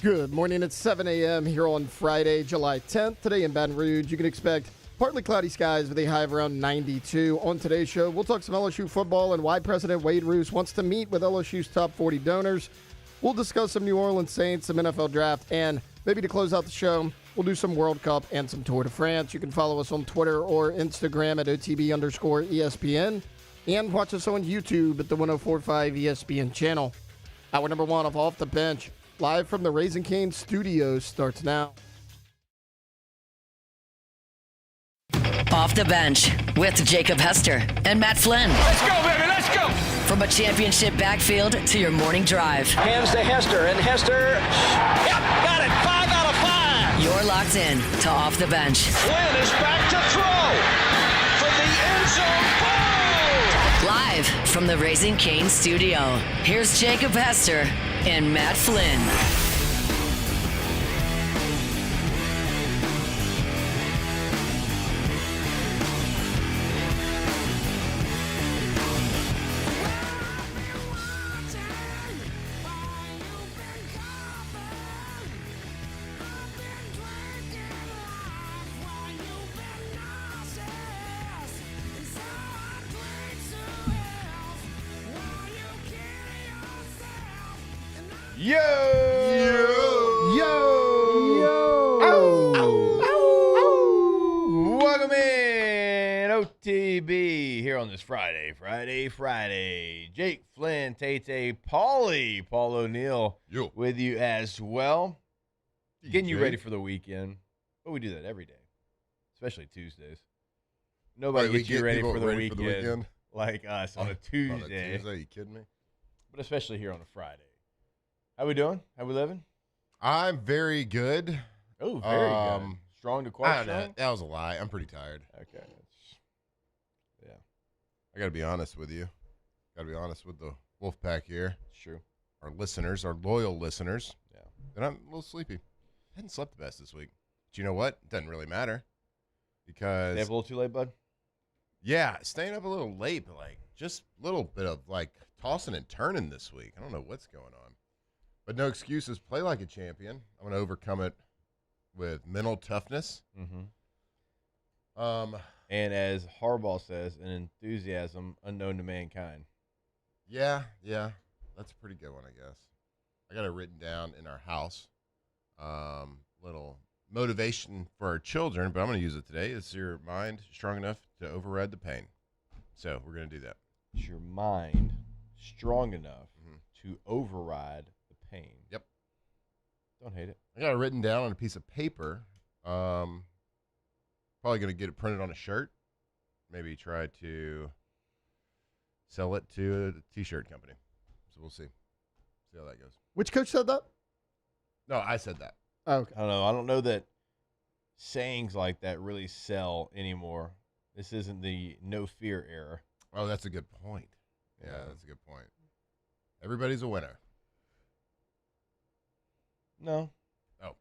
Good morning. It's 7 a.m. here on Friday, July 10th. Today in Baton Rouge, you can expect partly cloudy skies with a high of around 92. On today's show, we'll talk some LSU football and why President Wade Roos wants to meet with LSU's top 40 donors. We'll discuss some New Orleans Saints, some NFL draft, and maybe to close out the show, we'll do some World Cup and some Tour de France. You can follow us on Twitter or Instagram at OTB_ESPN and watch us on YouTube at the 1045 ESPN channel. Hour number one of Off the Bench, live from the Raising Cane Studios, starts now. Off the Bench with Jacob Hester and Matt Flynn. Let's go, baby, let's go! From a championship backfield to your morning drive. Hands to Hester, and Hester, yep, got it, 5 out of 5! You're locked in to Off the Bench. Flynn is back to throw from the end zone, boom! Live from the Raising Cane Studio, here's Jacob Hester and Matt Flynn. Yo! Welcome in, OTB, here on this Friday. Jake Flynn, Tate, Paul O'Neill with you as well. Getting you ready for the weekend. But we do that every day, especially Tuesdays. Nobody gets you ready for the weekend like us on a Tuesday. Are you kidding me? But especially here on a Friday. How we doing? How we living? I'm very good. Oh, very good. Strong to quite strong? That was a lie. I'm pretty tired. Okay. Yeah. I got to be honest with you. Got to be honest with the Wolfpack here. It's true. Our listeners, our loyal listeners. Yeah. And I'm a little sleepy. Hadn't slept the best this week. But you know what? It doesn't really matter. Because. Stay up a little too late, bud? Yeah, staying up a little late, but just a little bit of tossing and turning this week. I don't know what's going on. But no excuses. Play like a champion. I'm going to overcome it with mental toughness. Mm-hmm. And as Harbaugh says, an enthusiasm unknown to mankind. Yeah. That's a pretty good one, I guess. I got it written down in our house. Little motivation for our children, but I'm going to use it today. Is your mind strong enough to override the pain? So we're going to do that. Is your mind strong enough to override pain? Yep. Don't hate it. I got it written down on a piece of paper. Probably going to get it printed on a shirt. Maybe try to sell it to a T-shirt company. So we'll see. See how that goes. Which coach said that? No, I said that. Oh, okay. I don't know. I don't know that sayings like that really sell anymore. This isn't the no fear era. Oh, that's a good point. Yeah, that's a good point. Everybody's a winner. No. Oh.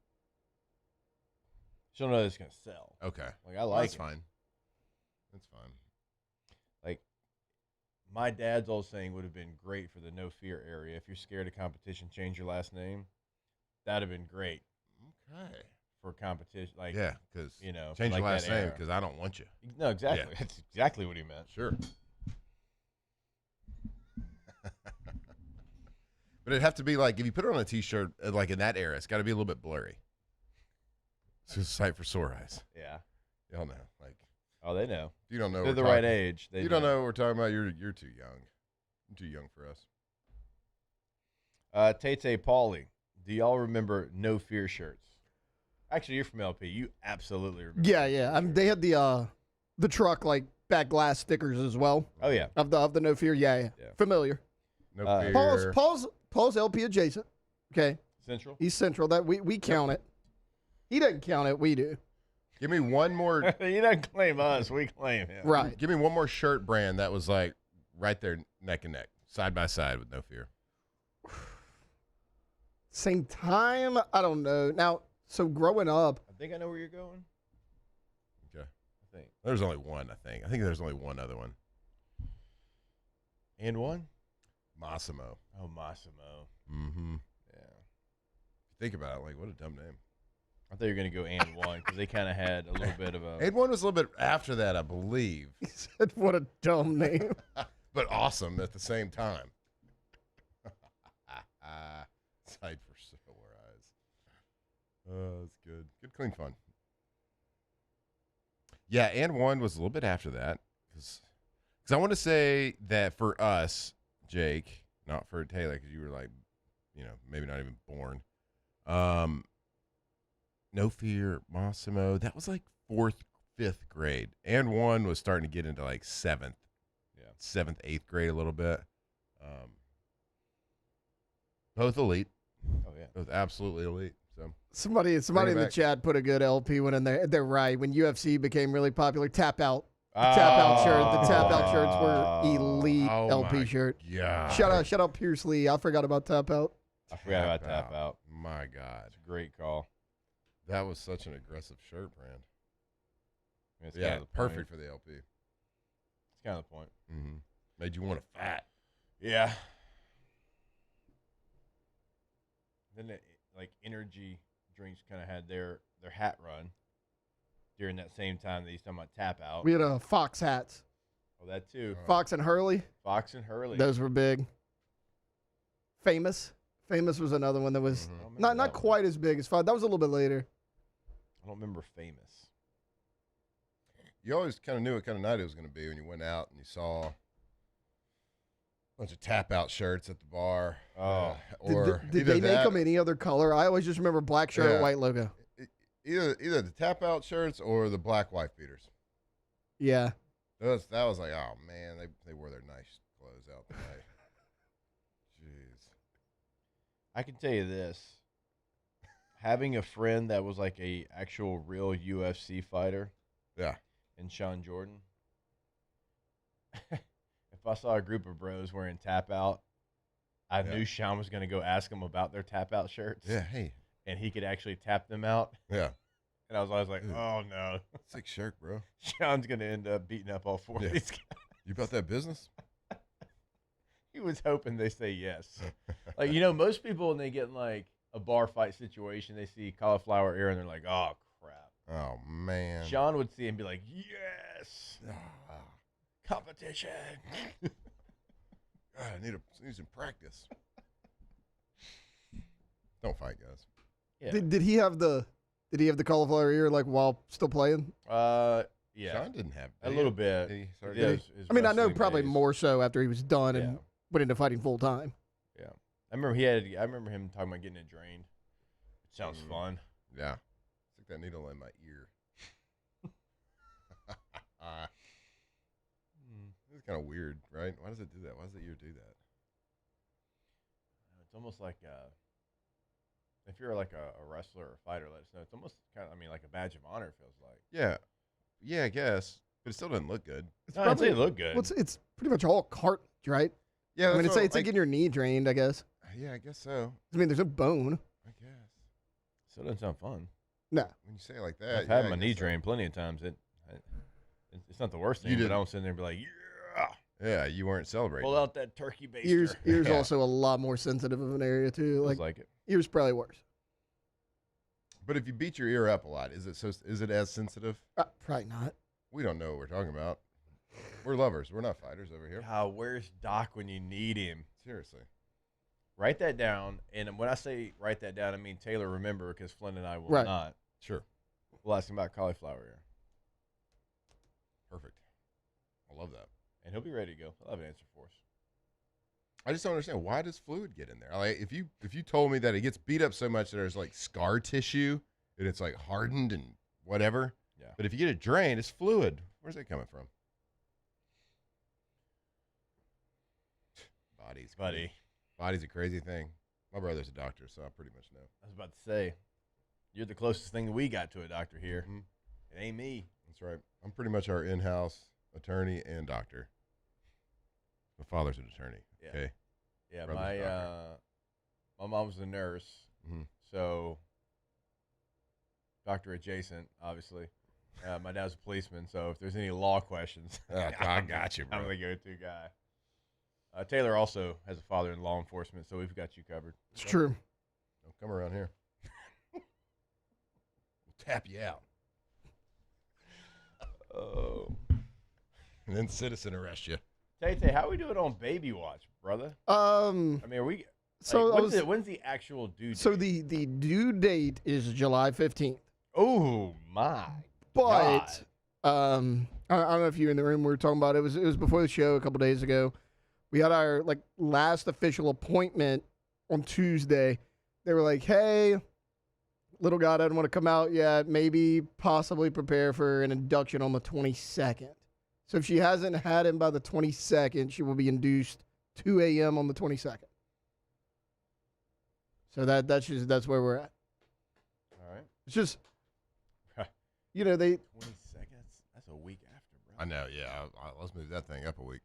Just don't know that it's going to sell. Okay. I like that's it. fine. That's fine. My dad's old saying would have been great for the no fear area. If you're scared of competition, change your last name. That'd have been great. Okay. For competition. Yeah, because, like change your last name because I don't want you. No, exactly. Yeah. That's exactly what he meant. Sure. But it'd have to be if you put it on a T-shirt, in that era, it's got to be a little bit blurry. It's a sight for sore eyes. Yeah. Y'all know. Oh, they know. You don't know. They're the right age. You don't know what we're talking about. You're too young. You're too young for us. Tate, Paulie, do y'all remember No Fear shirts? Actually, you're from LP. You absolutely remember. Yeah. I mean, they had the truck back glass stickers as well. Oh yeah. Of the No Fear. Yeah. Familiar. No fear. Paul's LP adjacent. Okay. Central. He's Central. That we count it. He doesn't count it. We do. Give me one more. He doesn't claim us. We claim him. Right. Give me one more shirt brand that was right there, neck and neck, side by side with No Fear. Same time? I don't know. Now, so growing up. I think I know where you're going. Okay. I think. There's only one, I think. I think there's only one other one. And one? Massimo. Oh, Massimo. Mm-hmm. Yeah. think about it, like, what a dumb name. I thought you were going to go and one because they kind of had a little bit of a. And one was a little bit after that, I believe. He said, "What a dumb name." But awesome at the same time. Sight for sore eyes. Oh, that's good. Good, clean fun. Yeah, and one was a little bit after that. Because I want to say that for us, Jake, not for Taylor, because you were like, maybe not even born. No Fear, Massimo. That was like 4th, 5th grade. And one was starting to get into like 7th. Yeah. 7th, 8th grade a little bit. Both elite. Oh, yeah. Both absolutely elite. So Somebody in the chat put a good LP one in there. They're right. When UFC became really popular, tap out. The tap out shirts were elite LP shirt. Yeah. Shout out Pierce Lee. I forgot about tap out. I forgot about tap out. My God. It's a great call. That was such an aggressive shirt brand. It's Yeah, kind of the perfect point. for the LP. It's kind of the point. Mm-hmm. Made you want to fat. Yeah. Then energy drinks kind of had their hat run during that same time that he's talking about tap out. We had Fox hats. Oh, that too. Fox and Hurley. Fox and Hurley. Those were big. Famous was another one that was not quite as big as Fox. That was a little bit later. I don't remember Famous. You always kind of knew what kind of night it was going to be when you went out and you saw a bunch of tap out shirts at the bar. Or did they make them any other color? I always just remember black shirt, white logo. Either the tap out shirts or the black wife beaters. Yeah. That was like, oh man, they wore their nice clothes out tonight. Jeez. I can tell you this. Having a friend that was like a actual real UFC fighter. Yeah. And Sean Jordan. If I saw a group of bros wearing tap out, I knew Sean was going to go ask them about their tap out shirts. Yeah, hey. And he could actually tap them out. Yeah. And I was always like, oh no. Sick shirt, bro. Sean's going to end up beating up all 4 of these guys. You about that business? He was hoping they say yes. Like, most people when they get in like a bar fight situation, they see cauliflower ear and they're like, oh crap. Oh man. Sean would see and be like, yes. Competition. God, I need some practice. Don't fight, guys. Yeah. Did he have the cauliflower ear like while still playing? Yeah. Sean didn't have a little bit. I mean, I know probably more so after he was done and went into fighting full time. Yeah. I remember him talking about getting it drained. It sounds fun. Yeah. Stick that needle in my ear. It's kind of weird, right? Why does it do that? Why does the ear do that? It's almost like if you're like a wrestler or a fighter, let us know. It's almost kind of, like a badge of honor, it feels like. Yeah, I guess. But it still doesn't look good. I'd say it look good. Well, it's pretty much all cartilage, right? Yeah, I mean, it's like getting your knee drained, I guess. Yeah, I guess so. I mean, there's no bone. I guess. Still doesn't sound fun. No. When you say it like that, I've had my knee drained plenty of times. It's not the worst thing, but I don't sit there and be like, yeah. Yeah, you weren't celebrating. Pull out that turkey baster. Ears also a lot more sensitive of an area too. Like it. Ears probably worse. But if you beat your ear up a lot, is it as sensitive? Probably not. We don't know what we're talking about. We're lovers. We're not fighters over here. Where's Doc when you need him? Seriously. Write that down. And when I say write that down, I mean Taylor remember because Flynn and I will not. Sure. We'll ask him about cauliflower ear. Perfect. I love that. And he'll be ready to go. He'll have an answer for us. I just don't understand, why does fluid get in there? Like if you told me that it gets beat up so much that there's like scar tissue and it's like hardened and whatever. Yeah. But if you get it drained, it's fluid. Where's that coming from? Body's a crazy thing. My brother's a doctor, so I pretty much know. I was about to say, you're the closest thing we got to a doctor here. Mm-hmm. It ain't me. That's right. I'm pretty much our in-house attorney and doctor. My father's an attorney. Yeah. Okay. Yeah. My mom's a nurse, so doctor adjacent, obviously. My dad's a policeman, so if there's any law questions, I got you, bro. I'm the go-to guy. Taylor also has a father in law enforcement, so we've got you covered. It's true. Don't come around here. tap you out. Oh. And then citizen arrest you. Tay, how are we doing on baby watch, brother? I mean, are we? So When's the actual due date? So the due date is July 15th. Oh my! But God. I don't know if you were in the room. We were talking about it. It was before the show a couple days ago. We had our last official appointment on Tuesday. They were like, "Hey, little guy doesn't want to come out yet. Maybe possibly prepare for an induction on the 22nd." So if she hasn't had him by the 22nd, she will be induced 2 a.m. on the 22nd. So that's where we're at. All right. It's just, they 20 seconds. That's a week after, bro. I know, yeah. Let's move that thing up a week.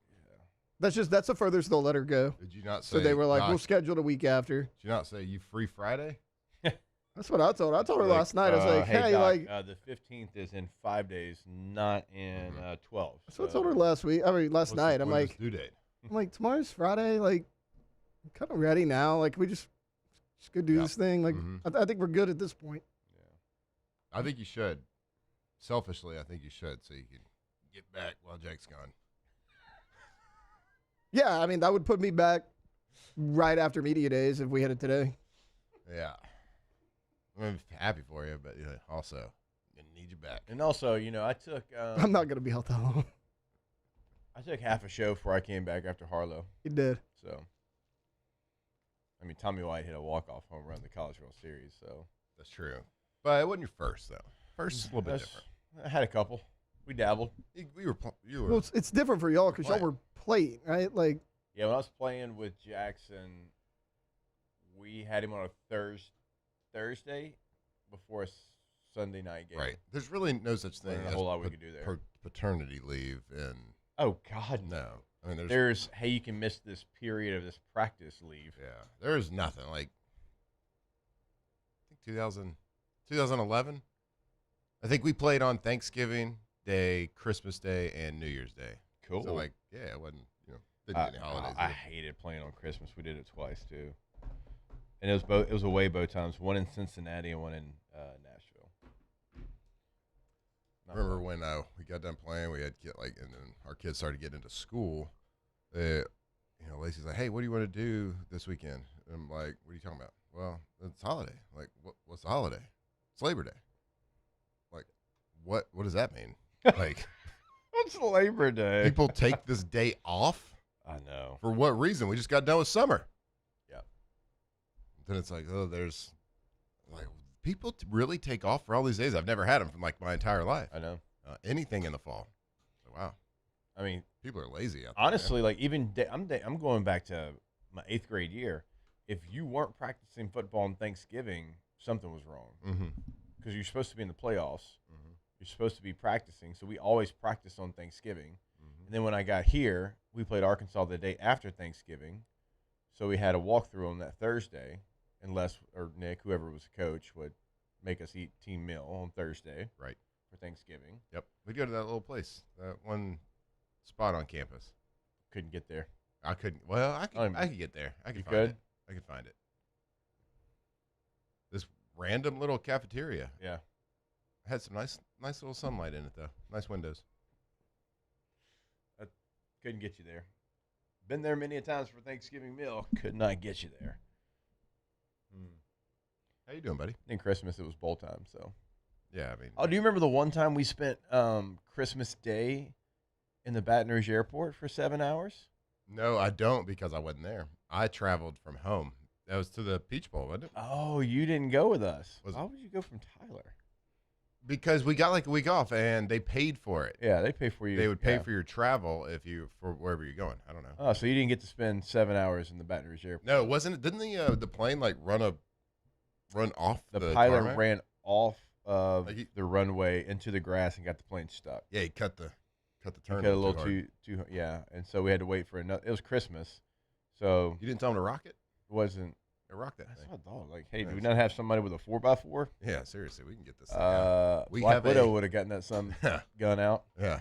that's the furthest they'll let her go. Did you not say? So they were like, we'll schedule it a week after. Did you not say you free Friday? That's what I told her. I told her last night. I was like, hey, Doc, the 15th is in 5 days, not in 12. that's what I told her last night. I'm When's like, due date? tomorrow's Friday. Like, I'm kind of ready now. Like, we just go do this thing. Like, I think we're good at this point. Yeah. I think you should. Selfishly, I think you should, so you can get back while Jake's gone. Yeah, I mean, that would put me back right after media days if we had it today. Yeah. I'm happy for you, but also gonna need you back. And also, I took. I'm not going to be out that long. I took half a show before I came back after Harlow. You did. So, I mean, Tommy White hit a walk-off home run in the College World Series. So That's true, but it wasn't your first though. First is a little bit different. I had a couple. We dabbled. You were. Well, it's different for y'all because y'all were playing, right? Like, Yeah, when I was playing with Jackson, we had him on a Thursday before a Sunday night game. Right. There's really no such thing Wasn't a as whole lot we could do there. paternity leave, and Oh God, no. I mean, there's hey, you can miss this period of this practice leave. yeah, there's nothing like. I think 2011. I think we played on Thanksgiving Day, Christmas Day, and New Year's Day. Cool. So it wasn't didn't get any holidays. I hated playing on Christmas. We did it twice too, and it was away both times. One in Cincinnati and one in Nashville. I remember when we got done playing, we had and then our kids started getting into school. Lacey's like, "Hey, what do you want to do this weekend?" And I'm like, "What are you talking about?" Well, it's holiday. Like, what's the holiday? It's Labor Day. Like, what does that mean? Like, It's Labor Day. people take this day off I know. for what reason? We just got done with summer. Yeah. Then it's like, people really take off for all these days. I've never had them from my entire life. I know. Anything in the fall. So, wow. I mean, People are lazy out there. honestly, I'm going back to my 8th grade year. If you weren't practicing football on Thanksgiving, something was wrong. Mm-hmm. Because you're supposed to be in the playoffs. You're supposed to be practicing. So we always practiced on Thanksgiving. And then when I got here, we played Arkansas the day after Thanksgiving. So we had a walkthrough on that Thursday, unless Nick, whoever was the coach, would make us eat team meal on Thursday. Right. For Thanksgiving. Yep. We'd go to that little place, that one spot on campus. Couldn't get there. I couldn't. Well, I could get there. I could find it. I could find it. This random little cafeteria. Yeah. Had some nice little sunlight in it, though. Nice windows. Couldn't get you there. Been there many a times for Thanksgiving meal. Could not get you there. How you doing, buddy? In Christmas, it was bowl time. So. Yeah, I mean. Oh, do you remember the one time we spent Christmas Day in the Baton Rouge airport for 7 hours? No, I don't because I wasn't there. I traveled from home. That was to the Peach Bowl, wasn't it? Oh, you didn't go with us. Why would you go from Tyler? Because we got a week off and they paid for it. Yeah, they pay for you. They would pay for your travel for wherever you're going. I don't know. Oh, so you didn't get to spend 7 hours in the Baton Rouge airport? No, it wasn't. Didn't the plane run off the pilot tarmac? ran off of the runway into the grass and got the plane stuck. Yeah, he cut the turn. Cut a little too yeah, and so we had to wait for another. It was Christmas, so you didn't tell him to rock it. It wasn't. Rock that. That's thing. what I thought. Like, hey, do we not have somebody with a 4x4? Yeah, seriously, we can get this thing out. Black Widow would have gotten that gun out. Yeah,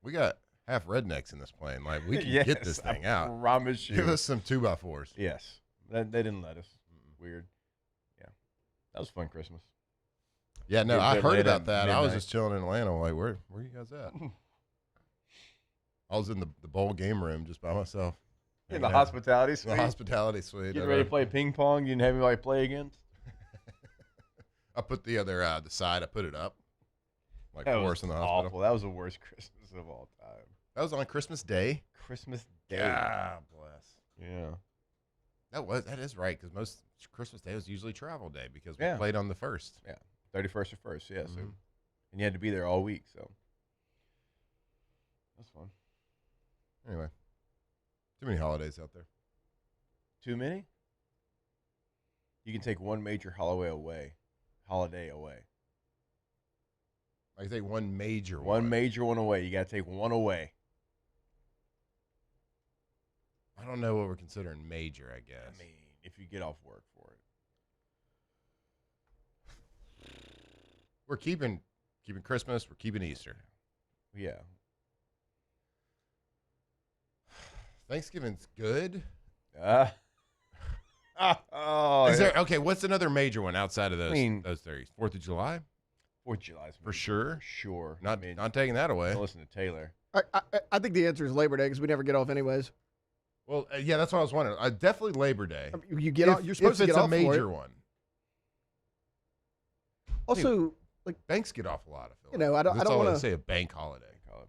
we got half rednecks in this plane. Like, we can get this thing out. I promise you. Give us some 2x4s. Yes, they didn't let us. Weird. Yeah, that was fun Christmas. Yeah, no, Get I to heard Atlanta about that. I was midnight. just chilling in Atlanta. I'm like, where you guys at? I was in the bowl game room just by myself. In the hanging out. hospitality The suite. hospitality suite. Getting ready to play ping pong. You didn't have anybody play against? I put the other the side. I put it up. Like That worse was in the hospital. awful. That was the worst Christmas of all time. That was on Christmas Day. Christmas Day. God bless. Yeah. That is right because most Christmas Day was usually travel day because we Yeah. played on the 1st. Yeah. 31st or 1st. Yeah. So, Mhm. and you had to be there all week. So that's fun. Anyway, too many holidays out there. Too many? You can take one major holiday away. I can take one major One major one away. You got to take one away. I don't know what we're considering major. I guess. I mean, if you get off work for it. We're keeping Christmas. We're keeping Easter. Yeah. Thanksgiving's good. Oh, Is there okay? What's another major one outside of those? I mean- those 30s. 4th of July 4th of July. for sure. For sure. Not I mean, not taking that away. don't listen to Taylor. I think the answer is Labor Day because we never get off anyways. Well, yeah, that's what I was wondering. Definitely Labor Day. You get off. You're supposed to if get it's off a major for it. one. Also, Banks get off a lot. I feel You know, like. I don't That's all wanna- say a bank holiday.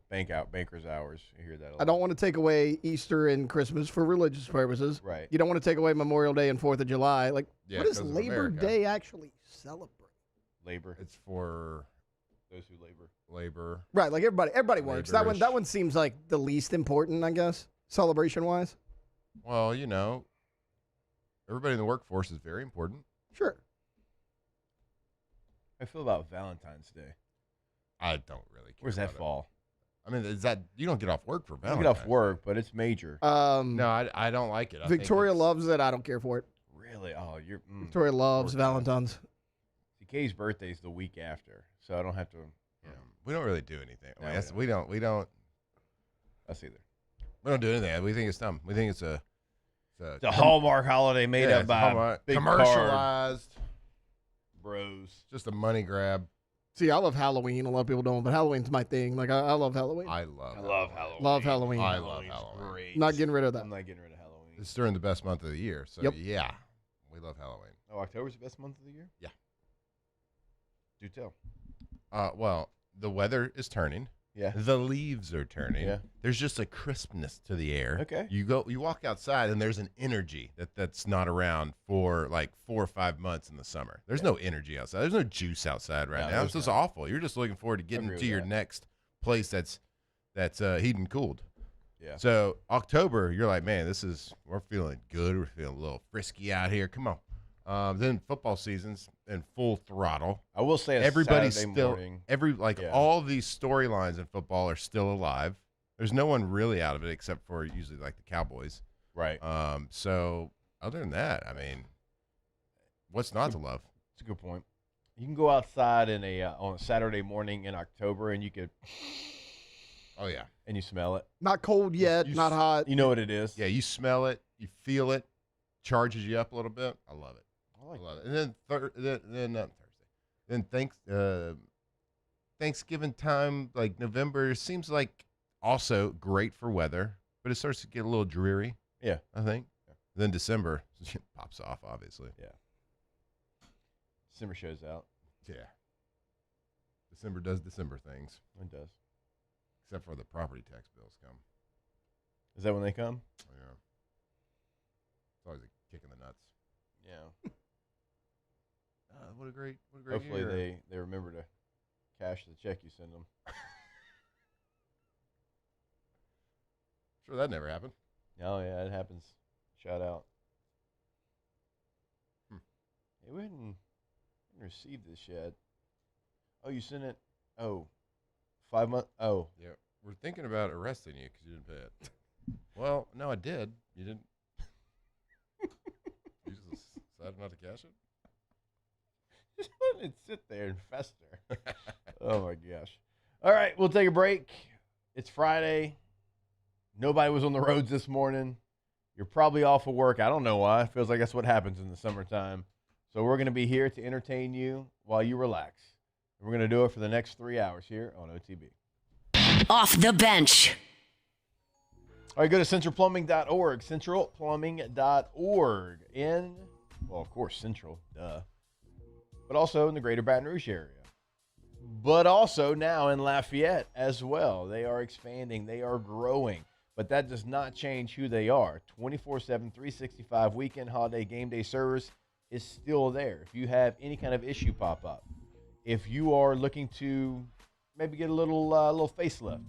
They call it banker's hours. You hear that a lot. I don't want to take away Easter and Christmas for religious purposes. Right. You don't want to take away Memorial Day and 4th of July. Like, Yeah, what does 'cause of Labor America. Day actually celebrate? Labor. It's for Those who labor. labor. Right, like everybody works. That Labor-ish. one seems like the least important, I guess, celebration wise. Well, you know, everybody in the workforce is very important. Sure. I feel about Valentine's Day. I don't really care. Where's that about it. fall? I mean, is that you don't get off work for You Valentine's? get off work, but it's major. No, I don't like it. I think Victoria it's- loves it. I don't care for it. Really? Oh, you're. Victoria loves Poor guy. Valentine's. Kay's birthday's the week after, so I don't have to. Yeah, we don't really do anything. No, I we guess don't. we don't Us either. do anything. We think it's dumb. We think it's a The Hallmark holiday made up it's by Hallmark- big commercialized, card bros. just a money grab. See, I love Halloween. A lot of people don't, but Halloween's my thing. Like, I love Halloween. I love. I love Halloween. Love Halloween. I love Halloween's Halloween. Great. Not getting rid of that. I'm not getting rid of Halloween. It's during the best month of the year. So Yep. yeah, we love Halloween. Oh, October's the best month of the year? Yeah. Do tell. Well, the weather is turning. Yeah. The leaves are turning. Yeah. There's just a crispness to the air. Okay. You walk outside and there's an energy that's not around for like 4 or 5 months in the summer. There's no energy outside. There's no juice outside right No, now. there's It's just not. awful. You're just looking forward to getting agree to with your that. next place that's heated and cooled. Yeah. So October, you're like, man, we're feeling good. We're feeling a little frisky out here. Come on. Then football season's in full throttle. I will say Everybody's Saturday still morning. Yeah. All these storylines in football are still alive. There's no one really out of it except for usually like the Cowboys. Right. So other than that, I mean, what's not to love? That's a good point. You can go outside on a Saturday morning in October and you could Oh yeah, and you smell it. Not cold yet, you not hot. You know what it is. yeah. You smell it, you feel it, charges you up a little bit. I love it. I like I love it. And then Thursday, then Thanksgiving time, like November, seems like also great for weather, but it starts to get a little dreary. Yeah. I think. Yeah. Then December pops off, obviously. Yeah. Simmer shows out. Yeah. December does December things, It does. except for the property tax bills come. Is that when they come? Yeah. It's always a kick in the nuts. Yeah. What a great Hopefully year. they remember to cash the check you send them. Sure, that never happened. Oh yeah, it happens. Shout out. Hey, we hadn't received this yet. Oh, you sent it. Oh, 5 months. Oh, Yeah, we're thinking about arresting you because you didn't pay it. Well, no, I did. You didn't. You just decided not to cash it. just let it sit there and fester. Oh my gosh. All right, we'll take a break. It's Friday. Nobody was on the roads this morning. You're probably off of work. I don't know why. It feels like that's what happens in the summertime. So we're going to be here to entertain you while you relax. We're going to do it for the next 3 hours here on OTB. Off the bench. All right, go to centralplumbing.org, centralplumbing.org of course, Central, duh, but also in the greater Baton Rouge area, but also now in Lafayette as well. They are expanding, they are growing, but that does not change who they are. 24/7, 365 weekend, holiday, game day service is still there. If you have any kind of issue pop up, if you are looking to maybe get a little facelift,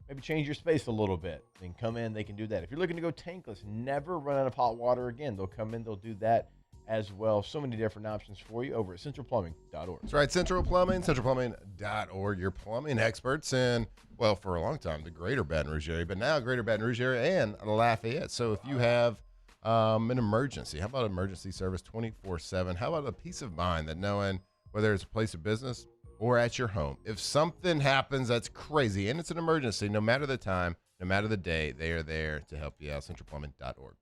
maybe change your space a little bit, then come in, they can do that. If you're looking to go tankless, never run out of hot water again, they'll come in, they'll do that as well. So many different options for you over at centralplumbing.org. That's right, Central Plumbing, centralplumbing.org, your plumbing experts in, well, for a long time, the greater Baton Rouge area, but now greater Baton Rouge area and Lafayette. So if you have an emergency, how about emergency service 24/7? How about a peace of mind that knowing whether it's a place of business or at your home, if something happens that's crazy and it's an emergency, no matter the time, no matter the day, they are there to help you out. Centralplumbing.org.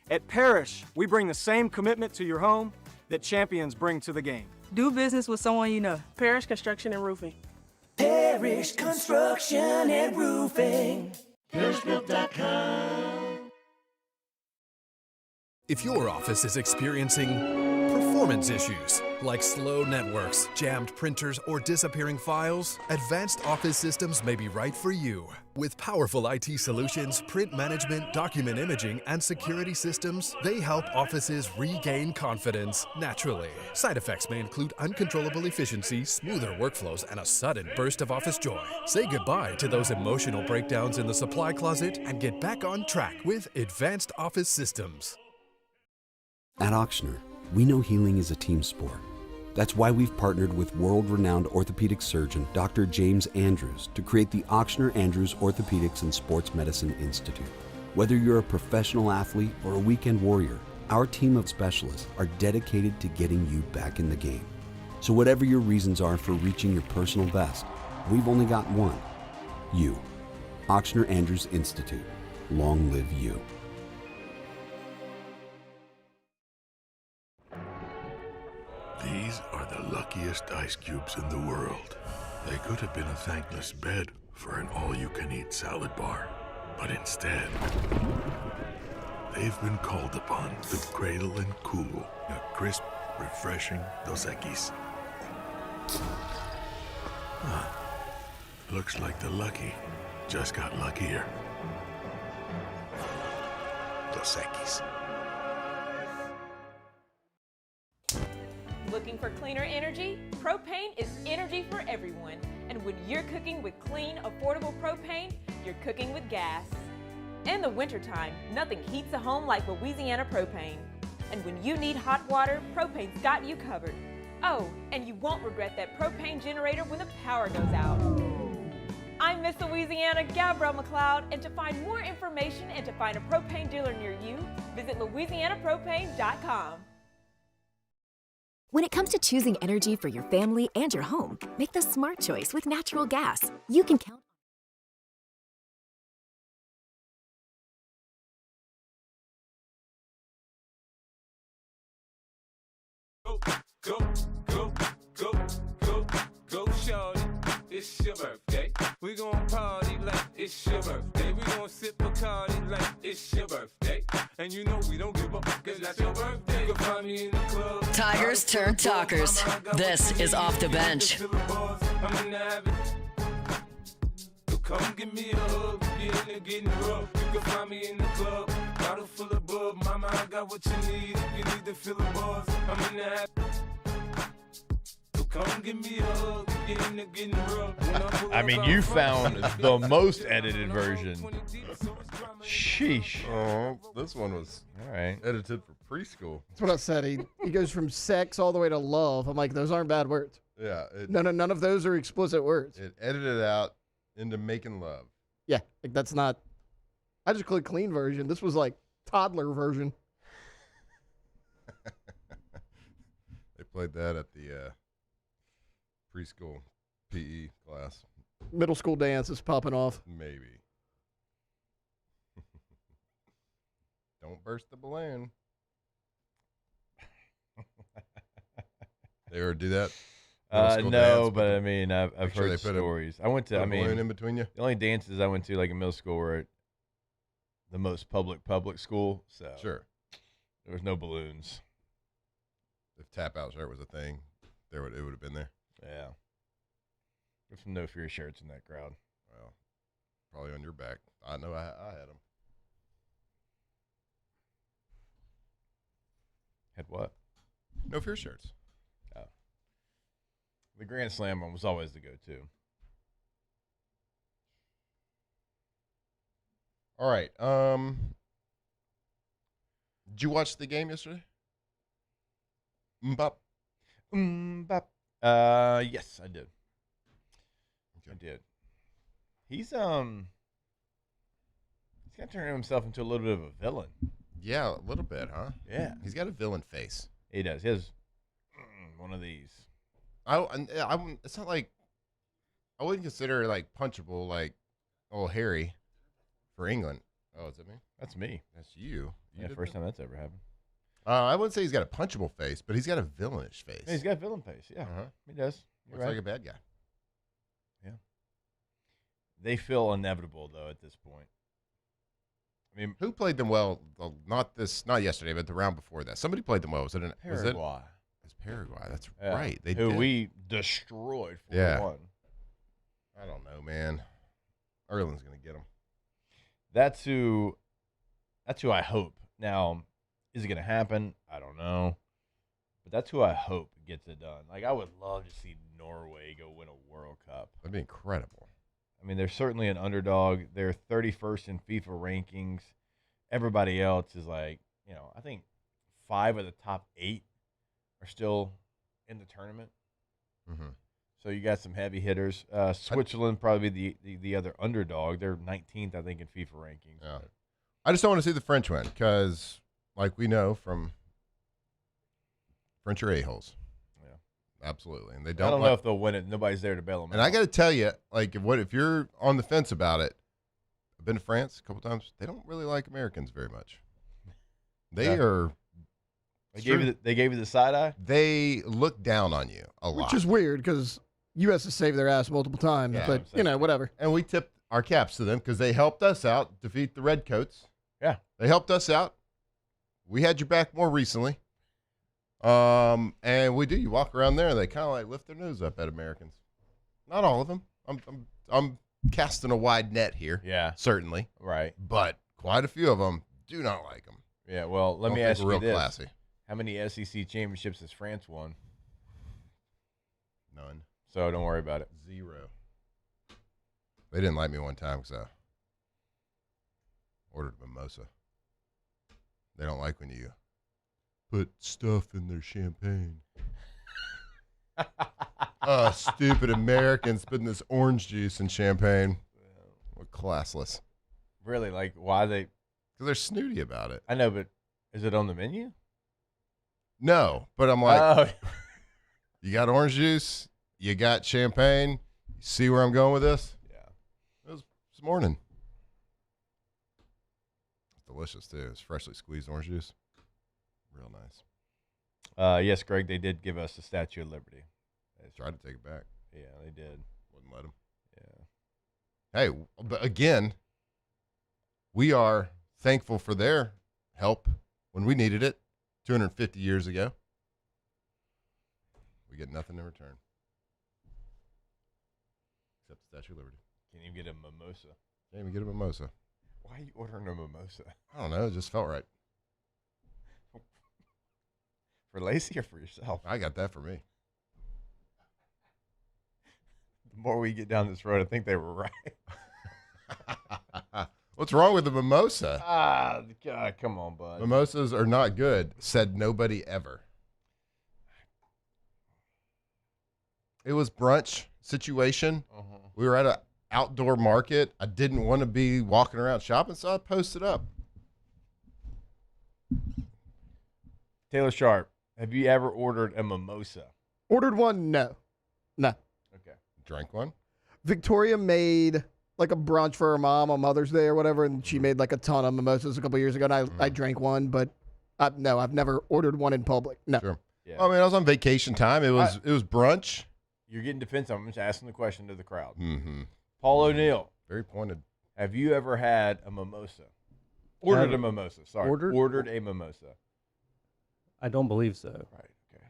At Parrish, we bring the same commitment to your home that champions bring to the game. Do business with someone you know. Parrish Construction and Roofing. Parrish Construction and Roofing. ParrishBuilt.com. If your office is experiencing performance issues like slow networks, jammed printers, or disappearing files, Advanced Office Systems may be right for you. With powerful IT solutions, print management, document imaging, and security systems, they help offices regain confidence naturally. Side effects may include uncontrollable efficiency, smoother workflows, and a sudden burst of office joy. Say goodbye to those emotional breakdowns in the supply closet and get back on track with Advanced Office Systems. At Auctioner, we know healing is a team sport. That's why we've partnered with world-renowned orthopedic surgeon Dr. James Andrews to create the Auctioner Andrews Orthopedics and Sports Medicine Institute. Whether you're a professional athlete or a weekend warrior, our team of specialists are dedicated to getting you back in the game. So whatever your reasons are for reaching your personal best, we've only got one: you. Auctioner Andrews Institute. Long live you. These are the luckiest ice cubes in the world. They could have been a thankless bed for an all-you-can-eat salad bar. But instead, they've been called upon to cradle and cool a crisp, refreshing Dos Equis. Looks like the lucky just got luckier. Dos Equis. Looking for cleaner energy? Propane is energy for everyone. And when you're cooking with clean, affordable propane, you're cooking with gas. In the wintertime, nothing heats a home like Louisiana propane. And when you need hot water, propane's got you covered. Oh, and you won't regret that propane generator when the power goes out. I'm Miss Louisiana, Gabrielle McLeod, and to find more information and to find a propane dealer near you, visit louisianapropane.com. When it comes to choosing energy for your family and your home, make the smart choice with natural gas. You can count. Go, shorty. It's your birthday. We gon' party like it's your birthday. We gon' sip Bacardi like it's your birthday. And you know we don't give up, cause that's your birthday. You can find me in the club. Tigers turn talkers. This is Off the Bench. Come give me a hug, get in there getting rough. You can find me in the club, bottle full of bub. Mama, I got what you need if you need to feel the buzz. I'm in the come give me a hug, get in there getting rough. I mean, you found the most edited version. Sheesh. Oh, this one was all right. Edited for preschool. That's what I said. He goes from sex all the way to love. I'm like, those aren't bad words. Yeah. None of those are explicit words. It edited out into making love. Yeah, like that's not. I just clicked clean version. This was like toddler version. They played that at the preschool PE class. Middle school dance is popping off. Maybe. Don't burst the balloon. They ever do that? No, dance, but I mean, I've sure heard they put stories. I went to, put I a balloon mean, in between you? the only dances I went to, like in middle school, were at the most public school. So Sure. there was no balloons. If tap out shirt was a thing, it would have been there. Yeah. There's some no fear shirts in that crowd. Well, probably on your back. I know I had them. Had what? No fear shirts. Oh. The Grand Slam one was always the go-to. All right. Did you watch the game yesterday? Mbop. Yes, I did. Okay. I did. He's kind of turning himself into a little bit of a villain. Yeah, a little bit, huh? Yeah. He's got a villain face. He does. He has one of these. It's not like I wouldn't consider like punchable like old Harry for England. Oh, is that me? That's me. That's you. Yeah, first time that's ever happened. I wouldn't say he's got a punchable face, but he's got a villainish face. Yeah, he's got a villain face. Yeah, he does. You're Looks right. like a bad guy. Yeah. They feel inevitable though at this point. I mean, who played them well? Not yesterday, but the round before that. Somebody played them well. Was it Paraguay? It's Paraguay. That's Yeah. right. They who did. we destroyed 4-1. Yeah. I don't know, man. Ireland's gonna get them. That's who I hope. Now, is it going to happen? I don't know. But that's who I hope gets it done. Like, I would love to see Norway go win a World Cup. That'd be incredible. I mean, they're certainly an underdog. They're 31st in FIFA rankings. Everybody else is like, I think 5 of the top 8 are still in the tournament. Mm-hmm. So you got some heavy hitters. Switzerland probably the other underdog. They're 19th, I think, in FIFA rankings. Yeah. I just don't want to see the French win because, like we know from French are a-holes. Yeah, absolutely, and they don't. I don't know if they'll win it. Nobody's there to bail them out. And I got to tell you, like, if you're on the fence about it, I've been to France a couple times. They don't really like Americans very much. They are. They gave you the side eye. They look down on you a lot, Which is weird because U.S. has saved their ass multiple times, Yeah, but whatever. And we tipped our caps to them because they helped us out defeat the Redcoats. Yeah, they helped us out. We had your back more recently, and we do. You walk around there, and they kind of like lift their nose up at Americans. Not all of them. I'm casting a wide net here. Yeah, certainly. Right, but quite a few of them do not like them. Yeah. Well, let me ask you real this: classy. How many SEC championships has France won? None. So don't worry about it. 0. They didn't like me one time because I ordered a mimosa. They don't like when you put stuff in their champagne. Oh, stupid Americans putting this orange juice in champagne. What classless. Really? Like, why they? Because they're snooty about it. I know, but is it on the menu? No, but I'm like, you got orange juice, you got champagne. You see where I'm going with this? Yeah. It was this morning. It's delicious, too. It's freshly squeezed orange juice. Real nice. Yes, Greg, they did give us the Statue of Liberty. They tried to take it back. Yeah, they did. Wouldn't let them. Yeah. Hey, but again, we are thankful for their help when we needed it 250 years ago. We get nothing in return. Except the Statue of Liberty. Can't even get a mimosa. Can't even get a mimosa. Why are you ordering a mimosa? I don't know. It just felt right. For Lacey or for yourself? I got that for me. The more we get down this road, I think they were right. What's wrong with the mimosa? God, come on, bud. Mimosas are not good, said nobody ever. It was brunch situation. We were at an outdoor market. I didn't want to be walking around shopping, so I posted up. Taylor Sharp, have you ever ordered a mimosa? Ordered one? No. Okay. Drank one? Victoria made like a brunch for her mom on Mother's Day or whatever, and she made like a ton of mimosas a couple years ago, and I drank one, but no, I've never ordered one in public. No. Sure. Yeah. Well, I mean, I was on vacation time. It was brunch. You're getting defensive. I'm just asking the question to the crowd. Mm-hmm. Paul O'Neill. Very pointed. Have you ever had a mimosa? Ordered a mimosa. Sorry. Ordered a mimosa. I don't believe so. Right. Okay.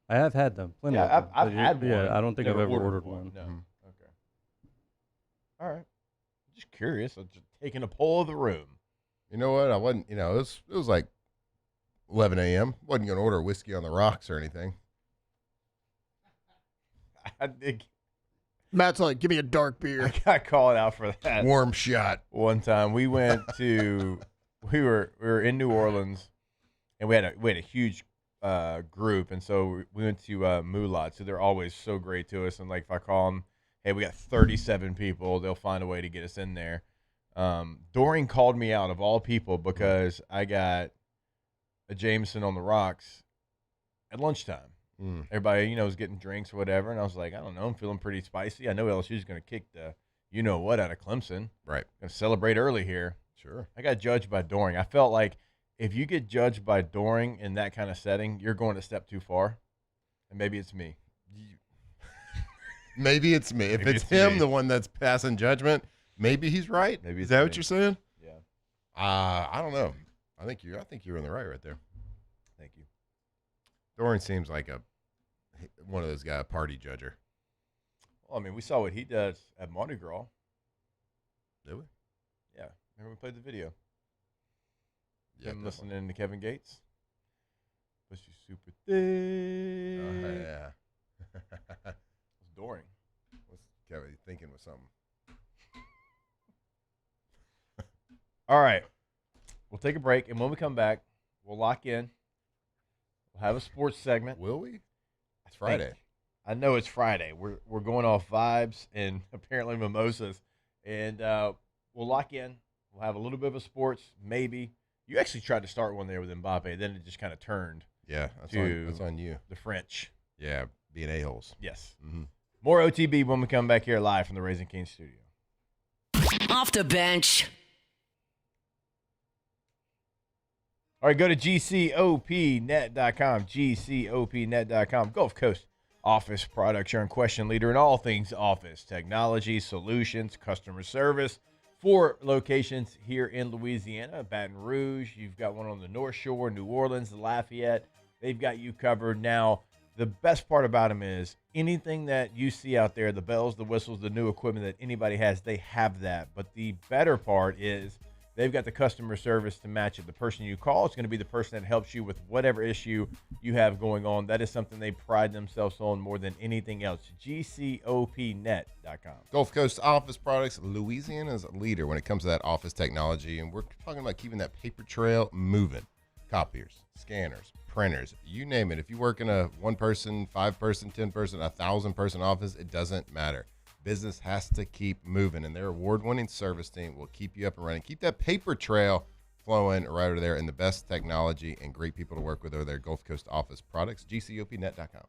I have had them. Plenty of them. I've had one. Yeah, I don't think I've Never ever ordered one. No. Okay. All right. Just curious. I'm just taking a poll of the room. You know what? I wasn't, it was like 11 a.m. Wasn't going to order whiskey on the rocks or anything. I think Matt's like, give me a dark beer. I got called out for that. Warm shot. One time we went to, we were in New Orleans, and we had a huge group, and so we went to Mulat. So they're always so great to us, and like if I call them, hey, we got 37 people, they'll find a way to get us in there. Dorian called me out of all people because I got a Jameson on the rocks at lunchtime. Everybody, was getting drinks or whatever, and I was like, I don't know, I'm feeling pretty spicy. I know LSU is going to kick the you-know-what out of Clemson. Right. Going to celebrate early here. Sure. I got judged by Doring. I felt like if you get judged by Doring in that kind of setting, you're going a step too far, and maybe it's me. Maybe it's me. If it's him, the one that's passing judgment, maybe he's right. Is that what you're saying? Yeah. I don't know. I think you're in the right there. Thank you. Doran seems like one of those guys, party judger. Well, I mean, we saw what he does at Mardi Gras. Did we? Yeah. Remember we played the video? Yeah. Him listening to Kevin Gates. Push you super thick. Yeah. It's Doring. What's Kevin thinking with something? All right. We'll take a break, and when we come back, we'll lock in. We'll have a sports segment. Will we? It's Friday. I know it's Friday. We're going off vibes and apparently mimosas, and we'll lock in. We'll have a little bit of a sports, maybe. You actually tried to start one there with Mbappe, then it just kind of turned. Yeah, that's on you. The French. Yeah, being a-holes. Yes. Mm-hmm. More OTB when we come back here live from the Raising Cane's studio. Off the bench. All right, go to GCOPnet.com, GCOPnet.com. Gulf Coast Office Products, your unquestioned leader in all things office, technology, solutions, customer service. 4 locations here in Louisiana, Baton Rouge. You've got one on the North Shore, New Orleans, Lafayette. They've got you covered. Now, the best part about them is anything that you see out there, the bells, the whistles, the new equipment that anybody has, they have that. But the better part is they've got the customer service to match it. The person you call is going to be the person that helps you with whatever issue you have going on. That is something they pride themselves on more than anything else. GCOPnet.com. Gulf Coast Office Products. Louisiana is a leader when it comes to that office technology, and we're talking about keeping that paper trail moving. Copiers, scanners, printers, you name it. If you work in a 1-person, 5-person, 10-person, 1,000-person office, it doesn't matter. Business has to keep moving, and their award-winning service team will keep you up and running. Keep that paper trail flowing right over there, and the best technology and great people to work with over there. Gulf Coast Office Products, GCOPnet.com.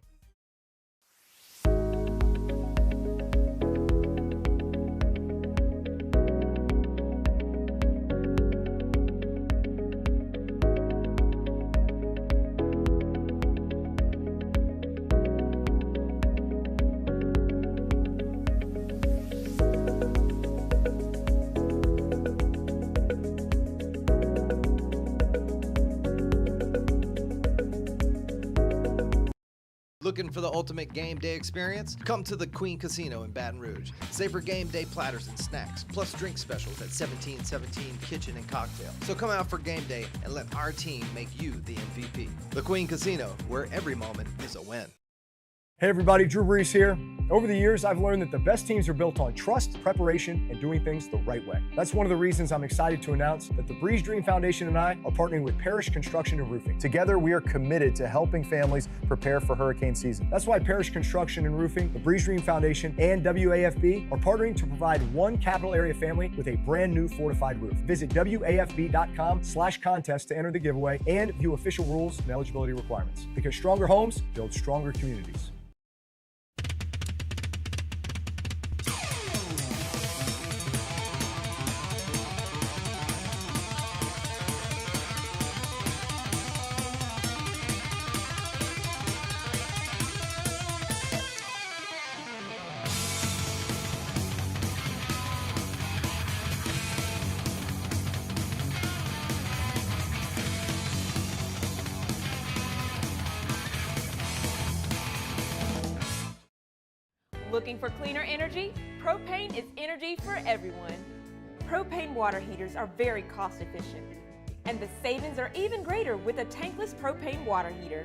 Looking for the ultimate game day experience? Come to the Queen Casino in Baton Rouge. Savor game day platters and snacks, plus drink specials at 1717 Kitchen and Cocktail. So come out for game day and let our team make you the MVP. The Queen Casino, where every moment is a win. Hey everybody, Drew Brees here. Over the years, I've learned that the best teams are built on trust, preparation, and doing things the right way. That's one of the reasons I'm excited to announce that the Breeze Dream Foundation and I are partnering with Parish Construction and Roofing. Together, we are committed to helping families prepare for hurricane season. That's why Parish Construction and Roofing, the Breeze Dream Foundation, and WAFB are partnering to provide one capital area family with a brand new fortified roof. Visit WAFB.com/contest to enter the giveaway and view official rules and eligibility requirements. Because stronger homes build stronger communities. Looking for cleaner energy? Propane is energy for everyone. Propane water heaters are very cost efficient, and the savings are even greater with a tankless propane water heater.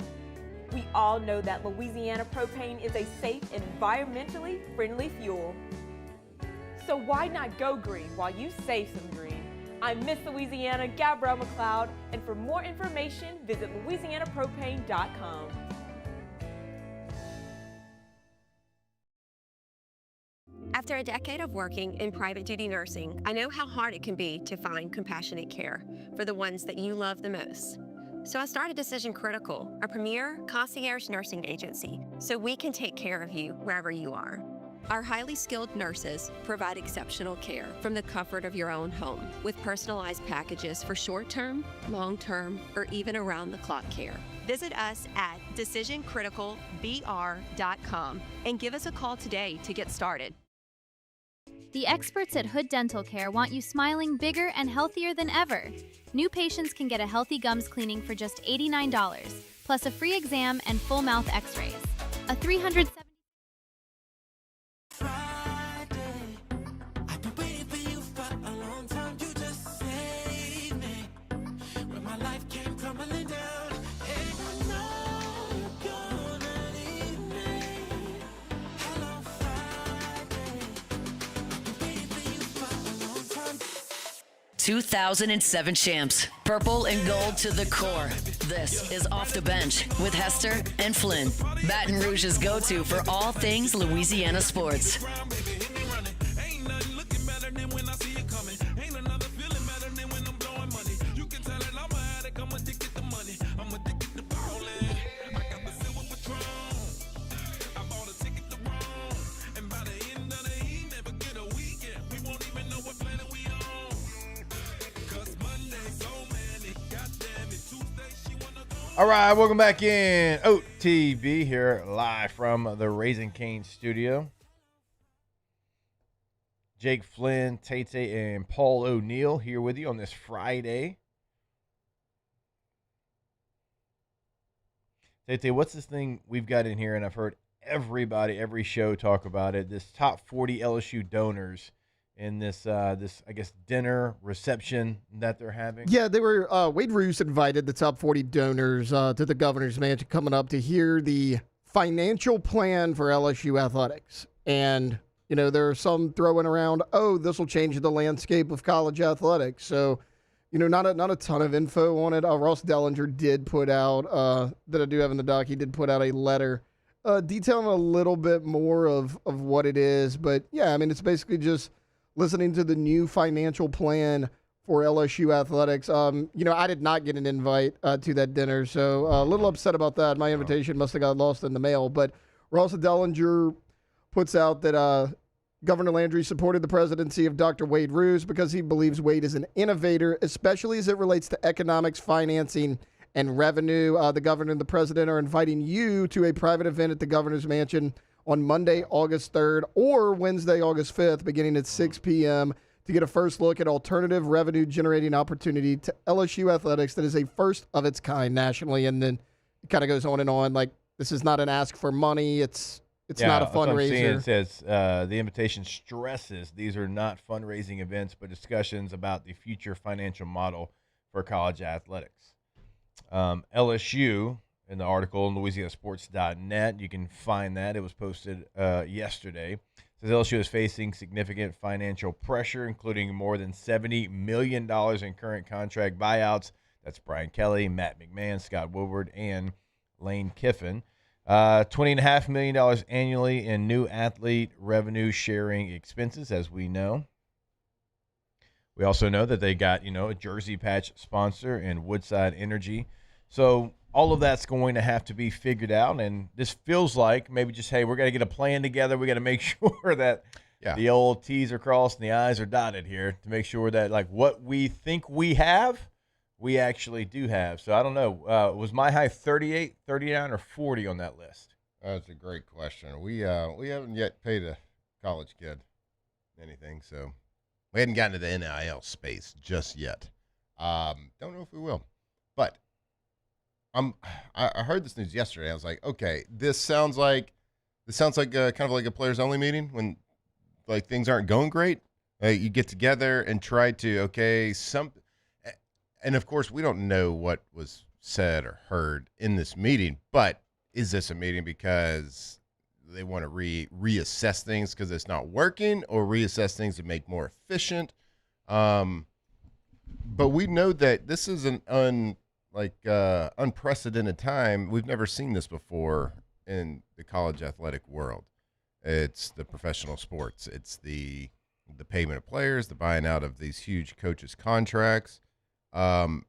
We all know that Louisiana propane is a safe and environmentally friendly fuel. So why not go green while you save some green? I'm Miss Louisiana, Gabrielle McLeod, and for more information, visit louisianapropane.com. After a decade of working in private duty nursing, I know how hard it can be to find compassionate care for the ones that you love the most. So I started Decision Critical, a premier concierge nursing agency, so we can take care of you wherever you are. Our highly skilled nurses provide exceptional care from the comfort of your own home with personalized packages for short-term, long-term, or even around-the-clock care. Visit us at decisioncriticalbr.com and give us a call today to get started. The experts at Hood Dental Care want you smiling bigger and healthier than ever. New patients can get a healthy gums cleaning for just $89, plus a free exam and full mouth x-rays. A 370 2007 champs, purple and gold to the core. This is Off the Bench with Hester and Flynn, Baton Rouge's go-to for all things Louisiana sports. All right, welcome back in OTB here live from the Raising Cane studio. Jake Flynn, Tate, and Paul O'Neill here with you on this Friday. Tate, what's this thing we've got in here? And I've heard everybody, every show talk about it. This top 40 LSU donors in this, I guess, dinner reception that they're having. Yeah, they were. Wade Roos invited the top 40 donors to the governor's mansion coming up to hear the financial plan for LSU athletics. And, you know, there are some throwing around, oh, this will change the landscape of college athletics. So, you know, not a ton of info on it. Ross Dellinger did put out, that I do have in the doc, he did put out a letter detailing a little bit more of what it is. But, yeah, I mean, it's basically just listening to the new financial plan for LSU athletics. You know, I did not get an invite to that dinner, so a little upset about that. My invitation must have got lost in the mail. But Ross Dellinger puts out that Governor Landry supported the presidency of Dr. Wade Roos because he believes Wade is an innovator, especially as it relates to economics, financing, and revenue. The governor and the president are inviting you to a private event at the governor's mansion on Monday, August 3rd, or Wednesday, August 5th, beginning at 6 p.m., to get a first look at alternative revenue-generating opportunity to LSU athletics that is a first of its kind nationally. And then it kind of goes on and on. Like, this is not an ask for money. It's not a fundraiser. It says the invitation stresses these are not fundraising events, but discussions about the future financial model for college athletics. LSU in the article on LouisianaSports.net. You can find that. It was posted yesterday. It says LSU is facing significant financial pressure, including more than $70 million in current contract buyouts. That's Brian Kelly, Matt McMahon, Scott Woodward, and Lane Kiffin. $20.5 million annually in new athlete revenue sharing expenses, as we know. We also know that they got, a jersey patch sponsor in Woodside Energy. So all of that's going to have to be figured out. And this feels like maybe just, hey, we're going to get a plan together. We got to make sure that the old T's are crossed and the I's are dotted here to make sure that, like, what we think we have, we actually do have. So I don't know. Was my high 38, 39, or 40 on that list? That's a great question. We haven't yet paid a college kid anything, so we hadn't gotten to the NIL space just yet. Don't know if we will, but I heard this news yesterday. I was like, okay, this sounds like kind of like a players only meeting when like things aren't going great. You get together and try to and of course we don't know what was said or heard in this meeting, but is this a meeting because they want to reassess things because it's not working, or reassess things to make more efficient? But we know that this is an unprecedented time. We've never seen this before in the college athletic world. It's the professional sports. It's the payment of players, the buying out of these huge coaches' contracts. And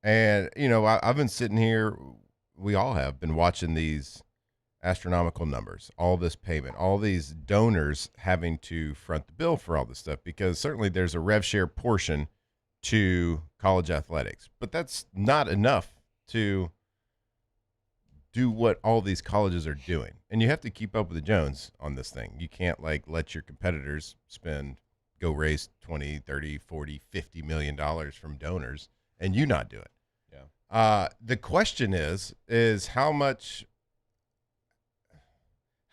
I've been sitting here. We all have been watching these astronomical numbers, all this payment, all these donors having to front the bill for all this stuff, because certainly there's a rev share portion to college athletics, but that's not enough to do what all these colleges are doing. And you have to keep up with the Jones on this thing. You can't let your competitors go raise 20, 30, 40, $50 million from donors and you not do it. Yeah. The question is how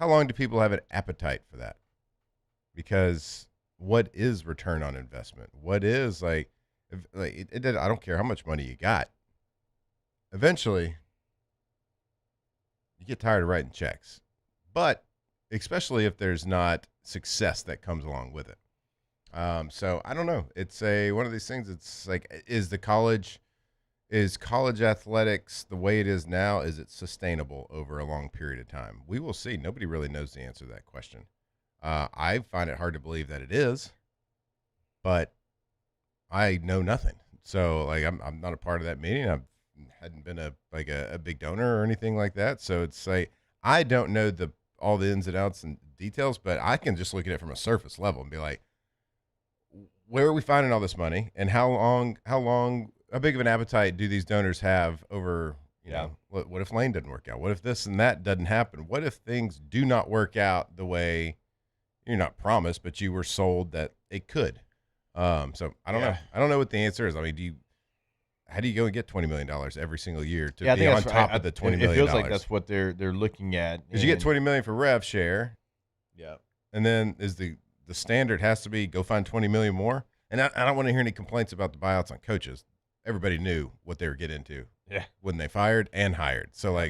long do people have an appetite for that? Because what is return on investment? What is I don't care how much money you got. Eventually, you get tired of writing checks, but especially if there's not success that comes along with it. So I don't know. It's one of these things. It's like, is college athletics the way it is now? Is it sustainable over a long period of time? We will see. Nobody really knows the answer to that question. I find it hard to believe that it is, but I know nothing. So I'm not a part of that meeting. I hadn't been a big donor or anything like that. So it's I don't know all the ins and outs and details, but I can just look at it from a surface level and be like, where are we finding all this money, and how big of an appetite do these donors have over, what if Lane doesn't work out? What if this and that doesn't happen? What if things do not work out the way you're not promised, but you were sold that it could? So I don't know. I don't know what the answer is. I mean, how do you go and get $20 million every single year to be on top of the $20 million? It feels like that's what they're looking at. Because you get $20 million for rev share. Yeah. And then the standard has to be go find $20 million more. And I don't want to hear any complaints about the buyouts on coaches. Everybody knew what they were getting into when they fired and hired. So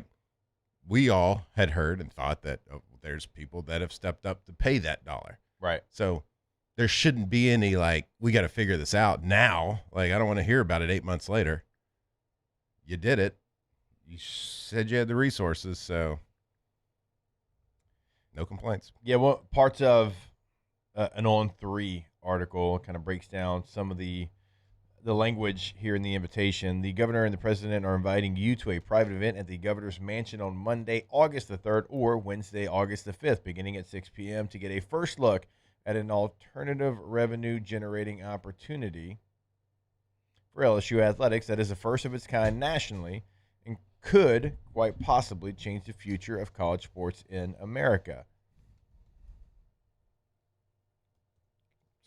we all had heard and thought that there's people that have stepped up to pay that dollar. Right. So there shouldn't be any we got to figure this out now. I don't want to hear about it 8 months later. You did it. You said you had the resources, so no complaints. Yeah, well, parts of an On3 article kind of breaks down some of the language here in the invitation. The governor and the president are inviting you to a private event at the governor's mansion on Monday, August the 3rd, or Wednesday, August the 5th, beginning at 6 p.m. to get a first look at an alternative revenue-generating opportunity for LSU athletics that is the first of its kind nationally and could quite possibly change the future of college sports in America.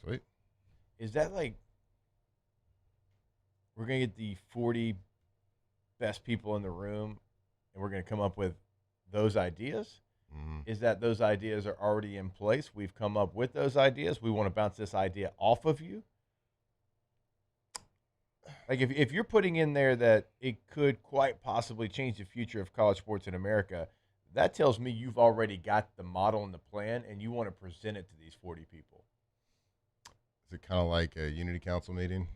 Sweet. Is that we're going to get the 40 best people in the room and we're going to come up with those ideas? Is that those ideas are already in place? We've come up with those ideas. We want to bounce this idea off of you? Like if you're putting in there that it could quite possibly change the future of college sports in America, that tells me you've already got the model and the plan, and you want to present it to these 40 people. Is it kind of like a Unity Council meeting?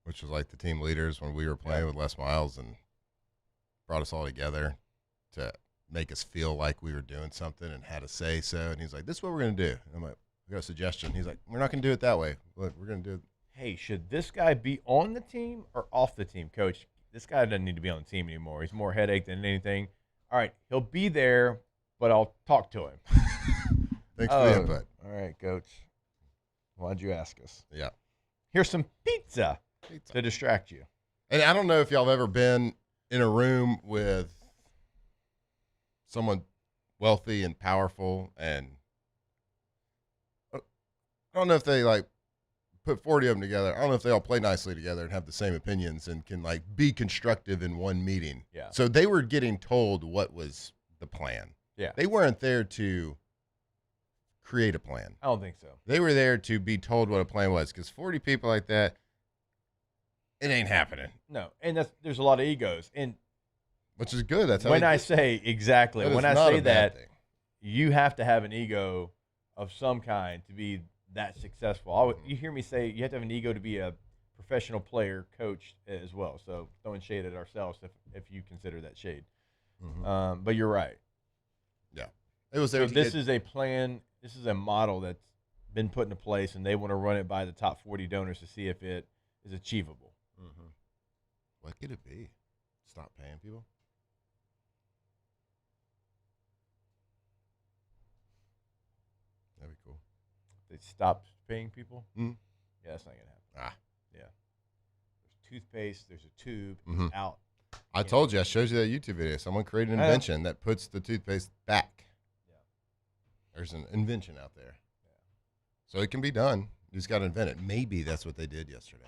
Which was like the team leaders when we were playing with Les Miles and brought us all together to make us feel like we were doing something and had a say so. And he's like, this is what we're going to do. And I'm like, we got a suggestion. He's like, we're not going to do it that way. We're going to do it. Hey, should this guy be on the team or off the team? Coach, this guy doesn't need to be on the team anymore. He's more headache than anything. All right, he'll be there, but I'll talk to him. Thanks for the input. All right, Coach. Why'd you ask us? Yeah. Here's some pizza to distract you. And I don't know if y'all have ever been in a room with someone wealthy and powerful, and I don't know if they like put 40 of them together. I don't know if they all play nicely together and have the same opinions and can like be constructive in one meeting. Yeah. So they were getting told what was the plan. Yeah. They weren't there to create a plan. I don't think so. They were there to be told what a plan was, because 40 people like that, it ain't happening. No, and there's a lot of egos, and which is good. That's how when I say exactly that when is I not say a bad that, thing. you have to have an ego of some kind to be that successful. You hear me say you have to have an ego to be a professional player, coach as well. So throwing shade at ourselves if you consider that shade. Mm-hmm. But you're right. Yeah, it was there. So this is a plan. This is a model that's been put into place, and they want to run it by the top 40 donors to see if it is achievable. Mm-hmm. What could it be? Stop paying people? That'd be cool. They stopped paying people? Mm-hmm. Yeah, that's not going to happen. Ah. Yeah. There's toothpaste. There's a tube. Mm-hmm. It's out. I told you. I showed you that YouTube video. Someone created an invention that puts the toothpaste back. Yeah. There's an invention out there. Yeah. So it can be done. You just got to invent it. Maybe that's what they did yesterday.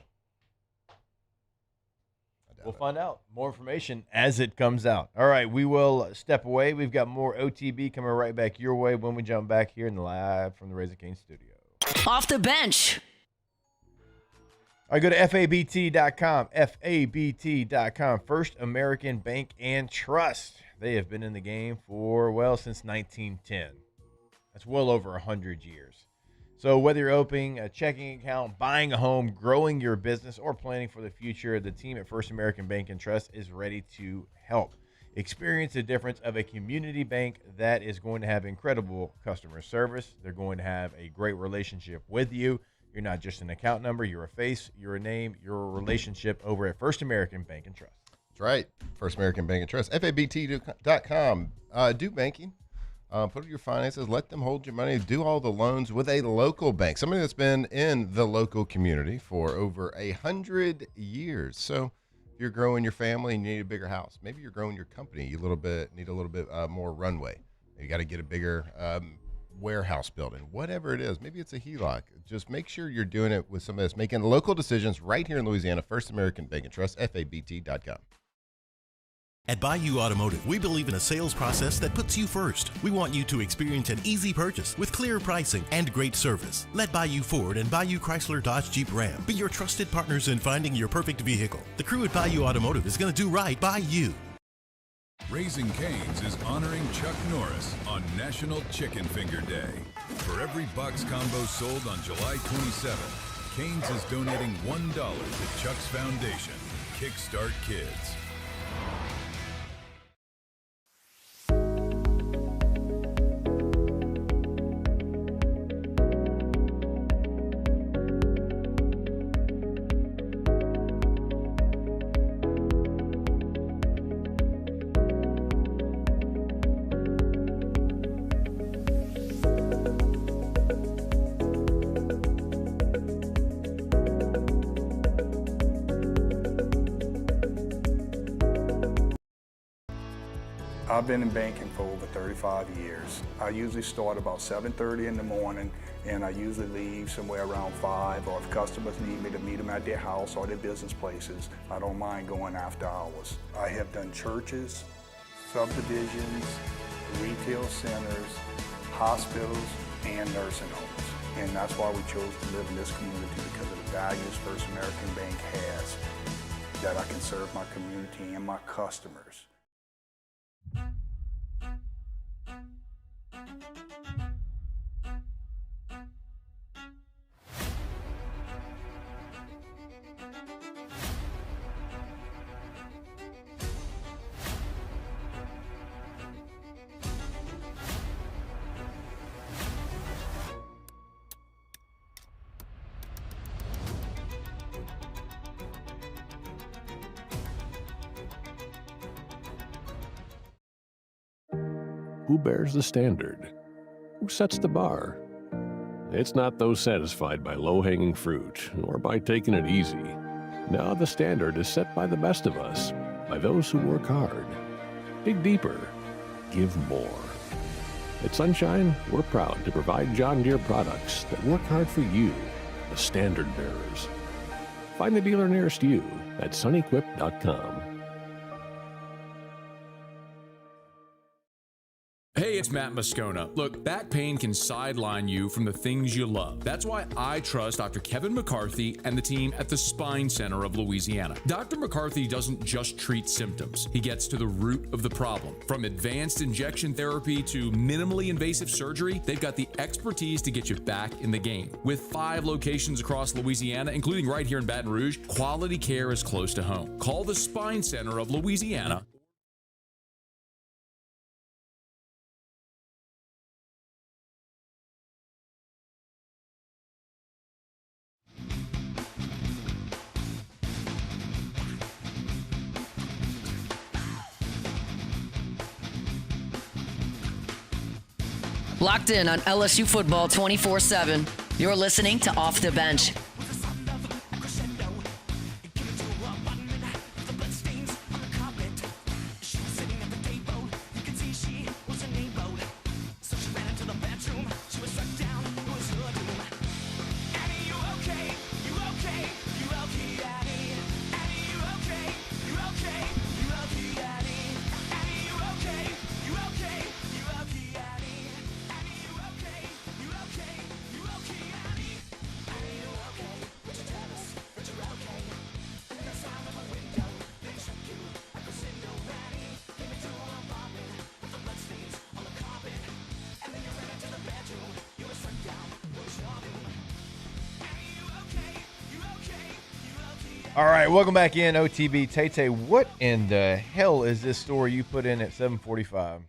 We'll find out. More information as it comes out. All right, we will step away. We've got more OTB coming right back your way when we jump back here in the live from the Raising Cane studio. Off the bench. All right, go to FABT.com. FABT.com. First American Bank and Trust. They have been in the game for, well, since 1910. That's well over 100 years. So whether you're opening a checking account, buying a home, growing your business, or planning for the future, the team at First American Bank and Trust is ready to help. Experience the difference of a community bank that is going to have incredible customer service. They're going to have a great relationship with you. You're not just an account number. You're a face, you're a name, you're a relationship over at First American Bank and Trust. That's right. First American Bank and Trust. FABT.com. Do banking. Put up your finances. Let them hold your money. Do all the loans with a local bank. Somebody that's been in the local community for over 100 years. So if you're growing your family and you need a bigger house, maybe you're growing your company. You need a little bit more runway. You got to get a bigger warehouse building. Whatever it is, maybe it's a HELOC. Just make sure you're doing it with somebody that's making local decisions right here in Louisiana. First American Bank and Trust. FABT.com. At Bayou Automotive, we believe in a sales process that puts you first. We want you to experience an easy purchase with clear pricing and great service. Let Bayou Ford and Bayou Chrysler Dodge Jeep Ram be your trusted partners in finding your perfect vehicle. The crew at Bayou Automotive is going to do right by you. Raising Cane's is honoring Chuck Norris on National Chicken Finger Day. For every box combo sold on July 27th, Cane's is donating $1 to Chuck's Foundation, Kickstart Kids. I've been in banking for over 35 years. I usually start about 7:30 in the morning, and I usually leave somewhere around 5, or if customers need me to meet them at their house or their business places, I don't mind going after hours. I have done churches, subdivisions, retail centers, hospitals, and nursing homes. And that's why we chose to live in this community, because of the values First American Bank has, that I can serve my community and my customers. Who bears the standard? Who sets the bar? It's not those satisfied by low-hanging fruit or by taking it easy. No, the standard is set by the best of us, by those who work hard. Dig deeper. Give more. At Sunshine, we're proud to provide John Deere products that work hard for you, the standard bearers. Find the dealer nearest you at sunequip.com. Hey, it's Matt Moscona. Look, back pain can sideline you from the things you love. That's why I trust Dr. Kevin McCarthy and the team at the Spine Center of Louisiana. Dr. McCarthy doesn't just treat symptoms. He gets to the root of the problem. From advanced injection therapy to minimally invasive surgery, they've got the expertise to get you back in the game. With 5 locations across Louisiana, including right here in Baton Rouge, quality care is close to home. Call the Spine Center of Louisiana. Locked in on LSU football 24/7. You're listening to Off the Bench. All right, welcome back in, OTB. Tay-Tay, what in the hell is this story you put in at 7:45?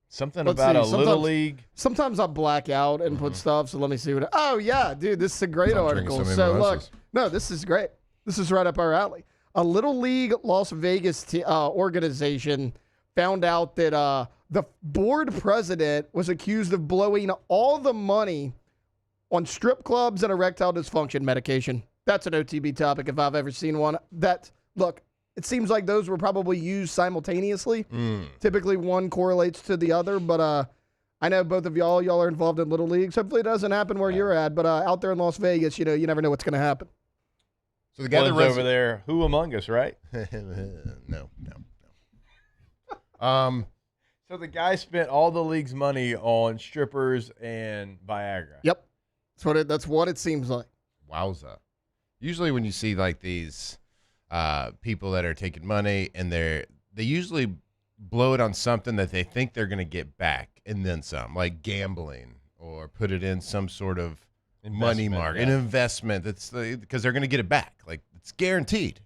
Something about a Little League? Sometimes I black out and put stuff, so let me see what. Oh, yeah, dude, this is a great article. So, look, no, this is great. This is right up our alley. A Little League Las Vegas organization found out that the board president was accused of blowing all the money on strip clubs and erectile dysfunction medication. That's an OTB topic if I've ever seen one. Look, it seems like those were probably used simultaneously. Typically one correlates to the other, but I know both of y'all are involved in Little Leagues. Hopefully it doesn't happen where you're at, but out there in Las Vegas, you never know what's going to happen. So the guy that runs over there, who among us, right? No. So the guy spent all the league's money on strippers and Viagra. Yep. That's what it seems like. Wowza. Usually when you see like these people that are taking money and they usually blow it on something that they think they're going to get back and then some, like gambling, or put it in some sort of money market, an investment that's because they're going to get it back. Like it's guaranteed.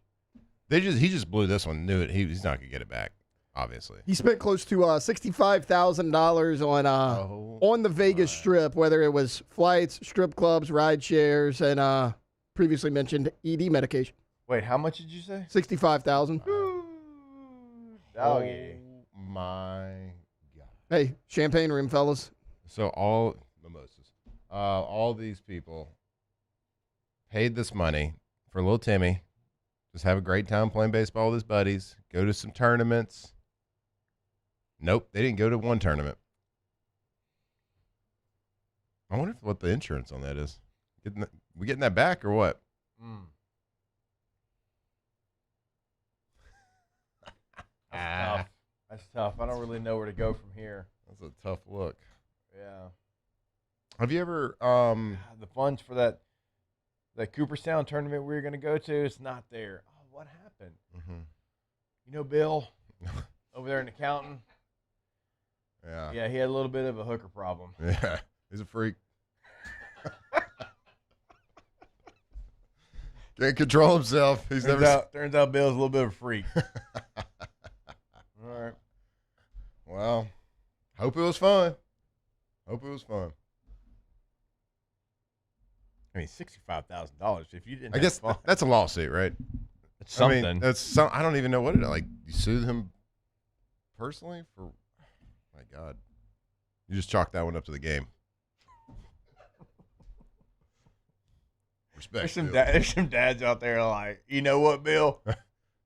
He just blew this one, knew it. He's not going to get it back, obviously. He spent close to $65,000 on the Vegas Strip, whether it was flights, strip clubs, ride shares, and previously mentioned ED medication. Wait, how much did you say? $65,000. Doggy. Oh my God. Hey, champagne room, fellas. So all mimosas. All these people paid this money for little Timmy. Just have a great time playing baseball with his buddies. Go to some tournaments. Nope, they didn't go to one tournament. I wonder what the insurance on that is. We getting that back or what? That's tough. That's tough. I don't really know where to go from here. That's a tough look. Yeah. Have you ever the funds for that Cooperstown tournament we were going to go to? It's not there. Oh, what happened? Mm-hmm. You know Bill over there in accounting? Yeah, he had a little bit of a hooker problem. Yeah, he's a freak. Can't control himself. Turns out Bill's a little bit of a freak. All right. Well, hope it was fun. I mean, $65,000 if you didn't. I guess that's a lawsuit, right? It's something. I mean, I don't even know what it is. Like, you sued him personally for. My God, you just chalked that one up to the game. Respect. There's some dads out there like, you know what, Bill?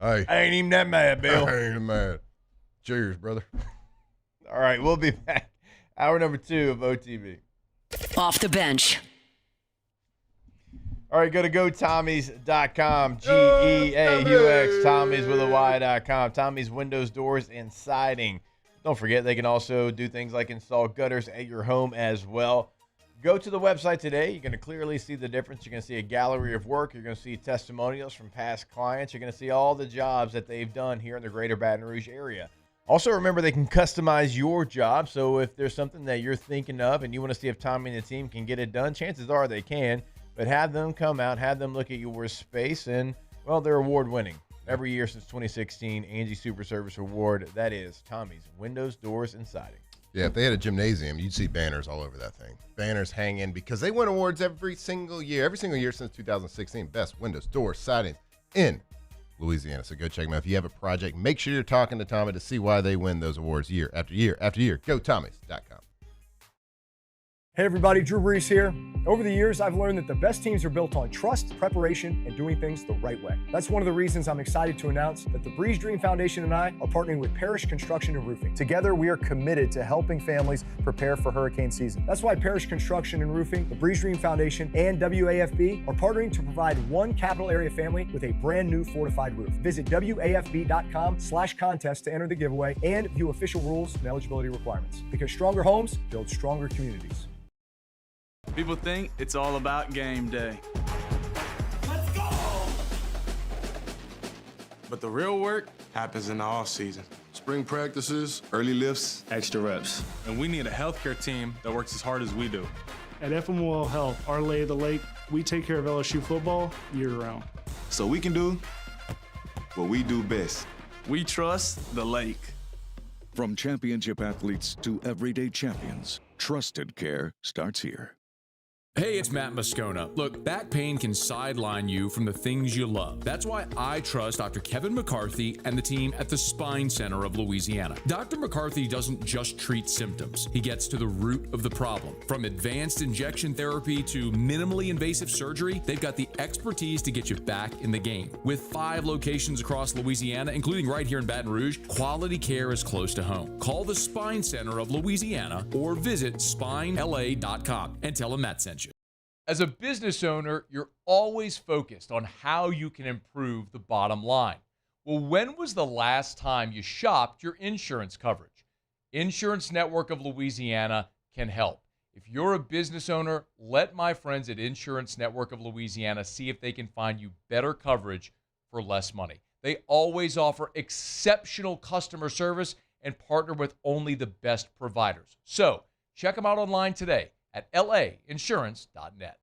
Hey, I ain't even that mad, Bill. I ain't even mad. Cheers, brother. All right, we'll be back. Hour number 2 of OTB. Off the bench. All right, go to GoTommys.com. GEAUX. Tommys with a Y.com. Tommy's windows, doors, and siding. Don't forget, they can also do things like install gutters at your home as well. Go to the website today. You're going to clearly see the difference. You're going to see a gallery of work. You're going to see testimonials from past clients. You're going to see all the jobs that they've done here in the greater Baton Rouge area. Also, remember, they can customize your job. So if there's something that you're thinking of and you want to see if Tommy and the team can get it done, chances are they can. But have them come out, have them look at your space, and, well, they're award-winning. Every year since 2016, Angie Super Service Award. That is Tommy's Windows, Doors, and Siding. Yeah, if they had a gymnasium, you'd see banners all over that thing. Banners hanging because they win awards every single year since 2016. Best windows, doors, siding in Louisiana. So go check them out. If you have a project, make sure you're talking to Tommy to see why they win those awards year after year after year. GoTommys.com. Hey everybody, Drew Brees here. Over the years, I've learned that the best teams are built on trust, preparation, and doing things the right way. That's one of the reasons I'm excited to announce that the Breeze Dream Foundation and I are partnering with Parish Construction and Roofing. Together, we are committed to helping families prepare for hurricane season. That's why Parish Construction and Roofing, the Breeze Dream Foundation, and WAFB are partnering to provide one capital area family with a brand new fortified roof. Visit WAFB.com/contest to enter the giveaway and view official rules and eligibility requirements. Because stronger homes build stronger communities. People think it's all about game day. Let's go! But the real work happens in the off season. Spring practices, early lifts, Extra reps. And we need a healthcare team that works as hard as we do. At FMOL Health, our lay of the lake, we take care of LSU football year-round. so we can do what we do best. We trust the lake. From championship athletes to everyday champions, trusted care starts here. Hey, it's Matt Moscona. Look, back pain can sideline you from the things you love. That's why I trust Dr. Kevin McCarthy and the team at the Spine Center of Louisiana. Dr. McCarthy doesn't just treat symptoms. He gets to the root of the problem. From advanced injection therapy to minimally invasive surgery, they've got the expertise to get you back in the game. With 5 locations across Louisiana, including right here in Baton Rouge, quality care is close to home. Call the Spine Center of Louisiana or visit spinela.com and tell them Matt sent you. As a business owner, you're always focused on how you can improve the bottom line. Well, when was the last time you shopped your insurance coverage? Insurance Network of Louisiana can help. If you're a business owner, let my friends at Insurance Network of Louisiana see if they can find you better coverage for less money. They always offer exceptional customer service and partner with only the best providers. So check them out online today at lainsurance.net.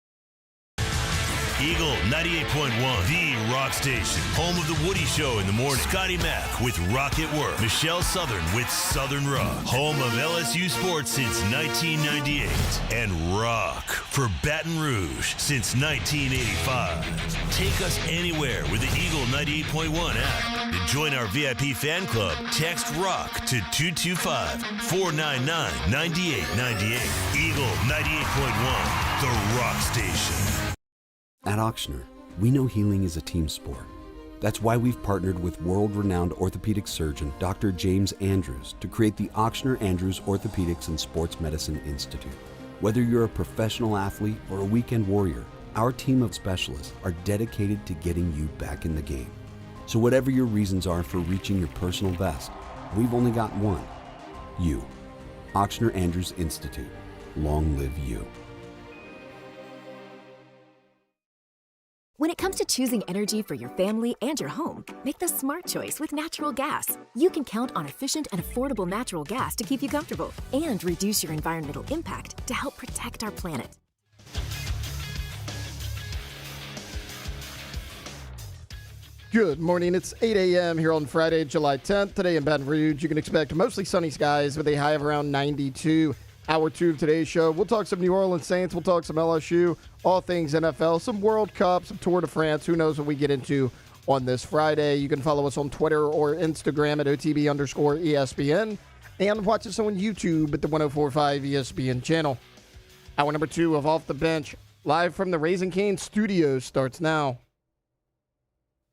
Eagle 98.1, the rock station. Home of the Woody Show in the morning. Scotty Mack with Rock at Work. Michelle Southern with Southern Rock. Home of LSU sports since 1998. And rock for Baton Rouge since 1985. Take us anywhere with the Eagle 98.1 app. To join our VIP fan club, text ROCK to 225-499-9898. Eagle 98.1, the rock station. At Auctioner, we know healing is a team sport. That's why we've partnered with world-renowned orthopedic surgeon Dr. James Andrews to create the Auctioner Andrews Orthopedics and Sports Medicine Institute. Whether you're a professional athlete or a weekend warrior, our team of specialists are dedicated to getting you back in the game. So whatever your reasons are for reaching your personal best, we've only got one: you. Auctioner Andrews Institute. Long live you. When it comes to choosing energy for your family and your home, make the smart choice with natural gas. You can count on efficient and affordable natural gas to keep you comfortable and reduce your environmental impact to help protect our planet. Good morning. It's 8 a.m. here on Friday, July 10th. Today in Baton Rouge, you can expect mostly sunny skies with a high of around 92. Hour 2 of today's show, we'll talk some New Orleans Saints, we'll talk some LSU, all things NFL, some World Cup, some Tour de France. Who knows what we get into on this Friday. You can follow us on Twitter or Instagram at OTB_ESPN and watch us on YouTube at the 104.5 ESPN channel. Hour number 2 of Off the Bench, live from the Raising Cane Studios, starts now.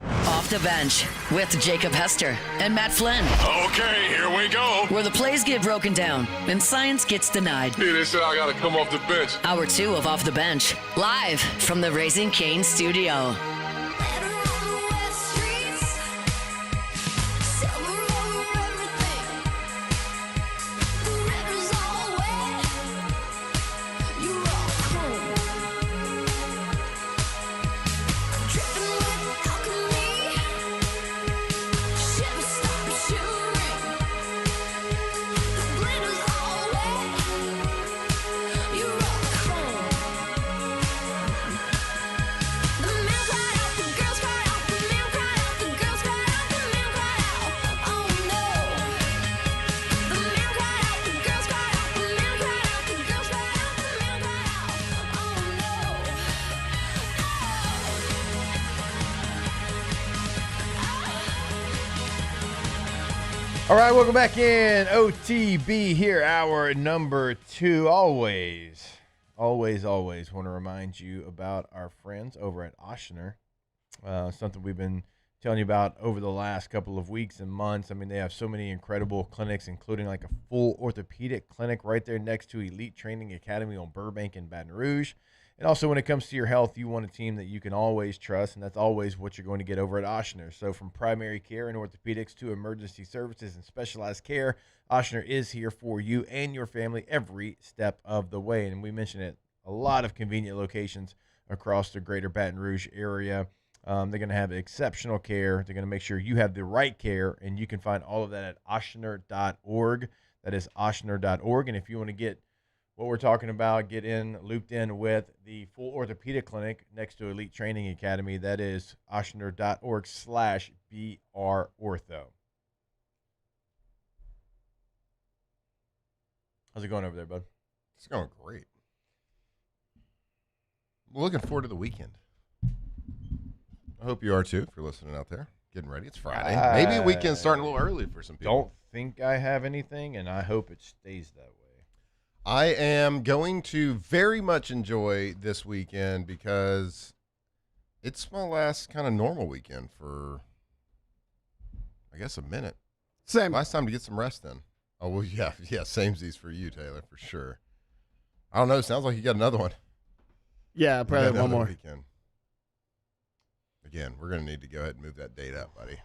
Off the Bench with Jacob Hester and Matt Flynn. Okay, here we go. Where the plays get broken down and science gets denied. Hey, they said I gotta come off the bench. Hour 2 of Off the Bench, live from the Raising Cane studio. All right, welcome back in. OTB here, hour number 2. Always want to remind you about our friends over at Ochsner. Something we've been telling you about over the last couple of weeks and months. I mean, they have so many incredible clinics, including like a full orthopedic clinic right there next to Elite Training Academy on Burbank and Baton Rouge. And also, when it comes to your health, you want a team that you can always trust, and that's always what you're going to get over at Ochsner. So from primary care and orthopedics to emergency services and specialized care, Ochsner is here for you and your family every step of the way. And we mentioned it, a lot of convenient locations across the greater Baton Rouge area. They're going to have exceptional care. They're going to make sure you have the right care, and you can find all of that at ochsner.org. That is ochsner.org. And if you want to get what we're talking about, get looped in with the full orthopedic clinic next to Elite Training Academy. That is ochsner.org/BRortho. How's it going over there, bud? It's going great. I'm looking forward to the weekend. I hope you are too, if you're listening out there. Getting ready. It's Friday. Maybe the weekend's starting a little early for some people. Don't think I have anything, and I hope it stays that way. I am going to very much enjoy this weekend because it's my last kind of normal weekend for, I guess, a minute. Same. Last time to get some rest in. Oh, well, yeah, samesies for you, Taylor, for sure. I don't know. Sounds like you got another one. Yeah, probably one more. Weekend. Again, we're going to need to go ahead and move that date up, buddy.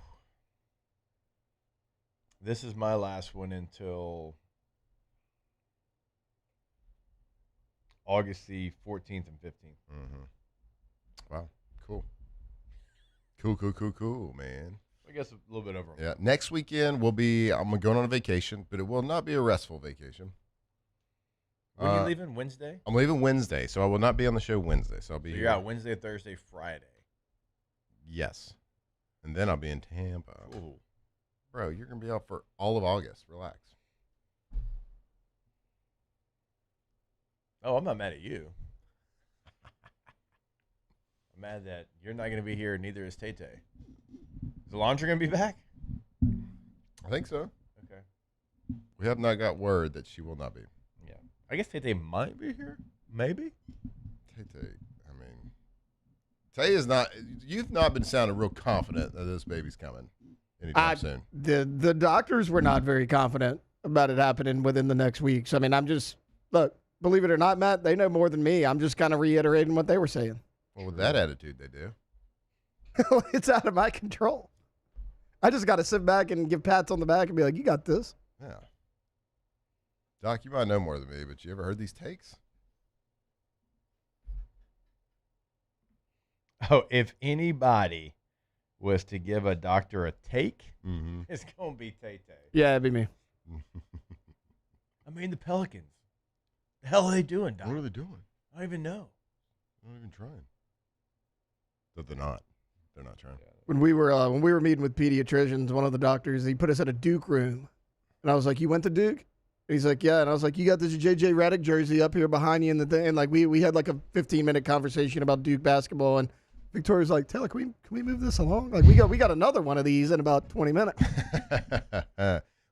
This is my last one until August the 14th and 15th. Mm-hmm. Wow, cool, man. I guess a little bit over. Yeah, next weekend I'm going on a vacation, but it will not be a restful vacation. When are you leaving? Wednesday? I'm leaving Wednesday, so I will not be on the show Wednesday. So I'll be So here. you're out Wednesday, Thursday, Friday. Yes. And then I'll be in Tampa. Ooh. Bro, you're going to be out for all of August. Relax. Oh, I'm not mad at you. I'm mad that you're not going to be here, neither is Tay-Tay. Is Alondra going to be back? I think so. Okay. We have not got word that she will not be. Yeah. I guess Tay-Tay might be here. Maybe. Tay-Tay, I mean, Tay is not, you've not been sounding real confident that this baby's coming anytime soon. The doctors were not very confident about it happening within the next week. So, I mean, look, believe it or not, Matt, they know more than me. I'm just kind of reiterating what they were saying. Well, with that attitude, they do. It's out of my control. I just got to sit back and give pats on the back and be like, you got this. Yeah. Doc, you might know more than me, but you ever heard these takes? Oh, if anybody was to give a doctor a take, it's going to be Tay. Yeah, it'd be me. I mean, the Pelicans. The hell are they doing, Doc? What are they doing? I don't even know. They're not even trying. But they're not. They're not trying. When we were meeting with pediatricians, one of the doctors, he put us at a Duke room. And I was like, "You went to Duke?" And he's like, "Yeah." And I was like, "You got this JJ Redick jersey up here behind you in the thing." And like we had like a 15-minute conversation about Duke basketball, and Victoria's like, "Taylor, can we move this along? Like we got another one of these in about 20 minutes."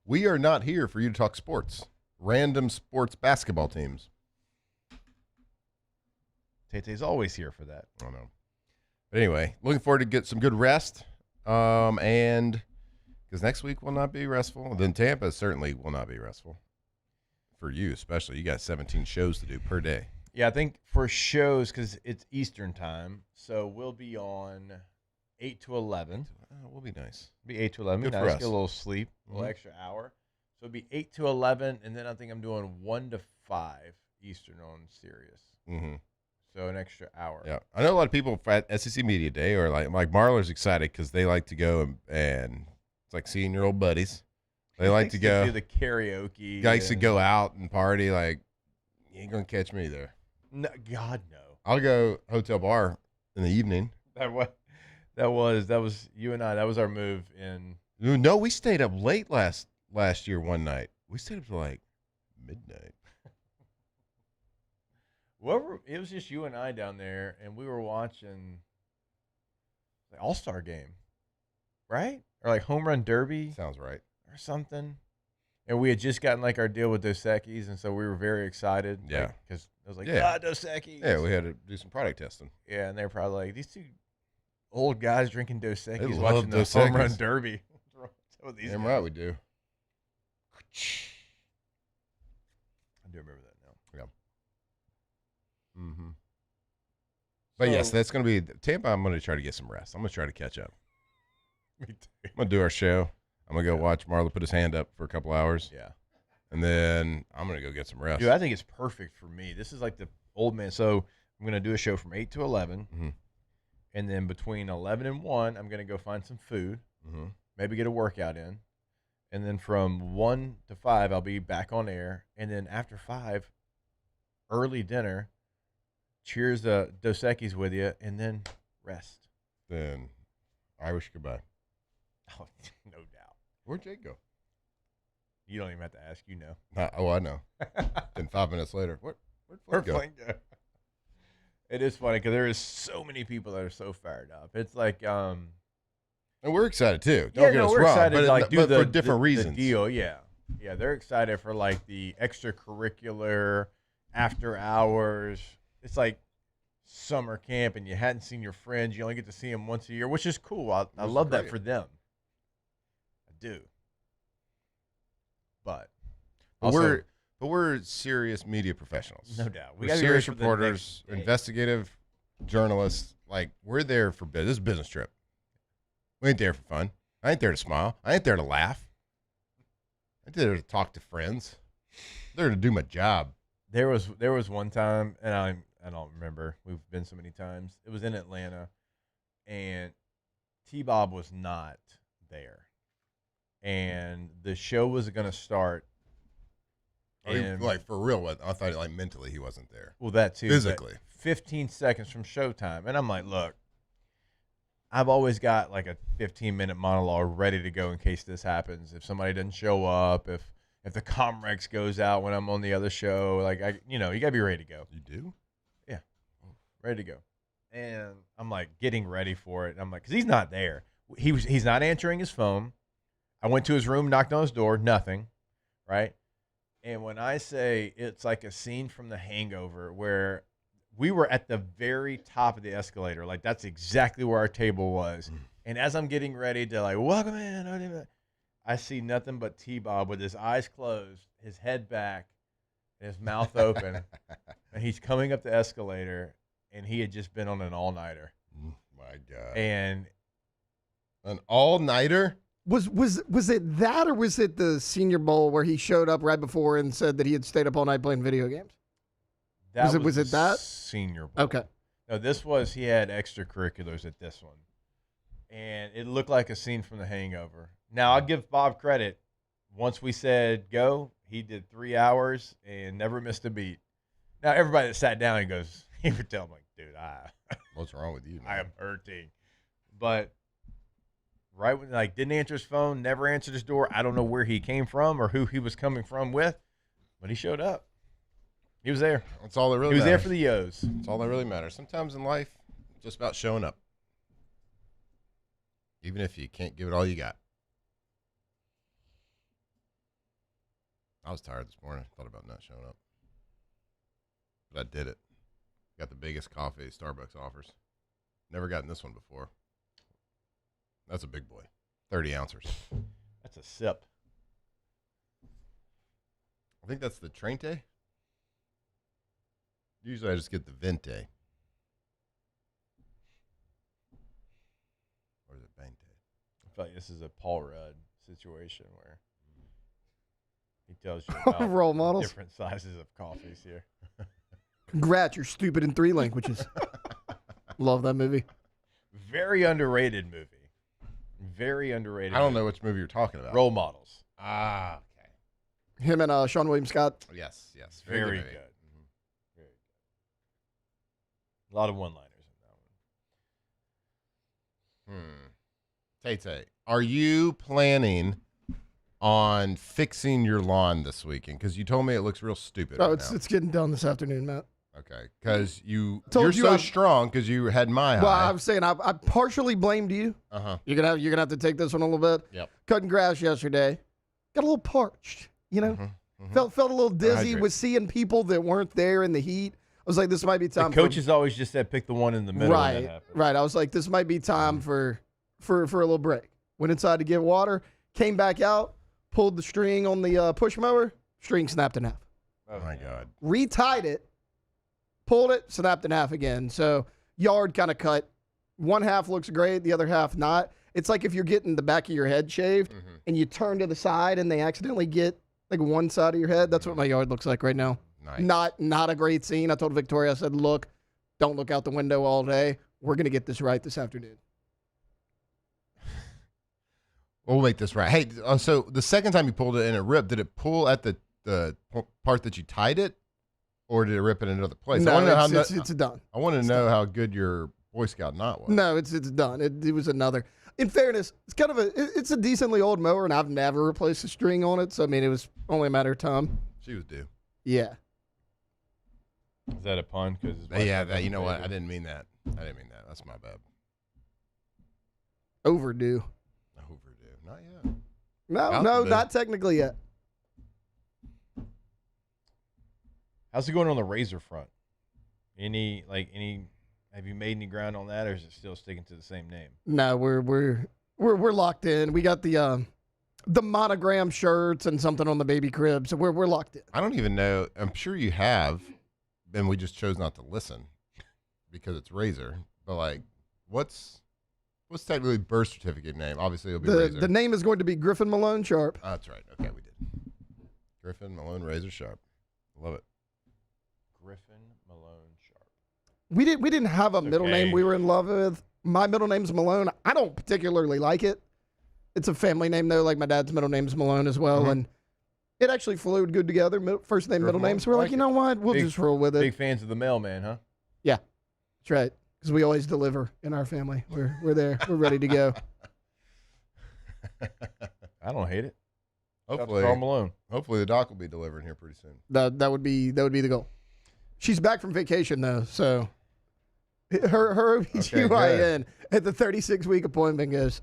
We are not here for you to talk sports. Random sports basketball teams. Tay-Tay's always here for that. I know. But anyway, looking forward to get some good rest. And because next week will not be restful. Then Tampa certainly will not be restful. For you especially. You got 17 shows to do per day. Yeah, I think for shows, because it's Eastern time, so we'll be on 8 to 11. Will be nice. Be 8 to 11. Good Nice. for us. Get a little sleep, a little extra hour. So it'll be 8 to 11, and then I think I'm doing 1 to 5 Eastern on Sirius. Mm-hmm. So an extra hour. Yeah, I know a lot of people at SEC Media Day are like Marlar's excited because they like to go and it's like seeing your old buddies. They like to go do the karaoke. Likes to go out and party. Like, you ain't gonna catch me there. No, God no. I'll go hotel bar in the evening. That was you and I. That was our move in. No, we stayed up late last year one night. We stayed up till like midnight. It was just you and I down there, and we were watching the All-Star game, right? Or like Home Run Derby. Sounds right. Or something. And we had just gotten like our deal with Dos Equis, and so we were very excited. Yeah. Because I was like, Dos Equis. Yeah, we had to do some product testing. Yeah, and they're probably like, these two old guys drinking Dos Equis love watching the Dos Home Run Equis. Derby. Damn right we do. I do remember that now. Yeah. Mm-hmm. But yes, that's going to be Tampa. I'm going to try to get some rest. I'm going to try to catch up. Me too. I'm going to do our show. I'm going to go watch Marla put his hand up for a couple hours. Yeah. And then I'm going to go get some rest. Dude, I think it's perfect for me. This is like the old man. So I'm going to do a show from 8 to 11. Mm-hmm. And then between 11 and 1, I'm going to go find some food. Mm-hmm. Maybe get a workout in. And then from 1 to 5, I'll be back on air. And then after 5, early dinner, cheers the Dos Equis with you, and then rest. Then Irish goodbye. Oh, no doubt. Where'd Jake go? You don't even have to ask. You know. I know. Then 5 minutes later, where'd Flynn go? It is funny because there is so many people that are so fired up. It's like, and we're excited too. Don't get us we're wrong, excited but, to like do but the for different the reasons. deal, yeah, they're excited for like the extracurricular after hours. It's like summer camp, and you hadn't seen your friends. You only get to see them once a year, which is cool. I love that for them. I do. But we're serious media professionals. No doubt. We're serious reporters, investigative journalists. Like, we're there for business. This is a business trip. We ain't there for fun. I ain't there to smile. I ain't there to laugh. I ain't there to talk to friends. I'm there to do my job. There was one time, and I don't remember. We've been so many times. It was in Atlanta, and T-Bob was not there. And the show was going to start. Like, for real, I thought like mentally he wasn't there. Well, that too. Physically. 15 seconds from showtime. And I'm like, look, I've always got like a 15-minute monologue ready to go in case this happens. If somebody doesn't show up, if the Comrex goes out when I'm on the other show, like, you got to be ready to go. You do? Yeah. Ready to go. And I'm like getting ready for it. I'm like, because he's not there. He's not answering his phone. I went to his room, knocked on his door, nothing, right? And when I say it's like a scene from The Hangover where we were at the very top of the escalator, like that's exactly where our table was. And as I'm getting ready to like, welcome in, I see nothing but T-Bob with his eyes closed, his head back, and his mouth open. And he's coming up the escalator, and he had just been on an all-nighter. My God. And an all-nighter? Was it that, or was it the Senior Bowl where he showed up right before and said that he had stayed up all night playing video games? That was it that? Senior Bowl. Okay. No, he had extracurriculars at this one. And it looked like a scene from The Hangover. Now, I'll give Bob credit. Once we said go, he did 3 hours and never missed a beat. Now, everybody that sat down, he would tell him, like, dude, what's wrong with you, man? I am hurting. But right when, didn't answer his phone, never answered his door. I don't know where he came from or who he was coming from with, but he showed up. He was there. That's all that really matters. He was matters. there for the Yo's. That's all that really matters. Sometimes in life, it's just about showing up. Even if you can't give it all you got. I was tired this morning. I thought about not showing up. But I did it. Got the biggest coffee Starbucks offers. Never gotten this one before. That's a big boy. 30 ounces. That's a sip. I think that's the Trente. Usually I just get the Vente. Or is it Bente? I feel like this is a Paul Rudd situation where he tells you about role models, different sizes of coffees here. Congrats, you're stupid in 3 languages. Love that movie. Very underrated movie. Very underrated. I don't know which movie you're talking about. Role Models. Ah, okay. Him and Sean William Scott. Yes. Very good. Mm-hmm. Very good. A lot of one-liners in that one. Tay, are you planning on fixing your lawn this weekend? Because you told me it looks real stupid. Oh, right now. it's getting done this afternoon, Matt. Okay, because you're you so strong because you had my Well, high. I was saying I partially blamed you. You're gonna have to take this one a little bit. Yep. Cutting grass yesterday, got a little parched. You know, felt a little dizzy Hydrate. with seeing people that weren't there in the heat. I was like, this might be time. The coaches always just said pick the one in the middle. when that happens. Right. I was like, this might be time for a little break. Went inside to get water, came back out, pulled the string on the push mower, string snapped in half. Oh my God. Retied it, pulled it, snapped in half again. So yard kind of cut. One half looks great, the other half not. It's like if you're getting the back of your head shaved and you turn to the side and they accidentally get like one side of your head. That's what my yard looks like right now. Nice. Not a great scene. I told Victoria, I said, look, don't look out the window all day. We're going to get this right this afternoon. We'll make this right. Hey, so the second time you pulled it and it ripped, did it pull at the part that you tied it, or did it rip in another place? No, I want to know it's done. I want to know how good your Boy Scout knot was. No, it's done. It was another. In fairness, it's kind of it's a decently old mower, and I've never replaced a string on it. So I mean, it was only a matter of time. She was due. Yeah. Is that a pun? Yeah, you know what? I didn't mean that. That's my bad. Overdue. Not yet. No, not technically yet. How's it going on the razor front? Have you made any ground on that, or is it still sticking to the same name? No, we're locked in. We got the monogram shirts and something on the baby crib, so we're locked in. I don't even know. I'm sure you have, and we just chose not to listen because it's Razor. But like, what's technically birth certificate name? Obviously, it'll be Razor. The name is going to be Griffin Malone Sharp. Oh, that's right. Okay, we did. Griffin Malone Razor Sharp. Love it. Griffin Malone Sharp. We didn't have a middle name we were in love with. My middle name's Malone. I don't particularly like it. It's a family name though. Like my dad's middle name's Malone as well, and it actually flowed good together. First name, middle name. So we're like, you know what? We'll just roll with it. Big fans of the mailman, huh? Yeah, that's right. Because we always deliver in our family. We're there. We're ready to go. I don't hate it. Hopefully, Karl Malone. Hopefully, the doc will be delivering here pretty soon. That would be the goal. She's back from vacation though, so her OBGYN at the 36-week appointment goes,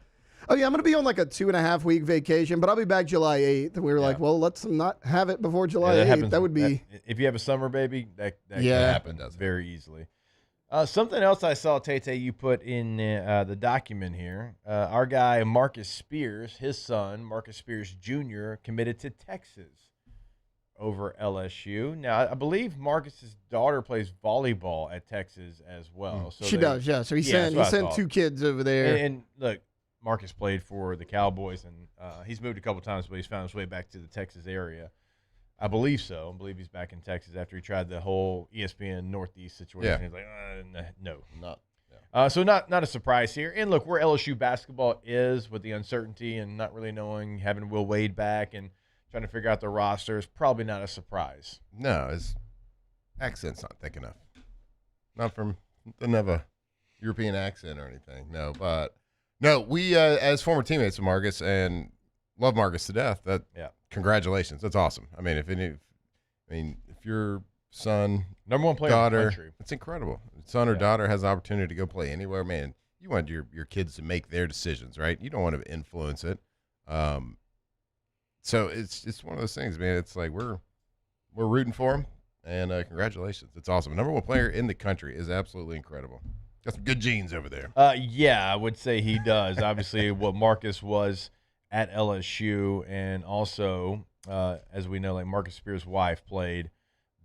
oh yeah, I'm gonna be on like a 2.5 week vacation, but I'll be back July 8th. And we were like, well, let's not have it before July 8th. That would be if you have a summer baby, that can Yeah. happen very easily. Something else I saw, Tay, you put in the document here. Our guy, Marcus Spears, his son, Marcus Spears Jr., committed to Texas over LSU. Now, I believe Marcus's daughter plays volleyball at Texas as well. So she does, yeah. So he sent 2 kids over there. And look, Marcus played for the Cowboys, and he's moved a couple times, but he's found his way back to the Texas area. I believe so. I believe he's back in Texas after he tried the whole ESPN Northeast situation. Yeah. He's like, no. Not. So not a surprise here. And look, where LSU basketball is with the uncertainty and not really knowing, having Will Wade back and trying to figure out the roster is probably not a surprise. No, his accent's not thick enough. Not from, doesn't have a European accent or anything. No, but no, we as former teammates of Marcus and love Marcus to death. Congratulations, that's awesome. I mean, if your son, number one player daughter, in the country, it's incredible. Son or daughter has the opportunity to go play anywhere. Man, you want your kids to make their decisions, right? You don't want to influence it. So it's one of those things, man. It's like we're rooting for him, and congratulations, it's awesome. Number one player in the country is absolutely incredible. Got some good genes over there. Yeah, I would say he does. Obviously, what Marcus was at LSU, and also, as we know, like Marcus Spears' wife played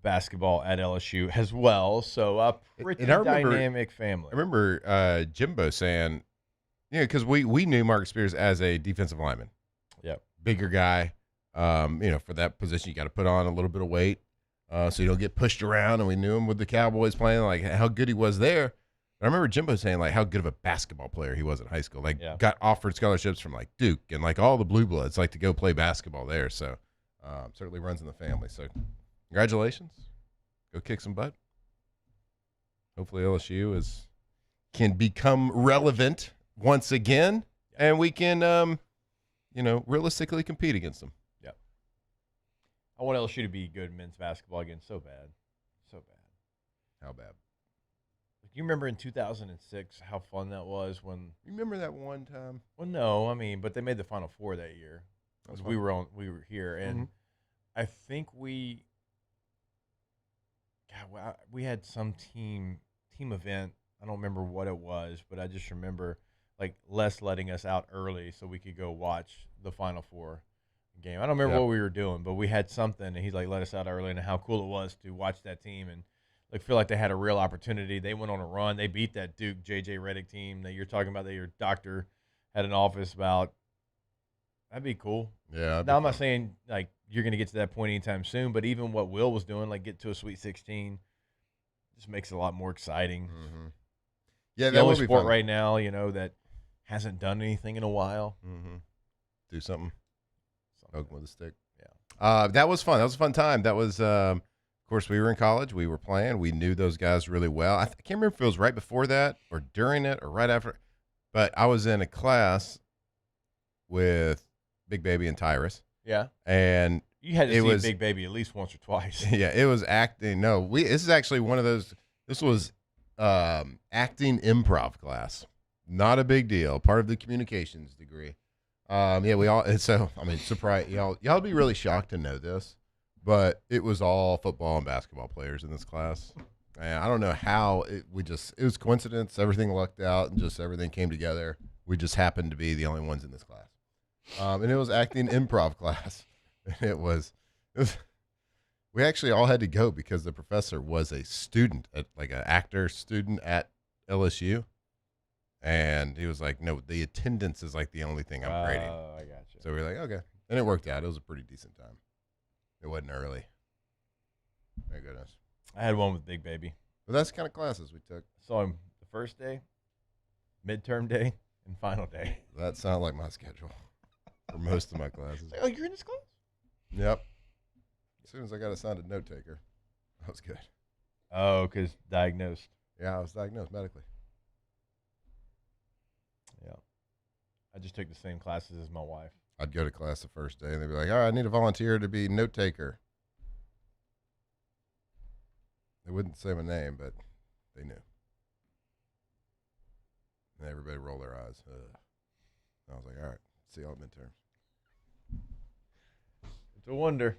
basketball at LSU as well. So a pretty dynamic family. I remember Jimbo saying, because we knew Marcus Spears as a defensive lineman. Yep. Bigger guy. For that position, you got to put on a little bit of weight so you don't get pushed around. And we knew him with the Cowboys playing, like how good he was there. I remember Jimbo saying like how good of a basketball player he was in high school. Like got offered scholarships from like Duke and like all the blue bloods like to go play basketball there. So certainly runs in the family. So congratulations. Go kick some butt. Hopefully LSU can become relevant once again, and we can realistically compete against them. Yeah. I want LSU to be good men's basketball again so bad. So bad. How bad? You remember in 2006 how fun that was when you remember that one time? Well, no, I mean, but they made the Final Four that year. We were here, and I think we had some team event. I don't remember what it was, but I just remember like Les letting us out early so we could go watch the Final Four game. I don't remember what we were doing, but we had something, and he's like let us out early, and how cool it was to watch that team and feel like they had a real opportunity. They went on a run. They beat that Duke J.J. Redick team that you're talking about that your doctor had an office about. That'd be cool. Yeah. Now, I'm not saying like you're going to get to that point anytime soon, but even what Will was doing, like get to a Sweet 16, just makes it a lot more exciting. Mm-hmm. Yeah, the only sport right now, that hasn't done anything in a while. Mm-hmm. Do something. Poke with a stick. Yeah. That was fun. That was a fun time. That was, of course, we were in college. We were playing. We knew those guys really well. I can't remember if it was right before that or during it or right after, but I was in a class with Big Baby and Tyrus. Yeah. And you had to see Big Baby at least once or twice. Yeah, it was acting. No, this is actually one of those. This was acting improv class. Not a big deal. Part of the communications degree. We all. And so surprise y'all be really shocked to know this, but it was all football and basketball players in this class. And I don't know how it was coincidence. Everything lucked out and just everything came together. We just happened to be the only ones in this class. And it was acting improv class. It was we actually all had to go because the professor was a student like an actor student at LSU. And he was like, no, the attendance is like the only thing I'm grading. I got you. So we were like, okay. And it worked out. It was a pretty decent time. It wasn't early. Thank goodness. I had one with Big Baby. But that's the kind of classes we took. Saw him the first day, midterm day, and final day. That sounded like my schedule for most of my classes. Oh, you're in this class? Yep. As soon as I got assigned a note taker, that was good. Oh, because diagnosed. Yeah, I was diagnosed medically. Yeah. I just took the same classes as my wife. I'd go to class the first day, and they'd be like, all right, I need a volunteer to be note taker. They wouldn't say my name, but they knew. And everybody rolled their eyes. I was like, all right, see y'all at midterms. It's a wonder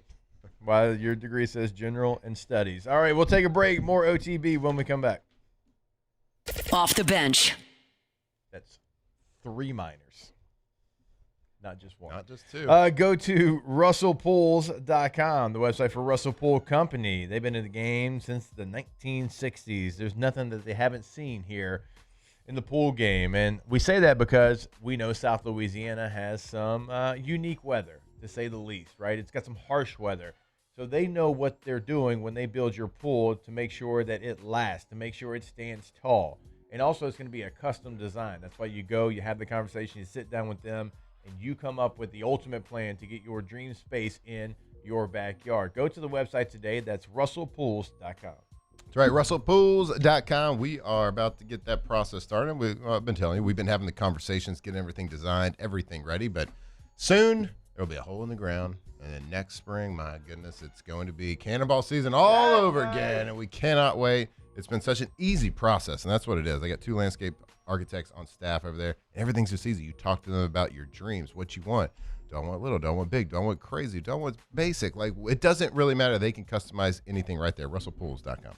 why your degree says general and studies. All right, we'll take a break. More OTB when we come back. Off the bench. That's 3 minors. Not just one. Not just 2. Go to RussellPools.com, the website for Russell Pool Company. They've been in the game since the 1960s. There's nothing that they haven't seen here in the pool game. And we say that because we know South Louisiana has some unique weather, to say the least, right? It's got some harsh weather. So they know what they're doing when they build your pool to make sure that it lasts, to make sure it stands tall. And also it's going to be a custom design. That's why you go, you have the conversation, you sit down with them, and you come up with the ultimate plan to get your dream space in your backyard. Go to the website today. That's russellpools.com. That's right, russellpools.com. We are about to get that process started. I've been telling you, we've been having the conversations, getting everything designed, everything ready, but soon there'll be a hole in the ground. And then next spring, my goodness, it's going to be cannonball season all over again, and we cannot wait. It's been such an easy process, and that's what it is. I got 2 landscape architects on staff over there, and everything's just easy. You talk to them about your dreams, what you want. Do I want little? Do I want big? Do I want crazy? Do I want basic? Like, it doesn't really matter. They can customize anything right there. russellpools.com.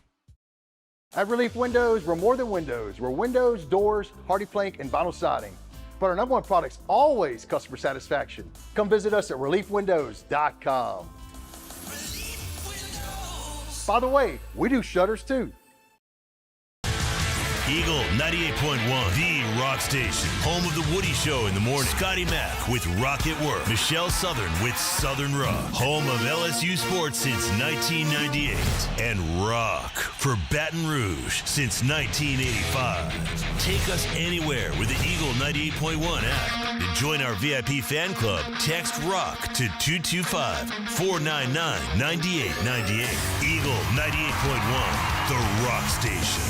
At Relief Windows, we're more than windows. We're windows, doors, hardy plank, and vinyl siding. But our number one product's always customer satisfaction. Come visit us at reliefwindows.com. By the way, we do shutters too. Eagle 98.1, the rock station. Home of the Woody Show in the morning. Scotty Mack with Rock at Work. Michelle Southern with Southern Rock. Home of LSU sports since 1998. And rock for Baton Rouge since 1985. Take us anywhere with the Eagle 98.1 app. To join our VIP fan club, text ROCK to 225-499-9898. Eagle 98.1, the rock station.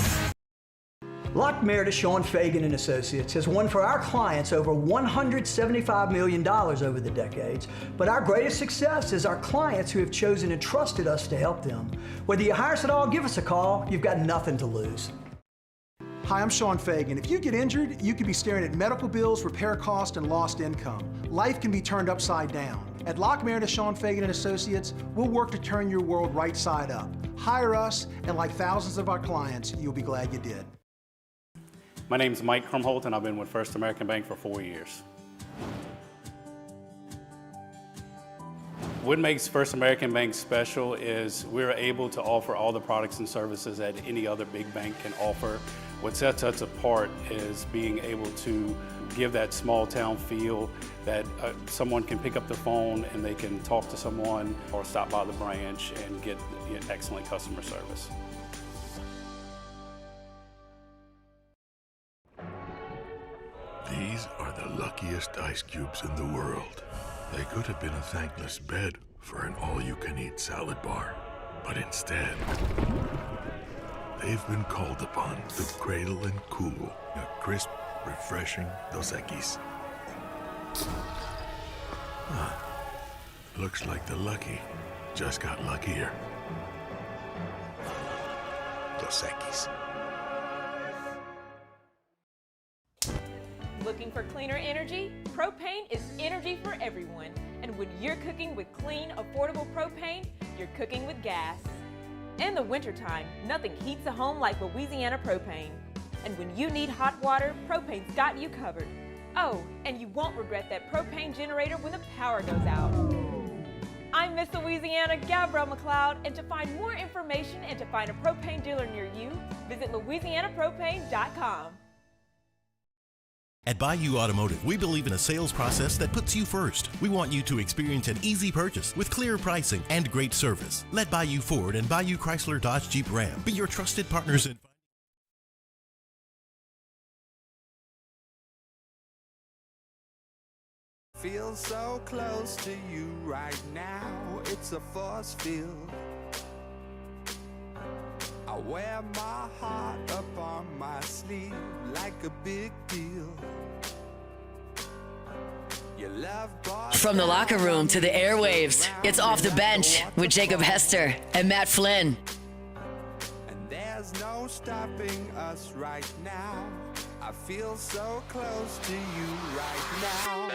Lockmeyer to Sean Fagan and Associates has won for our clients over $175 million over the decades, but our greatest success is our clients who have chosen and trusted us to help them. Whether you hire us at all, give us a call. You've got nothing to lose. Hi, I'm Sean Fagan. If you get injured, you could be staring at medical bills, repair costs, and lost income. Life can be turned upside down. At Lockmeyer to Sean Fagan and Associates, we'll work to turn your world right side up. Hire us, and like thousands of our clients, you'll be glad you did. My name is Mike Krumholt, and I've been with First American Bank for 4 years. What makes First American Bank special is we're able to offer all the products and services that any other big bank can offer. What sets us apart is being able to give that small town feel that someone can pick up the phone and they can talk to someone or stop by the branch and get excellent customer service. These are the luckiest ice cubes in the world. They could have been a thankless bed for an all-you-can-eat salad bar. But instead, they've been called upon to cradle and cool a crisp, refreshing Dos Equis. Looks like the lucky just got luckier. Dos Equis. Looking for cleaner energy? Propane is energy for everyone. And when you're cooking with clean, affordable propane, you're cooking with gas. In the wintertime, nothing heats a home like Louisiana propane. And when you need hot water, propane's got you covered. Oh, and you won't regret that propane generator when the power goes out. I'm Miss Louisiana, Gabrielle McLeod, and to find more information and to find a propane dealer near you, visit louisianapropane.com. At Bayou Automotive, we believe in a sales process that puts you first. We want you to experience an easy purchase with clear pricing and great service. Let Bayou Ford and Bayou Chrysler Dodge Jeep Ram be your trusted partners in Feel so close to you right now, it's a force field. I wear my heart up on my sleeve like a big deal. Your love From the locker room to the airwaves, it's Off the Bench with Jacob Hester and Matt Flynn. And there's no stopping us right now. I feel so close to you right now.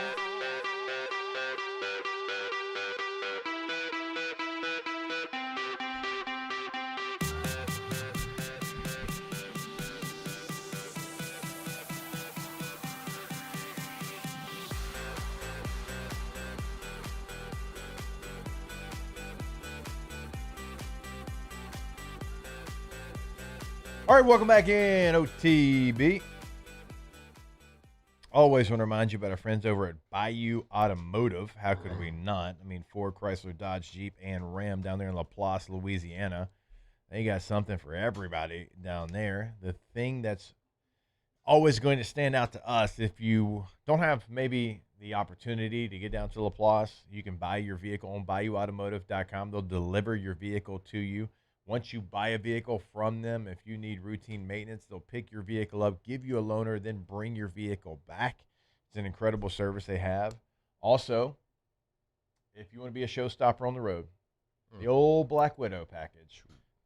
All right, welcome back in, OTB. Always want to remind you about our friends over at Bayou Automotive. How could we not? I mean, Ford, Chrysler, Dodge, Jeep, and Ram down there in Laplace, Louisiana. They got something for everybody down there. The thing that's always going to stand out to us, if you don't have maybe the opportunity to get down to Laplace, you can buy your vehicle on BayouAutomotive.com. They'll deliver your vehicle to you. Once you buy a vehicle from them, if you need routine maintenance, they'll pick your vehicle up, give you a loaner, then bring your vehicle back. It's an incredible service they have. Also, if you want to be a showstopper on the road, the old Black Widow package.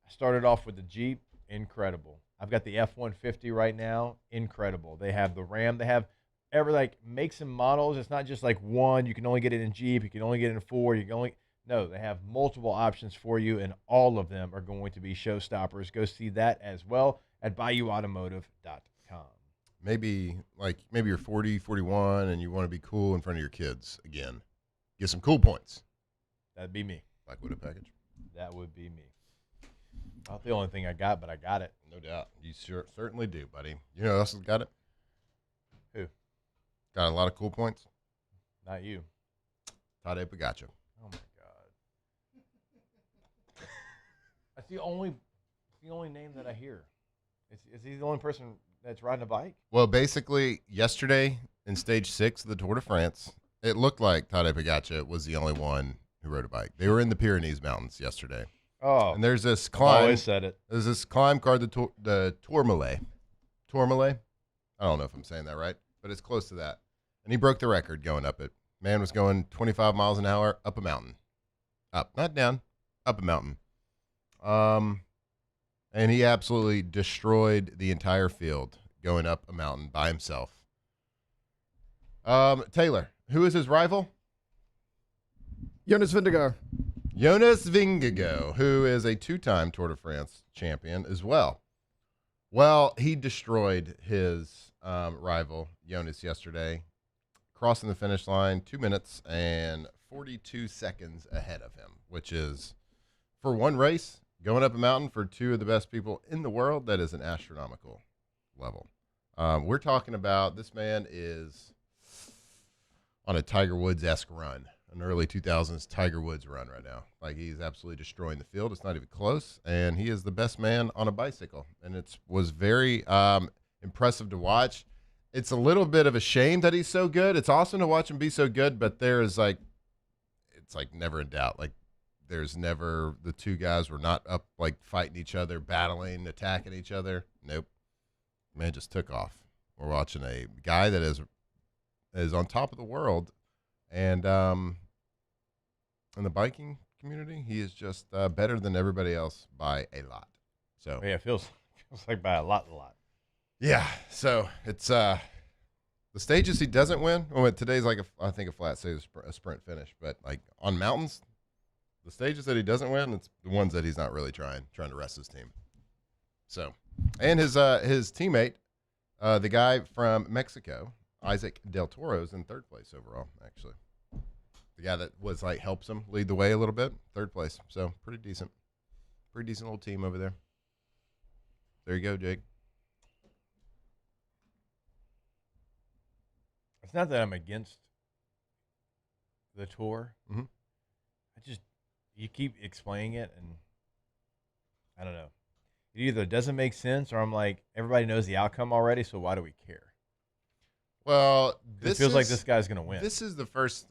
I started off with the Jeep, incredible. I've got the F-150 right now, incredible. They have the Ram. They have makes and models. It's not just like one. You can only get it in Jeep. You can only get it in Ford. No, they have multiple options for you, and all of them are going to be showstoppers. Go see that as well at BayouAutomotive.com. Maybe you're 40, 41, and you want to be cool in front of your kids again. Get some cool points. That'd be me. Black Widow package. That would be me. Not the only thing I got, but I got it. No doubt. You certainly do, buddy. You know who else has got it? Who? Got a lot of cool points? Not you. Tade Pogacar. Oh, my God. That's the only name that I hear. Is he the only person that's riding a bike? Well, basically, yesterday in Stage 6 of the Tour de France, it looked like Tade Pogacar was the only one who rode a bike. They were in the Pyrenees Mountains yesterday. Oh, and there's this climb. Always said it. There's this climb called the Tourmalet. Tourmalet? I don't know if I'm saying that right, but it's close to that. And he broke the record going up it. Man was going 25 miles an hour up a mountain. Up, not down, up a mountain. And he absolutely destroyed the entire field going up a mountain by himself. Taylor, who is his rival? Jonas Vingegaard. Jonas Vingegaard, who is a two-time Tour de France champion as well. Well, he destroyed his rival, Jonas, yesterday, crossing the finish line 2 minutes and 42 seconds ahead of him, which is, for one race, going up a mountain for two of the best people in the world, that is an astronomical level. We're talking about this man is on a Tiger Woods-esque run. An early 2000s Tiger Woods run right now. Like, he's absolutely destroying the field. It's not even close. And he is the best man on a bicycle. And it was very impressive to watch. It's a little bit of a shame that he's so good. It's awesome to watch him be so good, but it's never in doubt. Like, there's never, the two guys were not up, like, fighting each other, battling, attacking each other. Nope. Man just took off. We're watching a guy that is on top of the world. And in the biking community, he is just better than everybody else by a lot. So yeah, it feels like by a lot. Yeah. So it's the stages he doesn't win. Well, today's like I think a flat stage, a sprint finish. But like on mountains, the stages that he doesn't win, it's the ones that he's not really trying to rest his team. So, and his teammate, the guy from Mexico, Isaac Del Toro, is in third place overall, actually. The guy that was helps him lead the way a little bit, third place. So pretty decent little team over there. There you go, Jake. It's not that I'm against the tour. Mm-hmm. You keep explaining it, and I don't know. It either doesn't make sense, or I'm like, everybody knows the outcome already, so why do we care? Well, it feels like this guy's going to win. This is the first,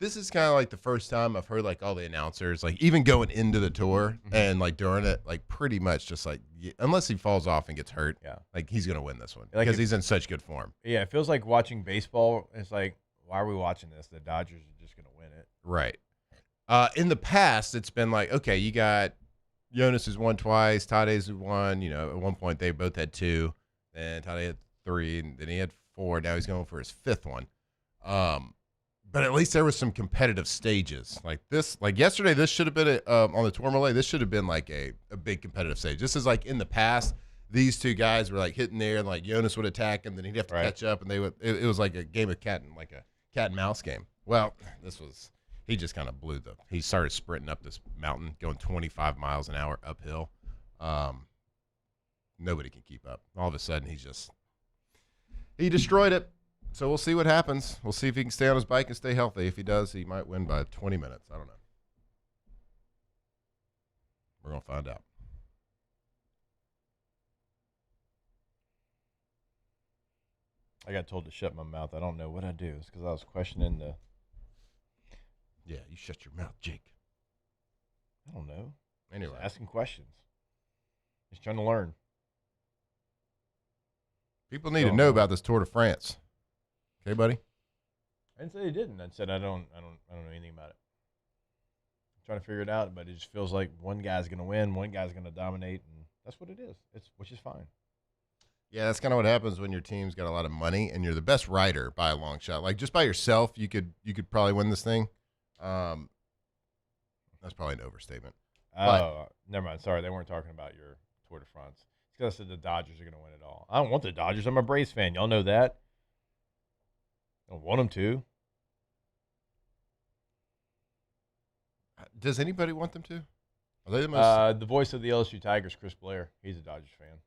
this is kind of like the first time I've heard like all the announcers, like even going into the tour and like during it, like pretty much just like, unless he falls off and gets hurt, like he's going to win this one because he's in such good form. Yeah, it feels like watching baseball. It's like, why are we watching this? The Dodgers are just going to win it. Right. In the past, it's been like, okay, you got Jonas who's won twice, Tade's who won. You know, at one point they both had two, and Tade had 3, and then he had 4. Now he's going for his 5th one. But at least there was some competitive stages like this. Like yesterday, this should have been on the Tourmalet. This should have been like a big competitive stage. This is like in the past, these two guys were like hitting there, and like Jonas would attack him, then he'd have to catch up, and they would. It was like a game of cat and mouse game. Well, he just kind of he started sprinting up this mountain, going 25 miles an hour uphill. Nobody can keep up. All of a sudden, he's just he destroyed it. So we'll see what happens. We'll see if he can stay on his bike and stay healthy. If he does, he might win by 20 minutes. I don't know. We're going to find out. I got told to shut my mouth. I don't know what I do. It's because I was questioning the. Yeah, you shut your mouth, Jake. I don't know. Anyway. Just asking questions. Just trying to learn. People need to know about this Tour de France. Okay, buddy? I didn't say they didn't. I said I don't know anything about it. I'm trying to figure it out, but it just feels like one guy's going to win, one guy's going to dominate, and that's what it is. Which is fine. Yeah, that's kind of what happens when your team's got a lot of money and you're the best rider by a long shot. Like just by yourself, you could probably win this thing. That's probably an overstatement. Oh, never mind. Sorry, they weren't talking about your Tour de France. It's because I said the Dodgers are going to win it all. I don't want the Dodgers. I'm a Braves fan. Y'all know that. I don't want them to. Does anybody want them to? Are they the most? The voice of the LSU Tigers, Chris Blair. He's a Dodgers fan.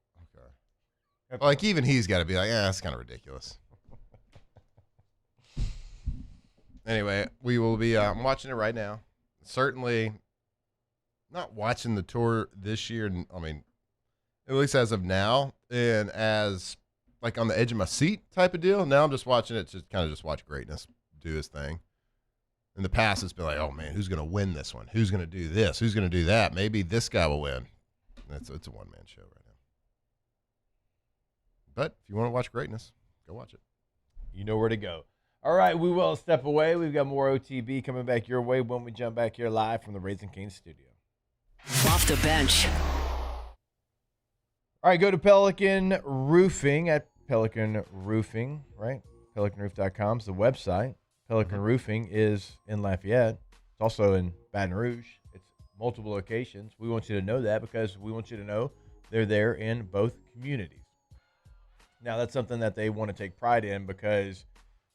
Okay. Like even he's got to be like, that's kind of ridiculous. Anyway, we will be. I'm watching it right now. Certainly, not watching the tour this year. I mean, at least as of now, and as like on the edge of my seat type of deal. Now I'm just watching it to kind of just watch greatness do his thing. In the past, it's been like, oh man, who's going to win this one? Who's going to do this? Who's going to do that? Maybe this guy will win. It's a one-man show right now. But if you want to watch greatness, go watch it. You know where to go. All right, we will step away. We've got more OTB coming back your way when we jump back here live from the Raising Cane's studio. Off the bench. All right, go to Pelican Roofing at Pelican Roofing, right? PelicanRoof.com is the website. Pelican Roofing is in Lafayette. It's also in Baton Rouge. It's multiple locations. We want you to know that because we want you to know they're there in both communities. Now, that's something that they want to take pride in because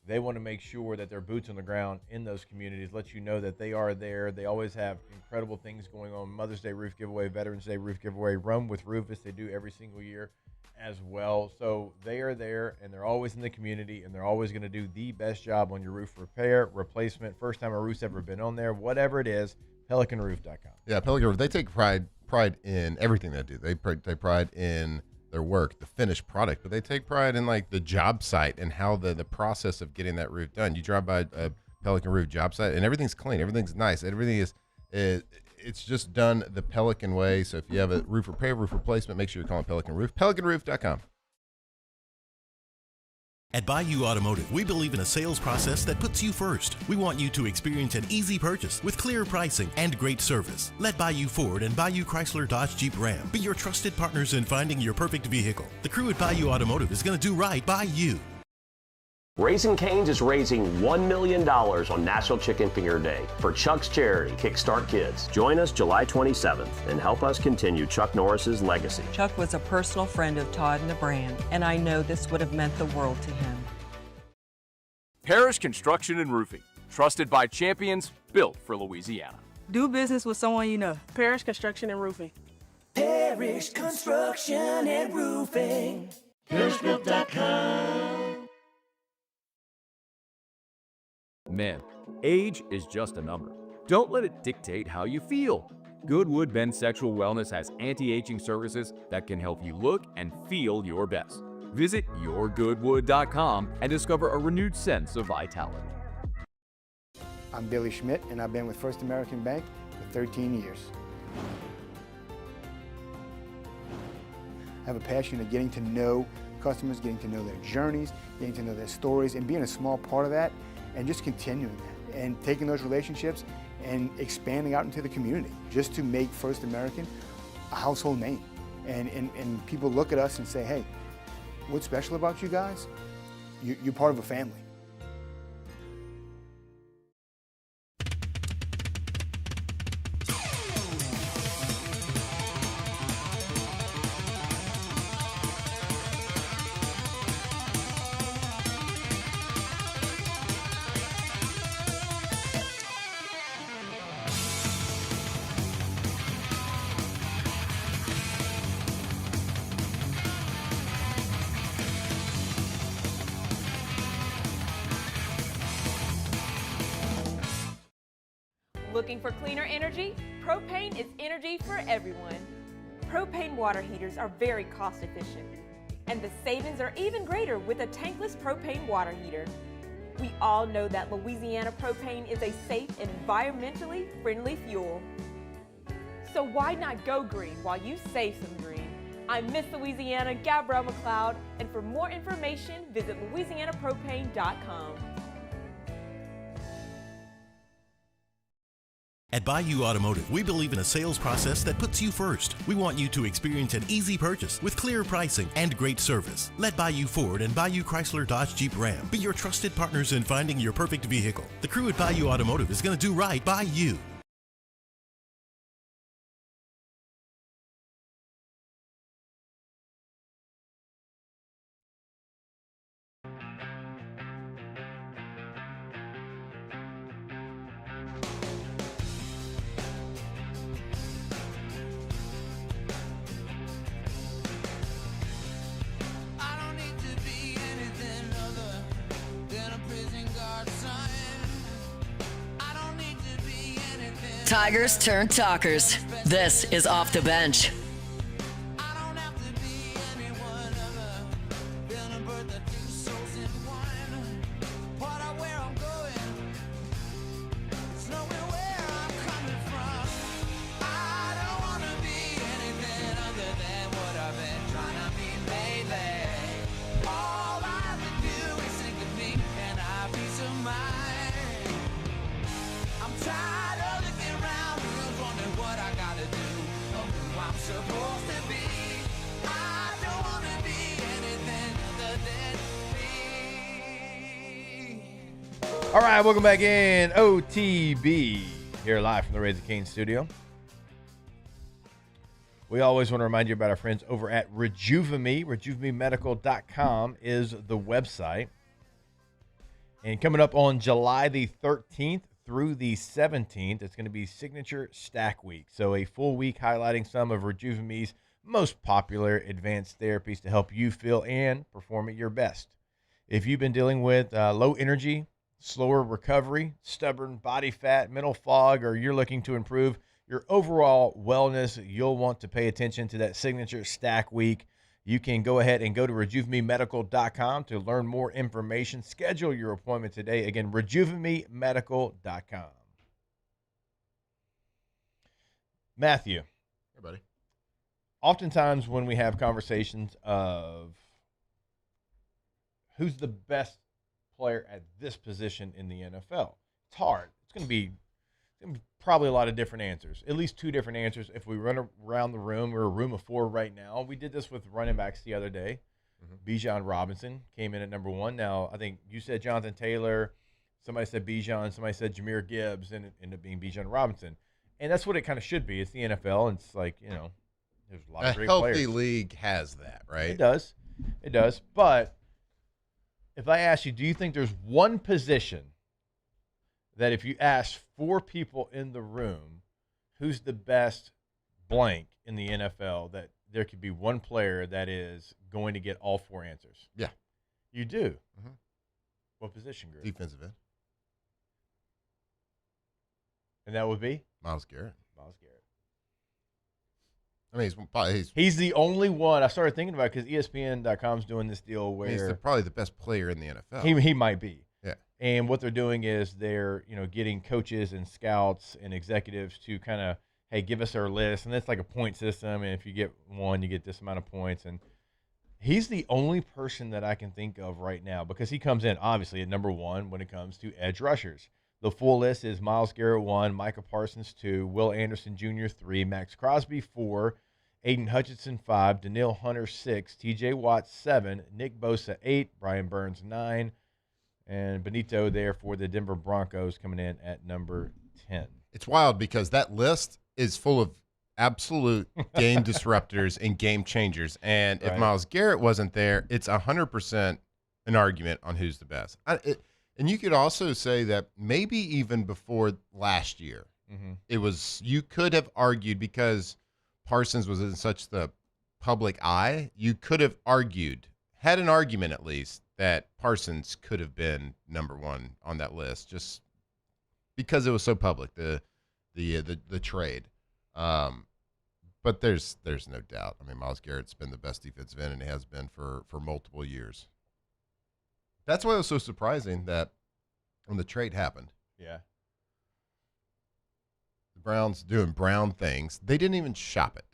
they want to make sure that their boots on the ground in those communities let you know that they are there. They always have incredible things going on. Mother's Day roof giveaway, Veterans Day roof giveaway, Run with Rufus. They do every single year as well. So they are there, and they're always in the community, and they're always going to do the best job on your roof repair, replacement, first time a roof's ever been on there, whatever it is, PelicanRoof.com. Yeah, Pelican Roof, they take pride in everything they do. They take pride in their work, the finished product, but they take pride in like the job site and how the process of getting that roof done. You drive by a Pelican Roof job site and everything's clean, everything's nice, everything is it's just done the Pelican way. So if you have a roof repair, roof replacement, make sure you're calling Pelican Roof. PelicanRoof.com. At Bayou Automotive, we believe in a sales process that puts you first. We want you to experience an easy purchase with clear pricing and great service. Let Bayou Ford and Bayou Chrysler Dodge Jeep Ram be your trusted partners in finding your perfect vehicle. The crew at Bayou Automotive is going to do right by you. Raising Cane's is raising $1 million on National Chicken Finger Day for Chuck's Charity Kickstart Kids. Join us July 27th and help us continue Chuck Norris's legacy. Chuck was a personal friend of Todd and the brand, and I know this would have meant the world to him. Parrish Construction and Roofing, trusted by champions, built for Louisiana. Do business with someone you know. Parrish Construction and Roofing. Parrish Construction and Roofing. ParrishBuilt.com. Men, age is just a number. Don't let it dictate how you feel. Goodwood Men's Sexual Wellness has anti-aging services that can help you look and feel your best. Visit yourgoodwood.com and discover a renewed sense of vitality. I'm Billy Schmidt, and I've been with First American Bank for 13 years. I have a passion of getting to know customers, getting to know their journeys, getting to know their stories, and being a small part of that, and just continuing that, and taking those relationships and expanding out into the community, just to make First American a household name. And people look at us and say, hey, what's special about you guys? You're part of a family. Looking for cleaner energy? Propane is energy for everyone. Propane water heaters are very cost efficient, and the savings are even greater with a tankless propane water heater. We all know that Louisiana propane is a safe and environmentally friendly fuel. So why not go green while you save some green? I'm Miss Louisiana, Gabrielle McLeod, and for more information, visit louisianapropane.com. At Bayou Automotive, we believe in a sales process that puts you first. We want you to experience an easy purchase with clear pricing and great service. Let Bayou Ford and Bayou Chrysler Dodge Jeep Ram be your trusted partners in finding your perfect vehicle. The crew at Bayou Automotive is going to do right by you. Tigers turn talkers. This is Off the Bench. All right, welcome back in. OTB here live from the Raising Cane's studio. We always want to remind you about our friends over at Rejuveme. RejuvemeMedical.com is the website. And coming up on July the 13th through the 17th, it's going to be Signature Stack Week. So a full week highlighting some of Rejuveme's most popular advanced therapies to help you feel and perform at your best. If you've been dealing with low energy, slower recovery, stubborn body fat, mental fog, or you're looking to improve your overall wellness, you'll want to pay attention to that Signature Stack Week. You can go ahead and go to RejuvemeMedical.com to learn more information. Schedule your appointment today. Again, RejuvemeMedical.com. Matthew. Hey, buddy. Oftentimes when we have conversations of who's the best player at this position in the NFL, it's hard. It's going to be probably a lot of different answers, at least two different answers. If we run around the room, we're a room of four right now. We did this with running backs the other day. Bijan Robinson came in at number one. Now, I think you said Jonathan Taylor. Somebody said Bijan. Somebody said Jahmyr Gibbs, and it ended up being Bijan Robinson. And that's what it kind of should be. It's the NFL, and it's like, you know, there's a lot of great players. A healthy league has that, right? It does. It does. But if I ask you, do you think there's one position that if you ask four people in the room who's the best blank in the NFL, that there could be one player that is going to get all four answers? Yeah. You do? What position group? Defensive end. And that would be? Myles Garrett. Myles Garrett. I mean, he's the only one. I started thinking about it because ESPN.com's doing this deal where he's probably the best player in the NFL. He might be. Yeah. And what they're doing is they're, getting coaches and scouts and executives to kind of, hey, give us our list. And it's like a point system. And if you get one, you get this amount of points. And he's the only person that I can think of right now because he comes in, obviously, at number one when it comes to edge rushers. The full list is Myles Garrett 1, Micah Parsons 2, Will Anderson Jr. 3, Max Crosby 4, Aiden Hutchinson 5, Danielle Hunter 6, TJ Watt 7, Nick Bosa 8, Brian Burns 9, and Benito there for the Denver Broncos coming in at number 10. It's wild because that list is full of absolute game disruptors and game changers. And if Myles Garrett wasn't there, it's 100% an argument on who's the best. And you could also say that maybe even before last year, it was, you could have argued because Parsons was in such the public eye, you could have had an argument at least, that Parsons could have been number one on that list just because it was so public. The the trade. But there's no doubt. I mean, Myles Garrett's been the best defensive end, and he has been for multiple years. That's why it was so surprising that when the trade happened, yeah, the Browns doing Brown things, they didn't even shop it.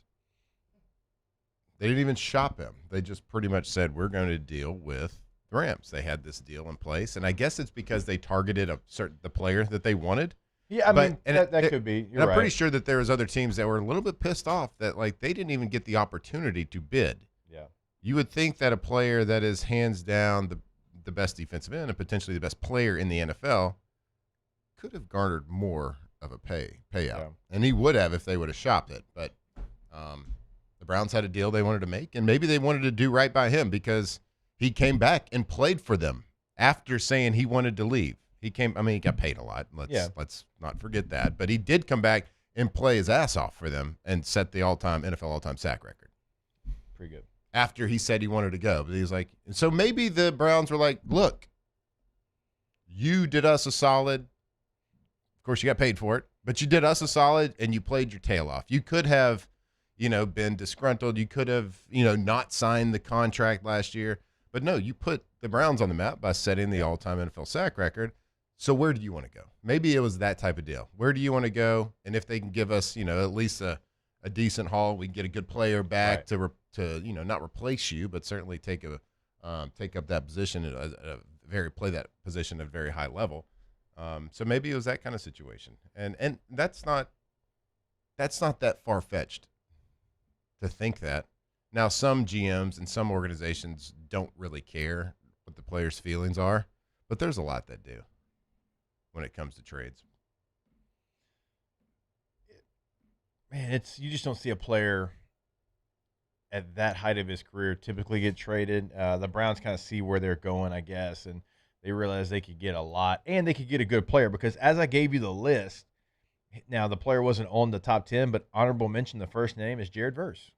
They didn't even shop him. They just pretty much said, we're going to deal with the Rams. They had this deal in place, and I guess it's because they targeted the player that they wanted. Yeah, I mean, that could be. You're I'm right. pretty sure that there was other teams that were a little bit pissed off that they didn't even get the opportunity to bid. Yeah. You would think that a player that is hands down the best defensive end and potentially the best player in the NFL could have garnered more of a payout. Yeah. And he would have if they would have shopped it. But the Browns had a deal they wanted to make, and maybe they wanted to do right by him because he came back and played for them after saying he wanted to leave. He got paid a lot. Let's not forget that. But he did come back and play his ass off for them and set the NFL all-time sack record. Pretty good. After he said he wanted to go. But he was like, so maybe the Browns were like, look, you did us a solid. Of course, you got paid for it, but you did us a solid and you played your tail off. You could have, been disgruntled. You could have, not signed the contract last year. But no, you put the Browns on the map by setting the all-time NFL sack record. So where do you want to go? Maybe it was that type of deal. Where do you want to go? And if they can give us, at least a decent haul, we can get a good player back to not replace you, but certainly take up that position play that position at a very high level. So maybe it was that kind of situation. And that's not that far-fetched to think that. Now, some GMs and some organizations don't really care what the players' feelings are, but there's a lot that do when it comes to trades. Man, you just don't see a player at that height of his career typically get traded. The Browns kind of see where they're going, I guess, and they realize they could get a lot, and they could get a good player because as I gave you the list, now the player wasn't on the top 10, but honorable mention, the first name is Jared Verse,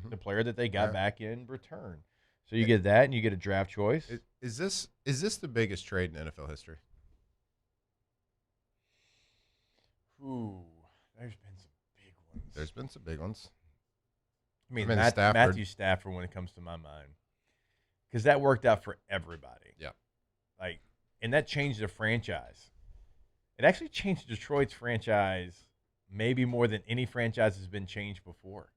the player that they got back in return. So you get that, and you get a draft choice. Is this the biggest trade in NFL history? Ooh, there's been some big ones. There's been some big ones. I mean, Matthew Stafford when it comes to my mind. Because that worked out for everybody. Yeah. And that changed the franchise. It actually changed Detroit's franchise maybe more than any franchise has been changed before.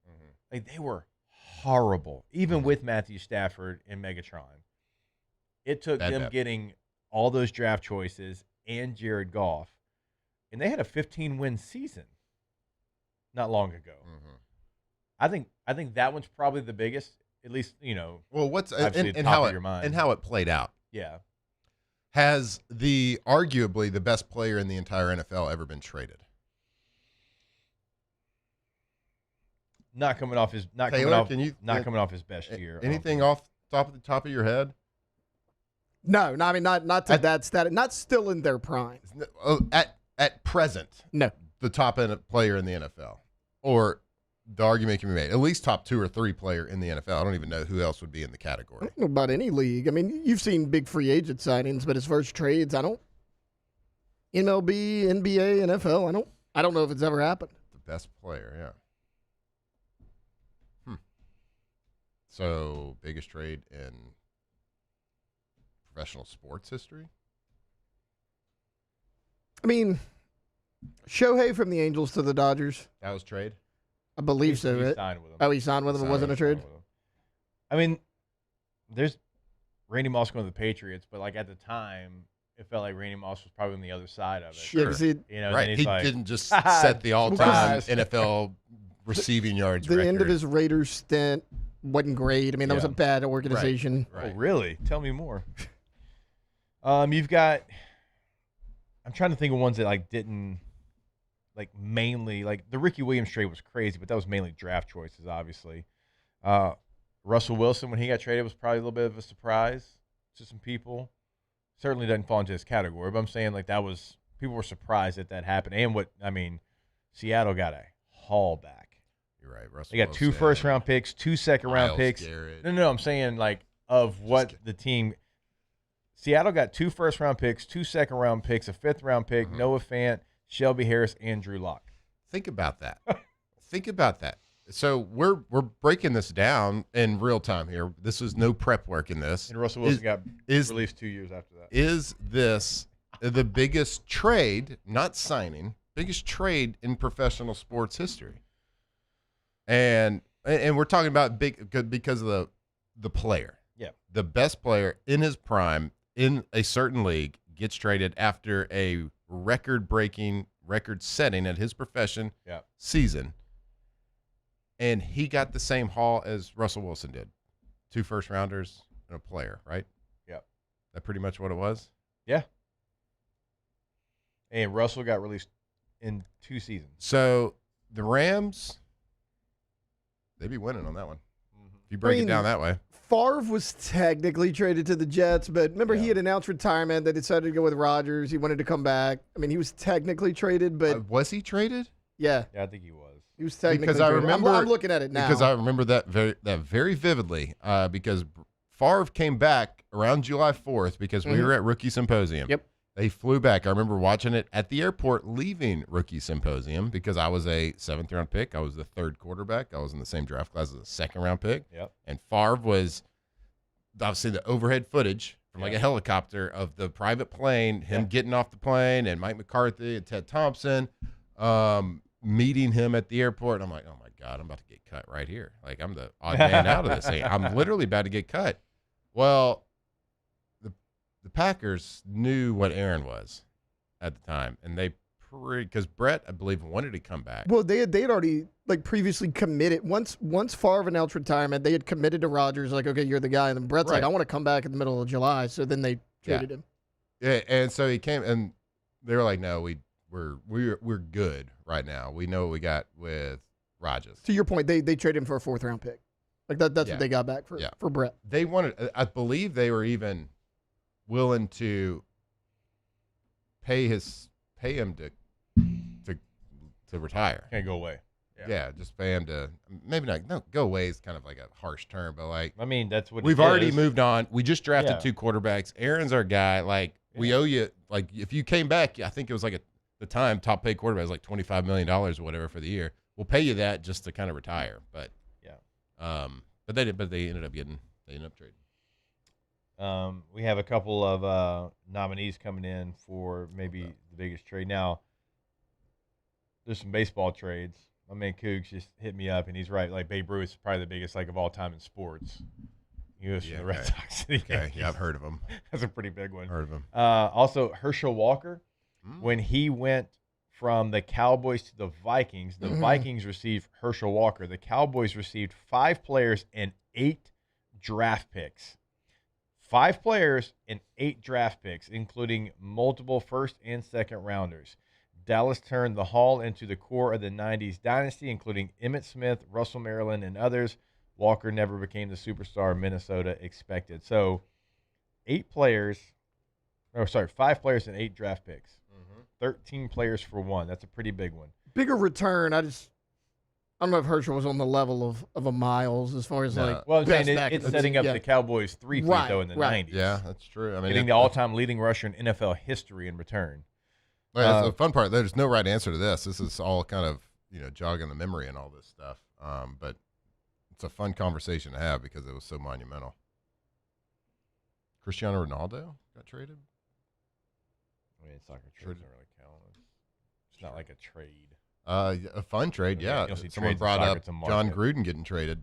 Mm-hmm. They were horrible, even with Matthew Stafford and Megatron. It took them getting all those draft choices and Jared Goff, and they had a 15-win season not long ago. Mm-hmm. I think that one's probably the biggest, at least, Well, what's and how of your mind. And how it played out. Yeah. Has arguably the best player in the entire NFL ever been traded? Not coming off his coming off his best year. Anything off the top of your head? No, I mean not to that stat. Not still in their prime. At present, no. The top end player in the NFL, or the argument can be made, at least top 2 or 3 player in the NFL. I don't even know who else would be in the category. I don't know about any league. I mean, you've seen big free agent signings, but as far as trades, I don't. MLB, NBA, NFL, I don't know if it's ever happened. The best player, yeah. So, biggest trade in professional sports history? I mean, Shohei from the Angels to the Dodgers. That was trade? I believe so, right? Signed with him. Oh, he signed with him. It wasn't a trade? I mean, there's Randy Moss going to the Patriots, but at the time, it felt like Randy Moss was probably on the other side of it. Sure. Right. He didn't just set the all-time NFL receiving yards record. The end of his Raiders stint wasn't great. I mean, that was a bad organization. Right. Oh, really? Tell me more. You've got – I'm trying to think of ones that, didn't – mainly – the Ricky Williams trade was crazy, but that was mainly draft choices, obviously. Russell Wilson, when he got traded, was probably a little bit of a surprise to some people. Certainly doesn't fall into this category, but I'm saying that was people were surprised that happened. And Seattle got a haul back. You're right. Russell they got 2 first-round picks, 2 second-round picks. Garrett. No, I'm saying of what the team. Seattle got 2 first-round picks, 2 second-round picks, a 5th-round pick, Noah Fant, Shelby Harris, and Drew Lock. Think about that. Think about that. So we're breaking this down in real time here. This is no prep work in this. And Russell Wilson got released 2 years after that. Is this the biggest trade, not signing, biggest trade in professional sports history? And we're talking about big because of the player. Yeah. The best player in his prime in a certain league gets traded after a record-breaking, record-setting at his profession season. And he got the same haul as Russell Wilson did. 2 first-rounders and a player, right? Yep. That pretty much what it was? Yeah. And Russell got released in 2 seasons. So the Rams, they be winning on that one. If you break it down that way. Favre was technically traded to the Jets, but remember he had announced retirement. They decided to go with Rodgers. He wanted to come back. I mean, he was technically traded, but was he traded? Yeah. Yeah, I think he was. He was technically because I traded. remember I'm looking at it now. because I remember that very vividly. Because Favre came back around July 4th because we were at Rookie Symposium. Yep. They flew back. I remember watching it at the airport, leaving Rookie Symposium because I was a 7th-round pick. I was the 3rd quarterback. I was in the same draft class as a 2nd-round pick. Yep. And Favre was obviously the overhead footage from like a helicopter of the private plane, him getting off the plane, and Mike McCarthy and Ted Thompson meeting him at the airport. I'm like, oh my God, I'm about to get cut right here. Like I'm the odd man out of this thing. I'm literally about to get cut. Well, the Packers knew what Aaron was at the time, and they because Brett, I believe, wanted to come back. Well, they had already like previously committed. Once Favre announced retirement, they had committed to Rodgers. Like, okay, you're the guy, and then Brett's like, I want to come back in the middle of July. So then they traded him. Yeah, and so he came, and they were like, no, we're good right now. We know what we got with Rodgers. To your point, they traded him for a 4th-round pick. Like that's what they got back for Brett. They wanted. I believe they were even willing to pay him to retire. Can't go away. Yeah, just pay him to maybe not. No, go away is kind of like a harsh term, but like I mean that's what we've already moved on. We just drafted 2 quarterbacks. Aaron's our guy. Like we owe you. Like if you came back, I think it was like the time top paid quarterback was like $25 million or whatever for the year. We'll pay you that just to kind of retire. But but they ended up trading. We have a couple of nominees coming in for maybe the biggest trade. Now, there's some baseball trades. My man Cougs just hit me up, and he's right. Like Babe Ruth is probably the biggest like of all time in sports. He goes from the Red Sox. Okay, yeah, I've heard of him. That's a pretty big one. Heard of him. Also, Herschel Walker, when he went from the Cowboys to the Vikings, the Vikings received Herschel Walker. The Cowboys received 5 players and 8 draft picks. 5 players and 8 draft picks, including multiple 1st and 2nd rounders. Dallas turned the Hall into the core of the 90s dynasty, including Emmitt Smith, Russell Maryland, and others. Walker never became the superstar Minnesota expected. So 5 players and 8 draft picks. 13 players for 1. That's a pretty big one. Bigger return. I don't know if Herschel was on the level of a Miles as far as Well, I'm saying it's setting up the Cowboys 3 though in the 90s. Yeah, that's true. I mean, getting the all-time leading rusher in NFL history in return. That's the fun part. There's no right answer to this. This is all kind of jogging the memory and all this stuff. But it's a fun conversation to have because it was so monumental. Cristiano Ronaldo got traded. I mean, soccer trades don't really count. It's not like a trade. A fun trade, yeah. Someone brought up John Gruden getting traded.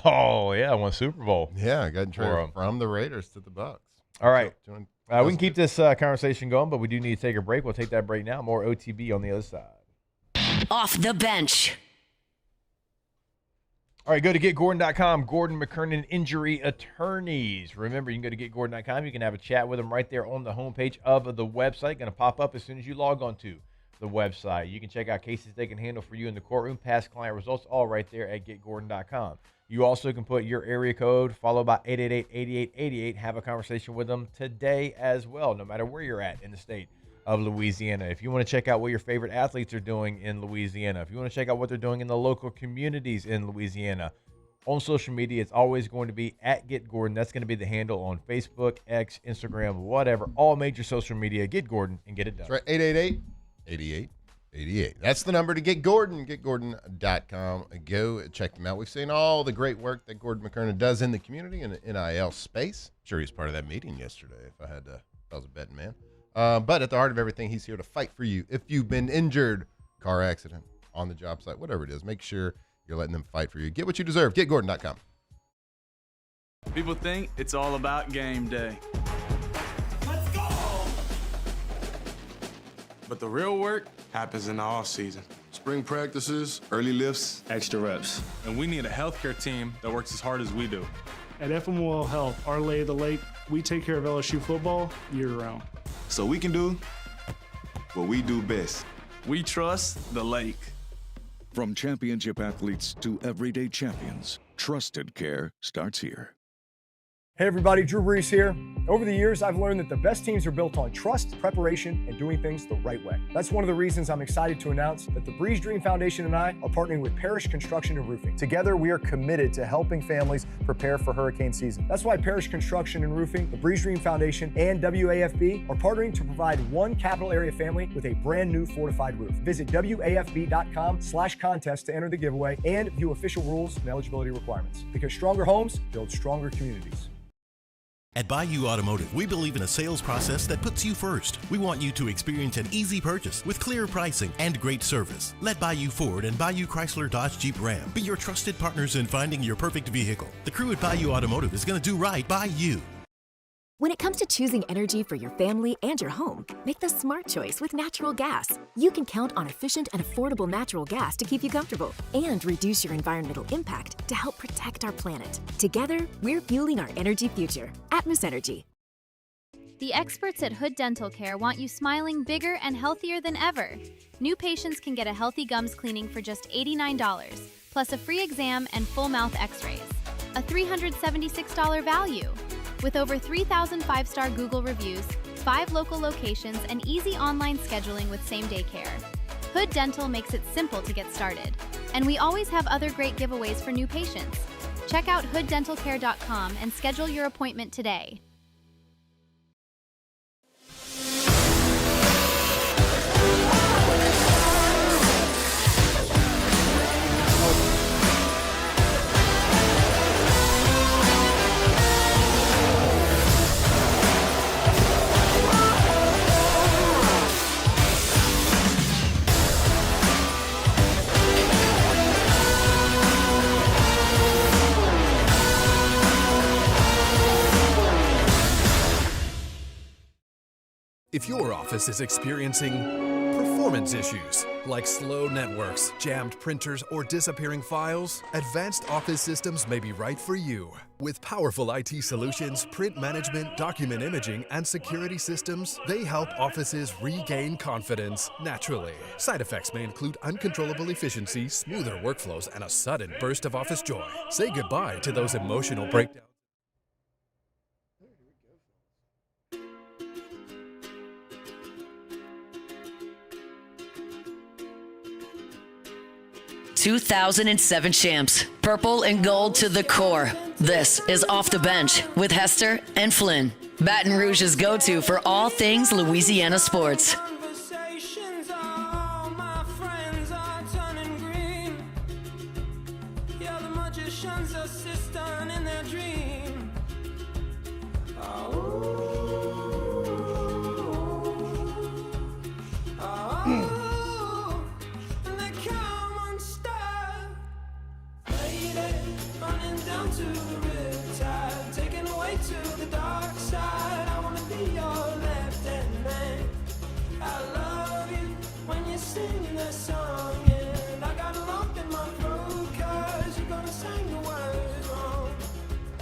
Oh, yeah, won Super Bowl. Yeah, got traded from the Raiders to the Bucs. All right. We can keep this conversation going, but we do need to take a break. We'll take that break now. More OTB on the other side. Off the bench. All right, go to getgordon.com. Gordon McKernan Injury Attorneys. Remember, you can go to getgordon.com. You can have a chat with them right there on the homepage of the website. Going to pop up as soon as you log on to the website. You can check out cases they can handle for you in the courtroom, past client results, all right there at getgordon.com. You also can put your area code followed by 888-8888. Have a conversation with them today as well, no matter where you're at in the state of Louisiana. If you want to check out what your favorite athletes are doing in Louisiana, if you want to check out what they're doing in the local communities in Louisiana, on social media, it's always going to be at Get Gordon. That's going to be the handle on Facebook, X, Instagram, whatever, all major social media. Get Gordon and get it done. That's right, 888-8888. 88. That's the number to get Gordon. GetGordon.com. Go check them out. We've seen all the great work that Gordon McKernan does in the community in the NIL space. I'm sure he was part of that meeting yesterday if I was a betting man. But at the heart of everything, he's here to fight for you. If you've been injured, car accident, on the job site, whatever it is, make sure you're letting them fight for you. Get what you deserve. GetGordon.com. People think it's all about game day. Let's go! But the real work happens in the off season. Spring practices, early lifts, Extra reps. And we need a healthcare team that works as hard as we do. At FMOL Health, our lay of the lake, we take care of LSU football year-round. so we can do what we do best. We trust the lake. From championship athletes to everyday champions, trusted care starts here. Hey everybody, Drew Brees here. Over the years, I've learned that the best teams are built on trust, preparation, and doing things the right way. That's one of the reasons I'm excited to announce that the Breeze Dream Foundation and I are partnering with Parish Construction and Roofing. Together, we are committed to helping families prepare for hurricane season. That's why Parish Construction and Roofing, the Breeze Dream Foundation, and WAFB are partnering to provide one capital area family with a brand new fortified roof. Visit WAFB.com/contest to enter the giveaway and view official rules and eligibility requirements. Because stronger homes build stronger communities. At Bayou Automotive, we believe in a sales process that puts you first. We want you to experience an easy purchase with clear pricing and great service. Let Bayou Ford and Bayou Chrysler Dodge Jeep Ram be your trusted partners in finding your perfect vehicle. The crew at Bayou Automotive is going to do right by you. When it comes to choosing energy for your family and your home, make the smart choice with natural gas. You can count on efficient and affordable natural gas to keep you comfortable and reduce your environmental impact to help protect our planet. Together, we're fueling our energy future. Atmos Energy. The experts at Hood Dental Care want you smiling bigger and healthier than ever. New patients can get a healthy gums cleaning for just $89, plus a free exam and full mouth x-rays. A $376 value. With over 3,000 five-star Google reviews, 5 local locations, and easy online scheduling with same-day care. Hood Dental makes it simple to get started. And we always have other great giveaways for new patients. Check out hooddentalcare.com and schedule your appointment today. If your office is experiencing performance issues, like slow networks, jammed printers, or disappearing files, Advanced Office Systems may be right for you. With powerful IT solutions, print management, document imaging, and security systems, they help offices regain confidence naturally. Side effects may include uncontrollable efficiency, smoother workflows, and a sudden burst of office joy. Say goodbye to those emotional breakdowns. 2007 champs, purple and gold to the core. This is Off the Bench with Hester and Flynn. Baton Rouge's go-to for all things Louisiana sports.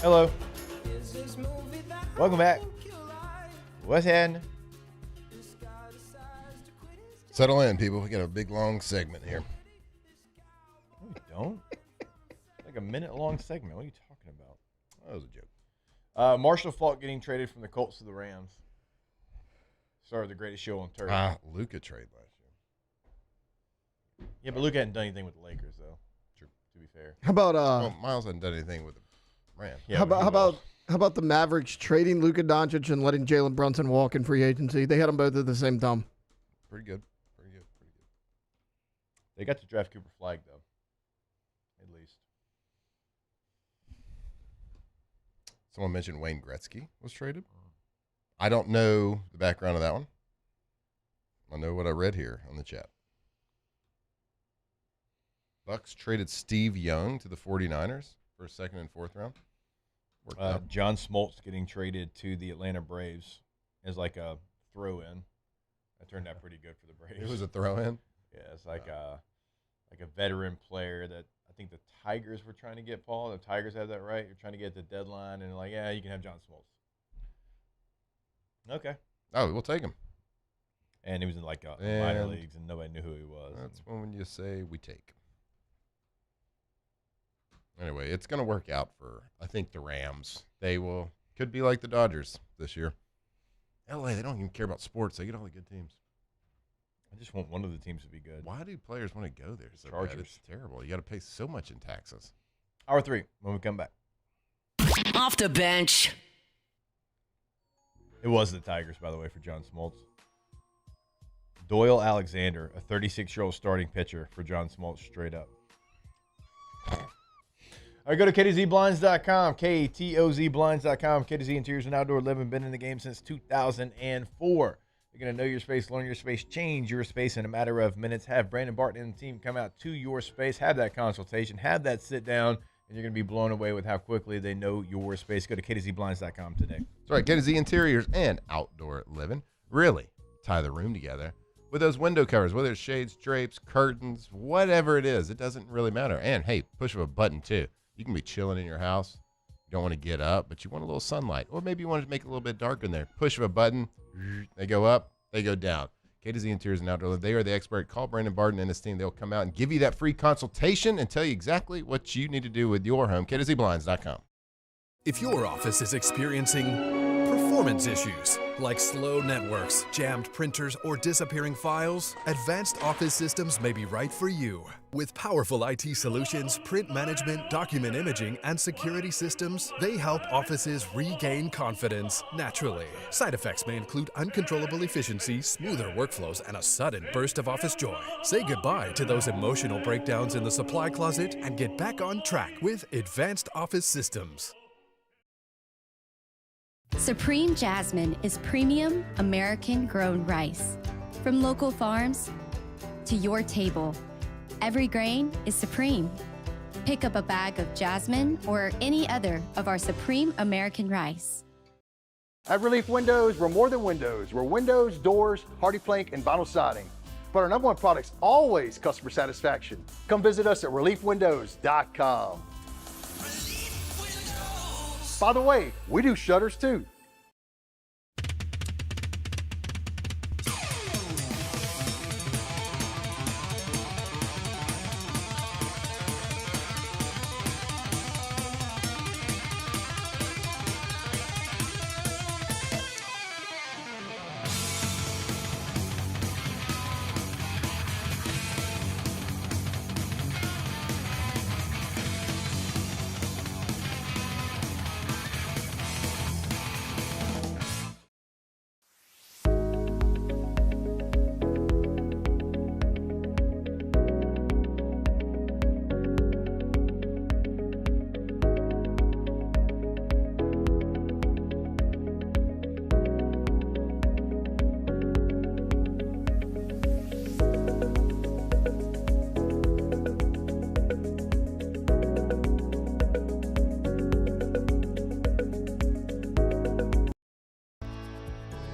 Hello. Welcome back. What's happening? Settle in, people. We got a big, long segment here. No, we don't. Like a minute-long segment. What are you talking about? That was a joke. Marshall Faulk getting traded from the Colts to the Rams. Started the greatest show on turf. Luka trade last year. Yeah, but Luka hadn't done anything with the Lakers, though. True. To be fair. How about well, Miles hadn't done anything with the Rams. Yeah, how about the Mavericks trading Luka Doncic and letting Jalen Brunson walk in free agency? They had them both at the same time. Pretty good. They got to draft Cooper Flagg, though, at least. Someone mentioned Wayne Gretzky was traded. I don't know the background of that one. I know what I read here on the chat. Bucks traded Steve Young to the 49ers for a second and fourth round. John Smoltz getting traded to the Atlanta Braves as like a throw-in. That turned out pretty good for the Braves. It was a throw-in? Yeah, it's like a veteran player that I think the Tigers were trying to get, Paul. The Tigers have that right. You're trying to get the deadline, and like, yeah, you can have John Smoltz. Okay. Oh, we'll take him. And he was in like minor leagues, and nobody knew who he was. That's when you say we take. Anyway, it's going to work out for, I think, the Rams. They could be like the Dodgers this year. LA, they don't even care about sports. They get all the good teams. I just want one of the teams to be good. Why do players want to go there? So Chargers. bad? It's terrible. You got to pay so much in taxes. Hour 3 when we come back. Off the bench. It was the Tigers, by the way, for John Smoltz. Doyle Alexander, a 36-year-old starting pitcher for John Smoltz, straight up. All right, go to KTZBlinds.com, KTOZBlinds.com. KTZ Interiors and Outdoor Living, been in the game since 2004. You're going to know your space, learn your space, change your space in a matter of minutes. Have Brandon Barton and the team come out to your space, have that consultation, have that sit down, and you're going to be blown away with how quickly they know your space. Go to KTZBlinds.com today. That's right, KTZ Interiors and Outdoor Living really tie the room together with those window covers, whether it's shades, drapes, curtains, whatever it is. It doesn't really matter. And, hey, push of a button, too. You can be chilling in your house. You don't want to get up, but you want a little sunlight. Or maybe you want to make it a little bit darker in there. Push of a button, they go up, they go down. KTZ Interiors and Outdoor Living, they are the expert. Call Brandon Barton and his team. They'll come out and give you that free consultation and tell you exactly what you need to do with your home. KTZBlinds.com. If your office is experiencing performance issues like slow networks, jammed printers, or disappearing files, Advanced Office Systems may be right for you. With powerful IT solutions, print management, document imaging, and security systems, they help offices regain confidence naturally. Side effects may include uncontrollable efficiency, smoother workflows, and a sudden burst of office joy. Say goodbye to those emotional breakdowns in the supply closet and get back on track with Advanced Office Systems. Supreme Jasmine is premium American-grown rice. From local farms to your table, every grain is supreme. Pick up a bag of Jasmine or any other of our Supreme American rice. At Relief Windows, we're more than windows. We're windows, doors, hardy plank, and vinyl siding. But our number one product's always customer satisfaction. Come visit us at reliefwindows.com. By the way, we do shutters too.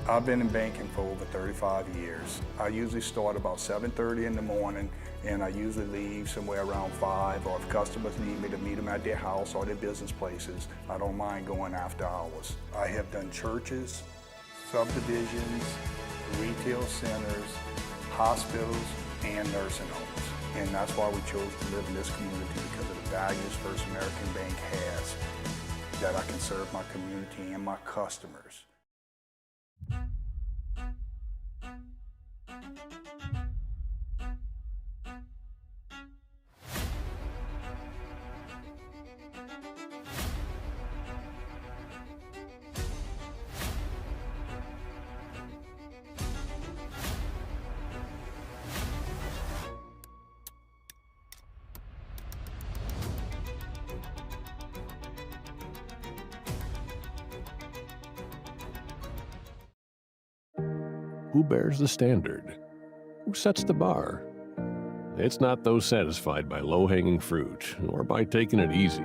I've been in banking for over 35 years. I usually start about 7:30 in the morning, and I usually leave somewhere around 5, or if customers need me to meet them at their house or their business places, I don't mind going after hours. I have done churches, subdivisions, retail centers, hospitals, and nursing homes. And that's why we chose to live in this community, because of the values First American Bank has, that I can serve my community and my customers. who bears the standard? Who sets the bar? It's not those satisfied by low-hanging fruit or by taking it easy.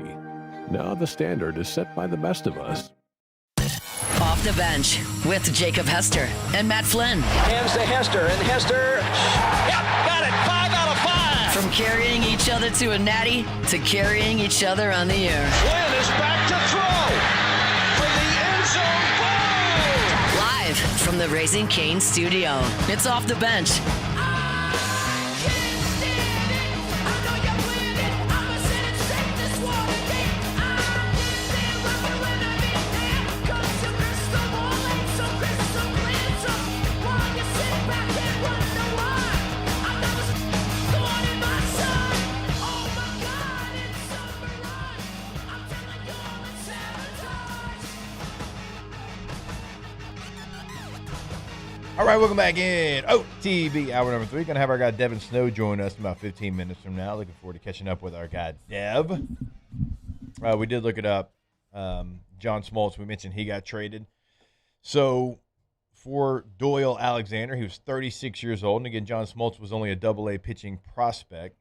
No, the standard is set by the best of us. Off the bench with Jacob Hester and Matt Flynn. Hands to Hester, and Hester, yep, got it, 5 out of 5. From carrying each other to a natty to carrying each other on the air. Flynn is back to throw for the end zone goal. Live from the Raising Cane studio, it's Off the Bench. All right, welcome back in. OTB, hour number 3. Going to have our guy Devin Snow join us in about 15 minutes from now. Looking forward to catching up with our guy Dev. We did look it up. John Smoltz, we mentioned he got traded. So for Doyle Alexander, he was 36 years old. And again, John Smoltz was only a AA pitching prospect.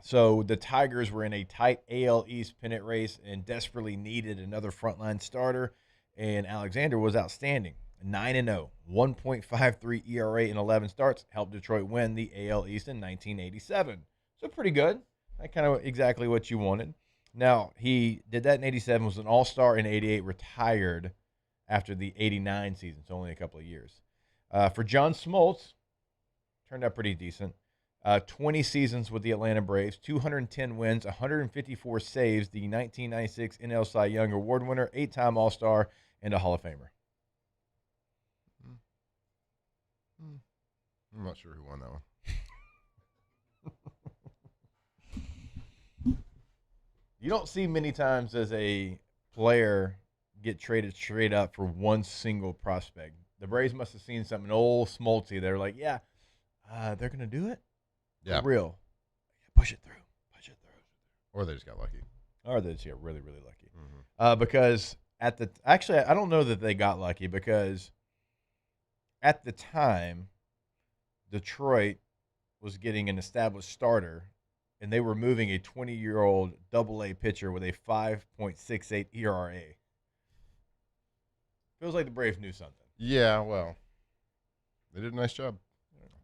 So the Tigers were in a tight AL East pennant race and desperately needed another frontline starter. And Alexander was outstanding. 9-0, 1.53 ERA in 11 starts, helped Detroit win the AL East in 1987. So pretty good. That kind of exactly what you wanted. Now, he did that in 87, was an all-star in 88, retired after the 89 season, so only a couple of years. For John Smoltz, turned out pretty decent. 20 seasons with the Atlanta Braves, 210 wins, 154 saves, the 1996 NL Cy Young Award winner, 8-time All-Star, and a Hall of Famer. I'm not sure who won that one. You don't see many times as a player get traded straight up for one single prospect. The Braves must have seen something old Smoltzy. They're like, yeah, they're going to do it? Yeah. For real. Push it through. Push it through. Or they just got lucky. Or they just got really, really lucky. Mm-hmm. Because actually, I don't know that they got lucky because at the time, Detroit was getting an established starter, and they were moving a 20-year-old AA pitcher with a 5.68 ERA. Feels like the Braves knew something. Yeah, well, they did a nice job.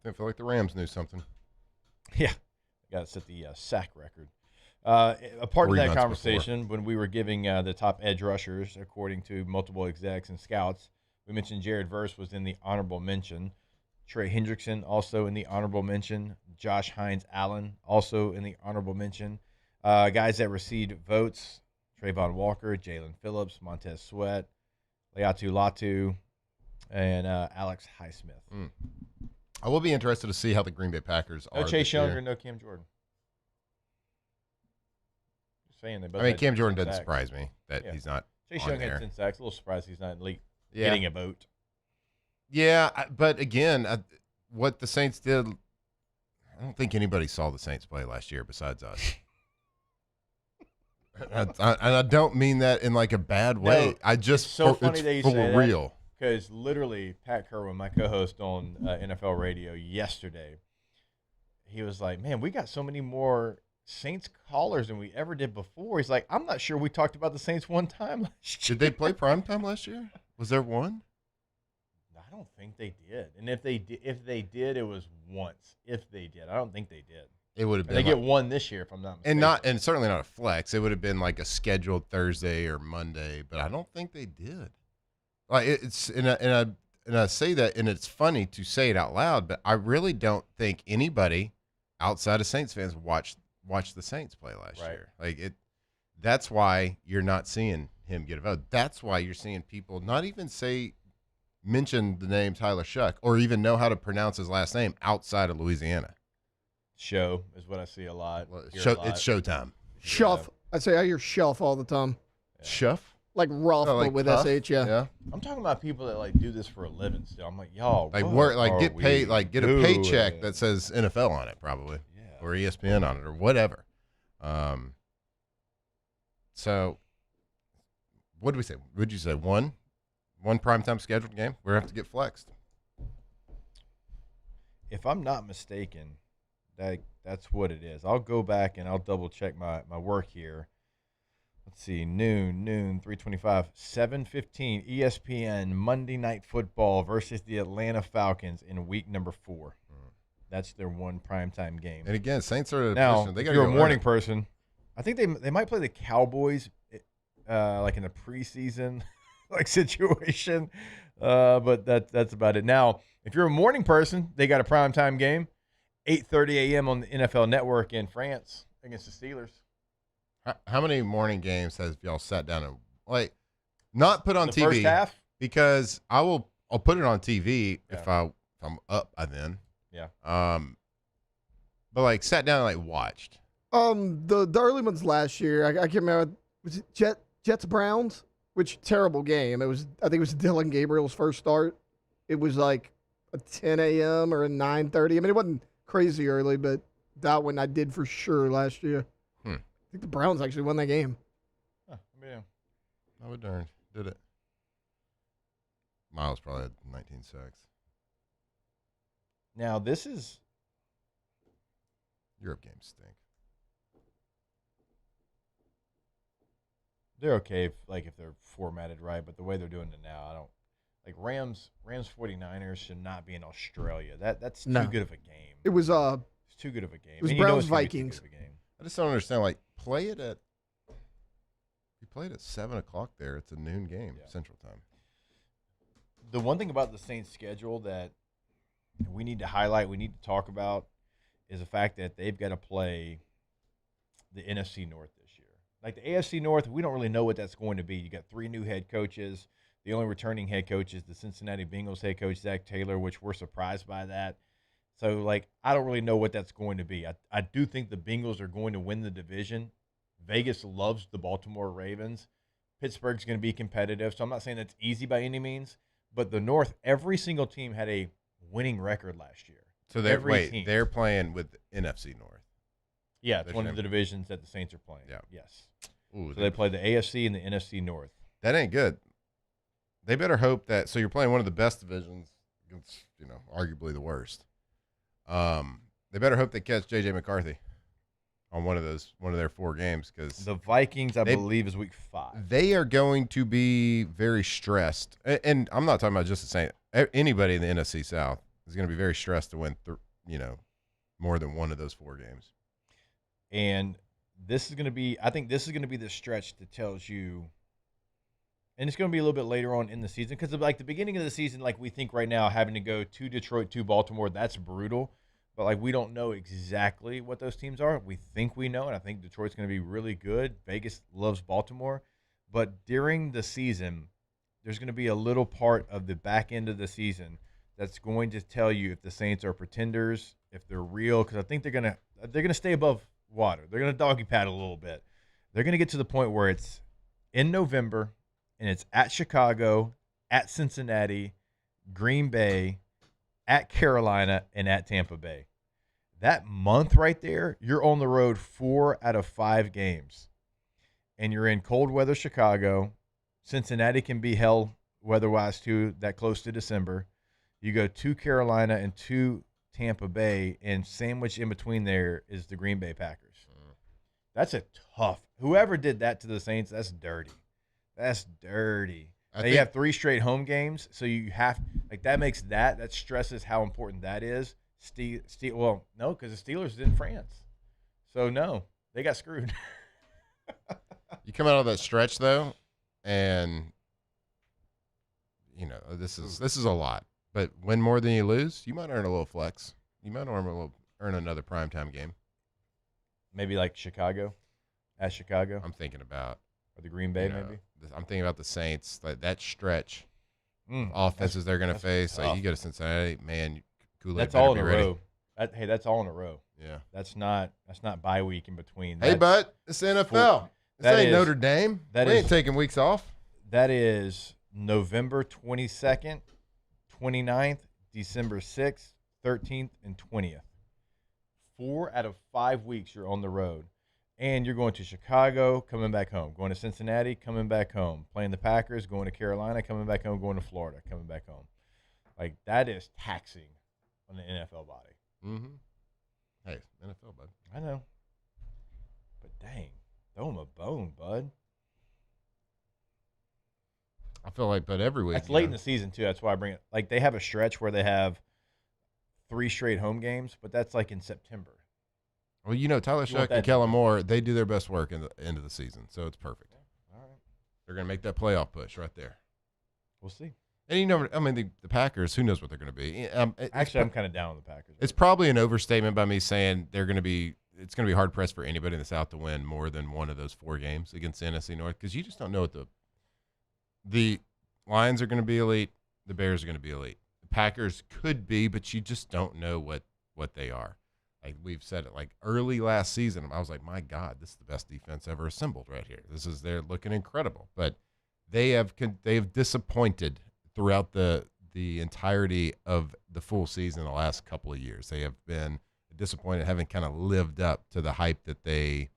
I feel like the Rams knew something. Yeah, got to set the sack record. A part of that conversation, when we were giving the top edge rushers, according to multiple execs and scouts, we mentioned Jared Verse was in the honorable mention. Trey Hendrickson also in the honorable mention. Josh Hines-Allen also in the honorable mention. Guys that received votes, Trayvon Walker, Jalen Phillips, Montez Sweat, Leatu Latu, and Alex Highsmith. I will be interested to see how the Green Bay Packers are. No Chase Young or no Cam Jordan. Just saying they both. I mean, Cam Jordan doesn't surprise me that he's not. Chase on Young there. had 10 sacks. A little surprised he's not elite getting a vote. Yeah, but again, what the Saints did, I don't think anybody saw the Saints play last year besides us. And I don't mean that in like a bad way. No, I just it's so funny that you say that, real. Because literally, Pat Kerwin, my co-host on NFL Radio yesterday, he was like, "Man, we got so many more Saints callers than we ever did before." He's like, "I'm not sure we talked about the Saints one time last year." Did they play primetime last year? Was there one? I don't think they did. And if they did, it was once. If they did, I don't think they did. It would have been. They get one this year, if I'm not mistaken. And certainly not a flex. It would have been like a scheduled Thursday or Monday, but I don't think they did. Like it's and I say that, and it's funny to say it out loud, but I really don't think anybody outside of Saints fans watched the Saints play last year. Like it. That's why you're not seeing him get a vote. That's why you're seeing people not even mention the name Tyler Shuck or even know how to pronounce his last name outside of Louisiana. Show is what I see a lot. It's showtime. Shuff. I say I hear shelf all the time. Yeah. Shuff? Like rough, but with puff? SH, yeah. I'm talking about people that like do this for a living still. I'm like, y'all, like what work, like are get paid, we like get a doing? paycheck that says NFL on it, probably, or ESPN on it, or whatever. So, what did we say? Would you say one primetime scheduled game? We have to get flexed. if I'm not mistaken, that's what it is. I'll go back and I'll double check my work here. Let's see, noon, 3:25, 7:15, ESPN Monday Night Football versus the Atlanta Falcons in week number 4. That's their one primetime game. And again, Saints are now. Position. They If gotta you're go a morning early. person, I think they might play the Cowboys, like in the preseason like situation. But that's about it. Now, if you're a morning person, they got a primetime game, 8:30 a.m. on the NFL Network in France against the Steelers. How many morning games has y'all sat down and not put on The TV? first half? Because I'll put it on TV if I'm up by then. Yeah. But sat down and watched. The early ones last year, I can't remember. Was it Jets Browns? Which terrible game. I think it was Dylan Gabriel's first start. It was like a 10 a.m. or a 9:30. I mean, it wasn't crazy early, but that one I did for sure last year. I think the Browns actually won that game. Yeah. I would darn did it. Miles probably had 19 sacks. Now, this is Europe games stink. they're okay if they're formatted right, but the way they're doing it now, I don't like Rams 49ers should not be in Australia. That's too good of a game. It was It's too good of a game. It was And you know Browns it's gonna be too Vikings. good of a game. I just don't understand. Play it at. You play it at 7:00 there. It's a noon game, Central Time. The one thing about the Saints' schedule that we need to highlight, we need to talk about, is the fact that they've got to play the NFC North this year. Like the AFC North, we don't really know what that's going to be. You got 3 new head coaches. The only returning head coach is the Cincinnati Bengals head coach, Zach Taylor, which we're surprised by that. So, I don't really know what that's going to be. I do think the Bengals are going to win the division. Vegas loves the Baltimore Ravens. Pittsburgh's going to be competitive. So I'm not saying that's easy by any means. But the North, every single team had a winning record last year. So they're playing with NFC North. Yeah, it's one of the divisions that the Saints are playing. Yeah. Yes. Ooh, So they play the AFC and the NFC North. That ain't good. They better hope that. So you're playing one of the best divisions against, arguably the worst. They better hope they catch J.J. McCarthy on one of their 4 games, because The Vikings, I believe, is week 5. they are going to be very stressed. And I'm not talking about just the Saints. Anybody in the NFC South is going to be very stressed to win, more than one of those 4 games. And this is going to be, I think this is going to be the stretch that tells you, and it's going to be a little bit later on in the season, because the beginning of the season, we think right now, having to go to Detroit, to Baltimore, that's brutal. But we don't know exactly what those teams are. We think we know, and I think Detroit's going to be really good. Vegas loves Baltimore. But during the season, there's going to be a little part of the back end of the season that's going to tell you if the Saints are pretenders, if they're real, because I think they're going to stay above water. They're going to doggy paddle a little bit. They're going to get to the point where it's in November, and it's at Chicago, at Cincinnati, Green Bay, at Carolina, and at Tampa Bay. That month right there, you're on the road 4 out of 5 games. And you're in cold weather Chicago. Cincinnati can be hell weather-wise too, that close to December. You go to Carolina and to Tampa Bay, and sandwiched in between there is the Green Bay Packers. That's a tough. Whoever did that to the Saints, that's dirty. That's dirty. You have 3 straight home games, so you have that stresses how important that is. Well, no, because the Steelers is in France, so no, they got screwed. You come out of that stretch though, and this is a lot. But win more than you lose, you might earn a little flex. You might earn another primetime game. Maybe like Chicago, at Chicago. I'm thinking about or the Green Bay maybe. I'm thinking about the Saints, that stretch offenses they're going to face. You go to Cincinnati, man. Kool-Aid that's all in a ready. row. That's all in a row. Yeah, that's not bye week in between. Hey, bud, it's the NFL. This ain't Notre Dame. We ain't taking weeks off. That is November 22nd, 29th, December 6th, 13th, and 20th. 4 out of 5 weeks you're on the road. And you're going to Chicago, coming back home. Going to Cincinnati, coming back home. Playing the Packers, going to Carolina, coming back home. Going to Florida, coming back home. That is taxing on the NFL body. Mm-hmm. Hey, NFL, bud. I know. But dang, throw him a bone, bud. I feel like, but every week. That's late in the season, too. That's why I bring it. Like, they have a stretch where they have 3 straight home games, but that's like in September. Well, Tyler Shuck and Kellen Moore, they do their best work in the end of the season, so it's perfect. All right. They're going to make that playoff push right there. We'll see. And the Packers, who knows what they're going to be? Actually, I'm kind of down with the Packers. It's probably an overstatement by me saying it's going to be hard pressed for anybody in the South to win more than one of those 4 games against the NFC North, because you just don't know what the Lions are going to be elite, the Bears are going to be elite. The Packers could be, but you just don't know what they are. Like we've said it, like early last season, I was like, my God, this is the best defense ever assembled right here. They're looking incredible, but they have disappointed throughout the entirety of the full season the last couple of years. They have been disappointed, haven't kind of lived up to the hype that they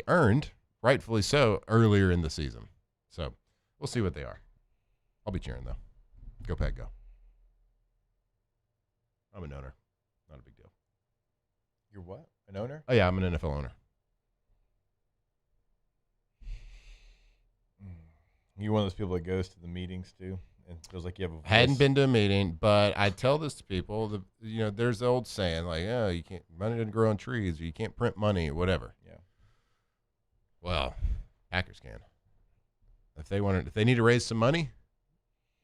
earned, rightfully so, earlier in the season. So we'll see what they are. I'll be cheering though. Go Pack, go! I'm an owner, not a big deal. You're what? An owner? Oh yeah, I'm an NFL owner. You're one of those people that goes to the meetings too, and feels like you have a voice. Hadn't been to a meeting, but I tell this to people. There's the old saying like, "Oh, you can't money doesn't grow on trees, or you can't print money, or whatever." Yeah. Well, Packers can. If they need to raise some money,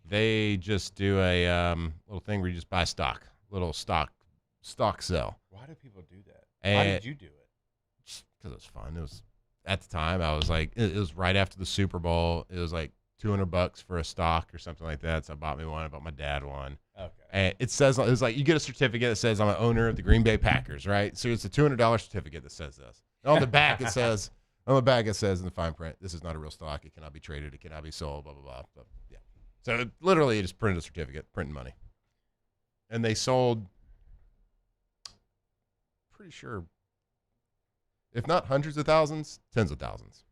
they just do a little thing where you just buy stock, little stock sell. Why do people do that? And why did you do it? Because it was fun. It was at the time I was like, it was right after the Super Bowl. It was like $200 for a stock or something like that. So I bought me one. I bought my dad one. Okay. And it was like you get a certificate that says I'm an owner of the Green Bay Packers, right? So it's a $200 certificate that says this. And on the back it says in the fine print, this is not a real stock. It cannot be traded. It cannot be sold. Blah blah blah. But, yeah. So literally, you just printed a certificate, printing money, and they sold. Pretty sure, if not hundreds of thousands, tens of thousands.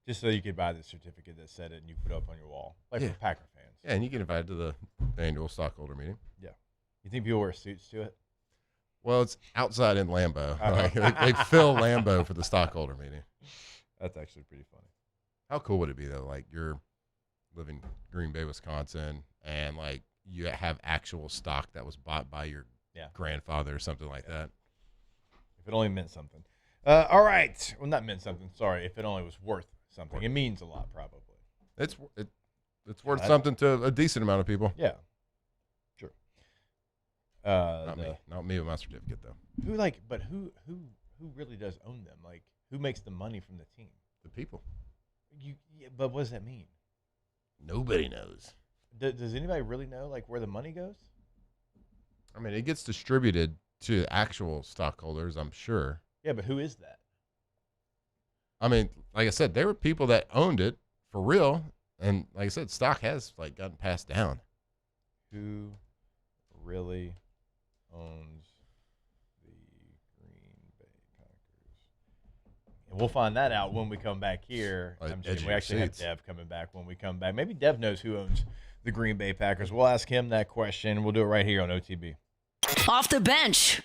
Just so you could buy the certificate that said it and you put it up on your wall, like Yeah. for Packer fans. Yeah, and you get invited to the annual stockholder meeting. Yeah. You think people wear suits to it? Well, it's outside in Lambeau. They fill Lambeau for the stockholder meeting. That's actually pretty funny. How cool would it be though? Like you're living Green Bay, Wisconsin, and like you have actual stock that was bought by your grandfather or something like that. If it only meant something. All right. Well, not meant something. Sorry. If it only was worth something. It means a lot, probably. It's worth something to a decent amount of people. Yeah. Sure. Not me with my certificate though. Who really does own them? Like, who makes the money from the team? The people. But what does that mean? Nobody knows. Does anybody really know like where the money goes? I mean, it gets distributed to actual stockholders, I'm sure. Yeah, but who is that? I mean, like I said, there were people that owned it for real, and like I said, stock has like gotten passed down. Who really owns the Green Bay Packers? And we'll find that out when we come back here. I'm just kidding. We actually have Dev coming back when we come back. Maybe Dev knows who owns the Green Bay Packers. We'll ask him that question. We'll do it right here on OTB. Off the bench.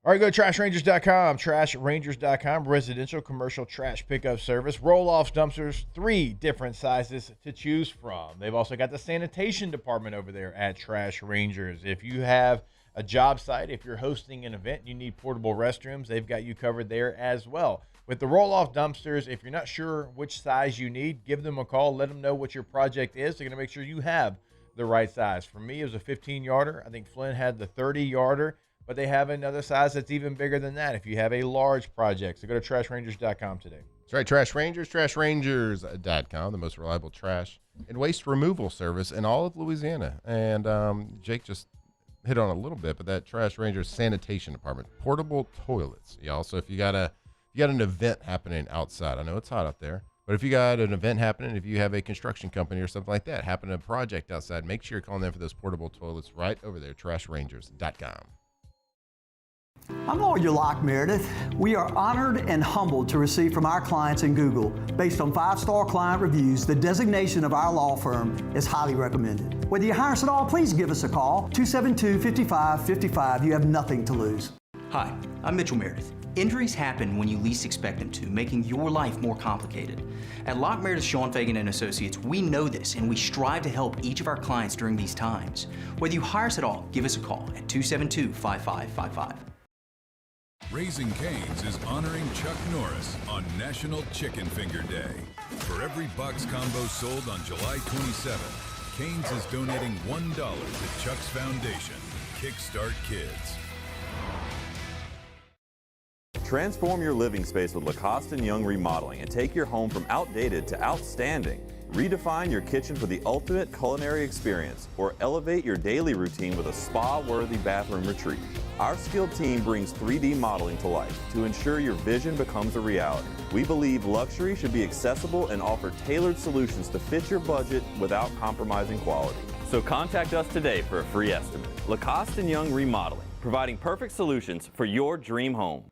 All right, go to trashrangers.com. Trashrangers.com, residential commercial trash pickup service. Roll-off dumpsters, 3 different sizes to choose from. They've also got the sanitation department over there at Trash Rangers. If you have a job site, if you're hosting an event, you need portable restrooms, they've got you covered there as well. With the roll-off dumpsters, if you're not sure which size you need, give them a call. Let them know what your project is. They're going to make sure you have the right size. For me, it was a 15-yarder. I think Flynn had the 30-yarder, but they have another size that's even bigger than that if you have a large project. So go to trashrangers.com today. That's right, Trash Rangers, trashrangers.com, the most reliable trash and waste removal service in all of Louisiana. And Jake just hit on a little bit, but that Trash Rangers sanitation department, portable toilets. Yeah, also if you got an event happening outside, I know it's hot out there, but if you got an event happening, if you have a construction company or something like that, happening a project outside, make sure you're calling them for those portable toilets right over there, trashrangers.com. I'm Lawyer Locke Meredith. We are honored and humbled to receive from our clients in Google, based on 5-star client reviews, the designation of our law firm is highly recommended. Whether you hire us at all, please give us a call, 272-5555. You have nothing to lose. Hi, I'm Mitchell Meredith. Injuries happen when you least expect them to, making your life more complicated. At Locke Meredith Sean Fagan and Associates, we know this, and we strive to help each of our clients during these times. Whether you hire us at all, give us a call at 272-5555. Raising Cane's is honoring Chuck Norris on National Chicken Finger Day. For every box combo sold on July 27th, Cane's is donating $1 to Chuck's Foundation, Kickstart Kids. Transform your living space with Lacoste & Young Remodeling and take your home from outdated to outstanding. Redefine your kitchen for the ultimate culinary experience, or elevate your daily routine with a spa-worthy bathroom retreat. Our skilled team brings 3D modeling to life to ensure your vision becomes a reality. We believe luxury should be accessible and offer tailored solutions to fit your budget without compromising quality. So contact us today for a free estimate. Lacoste & Young Remodeling, providing perfect solutions for your dream home.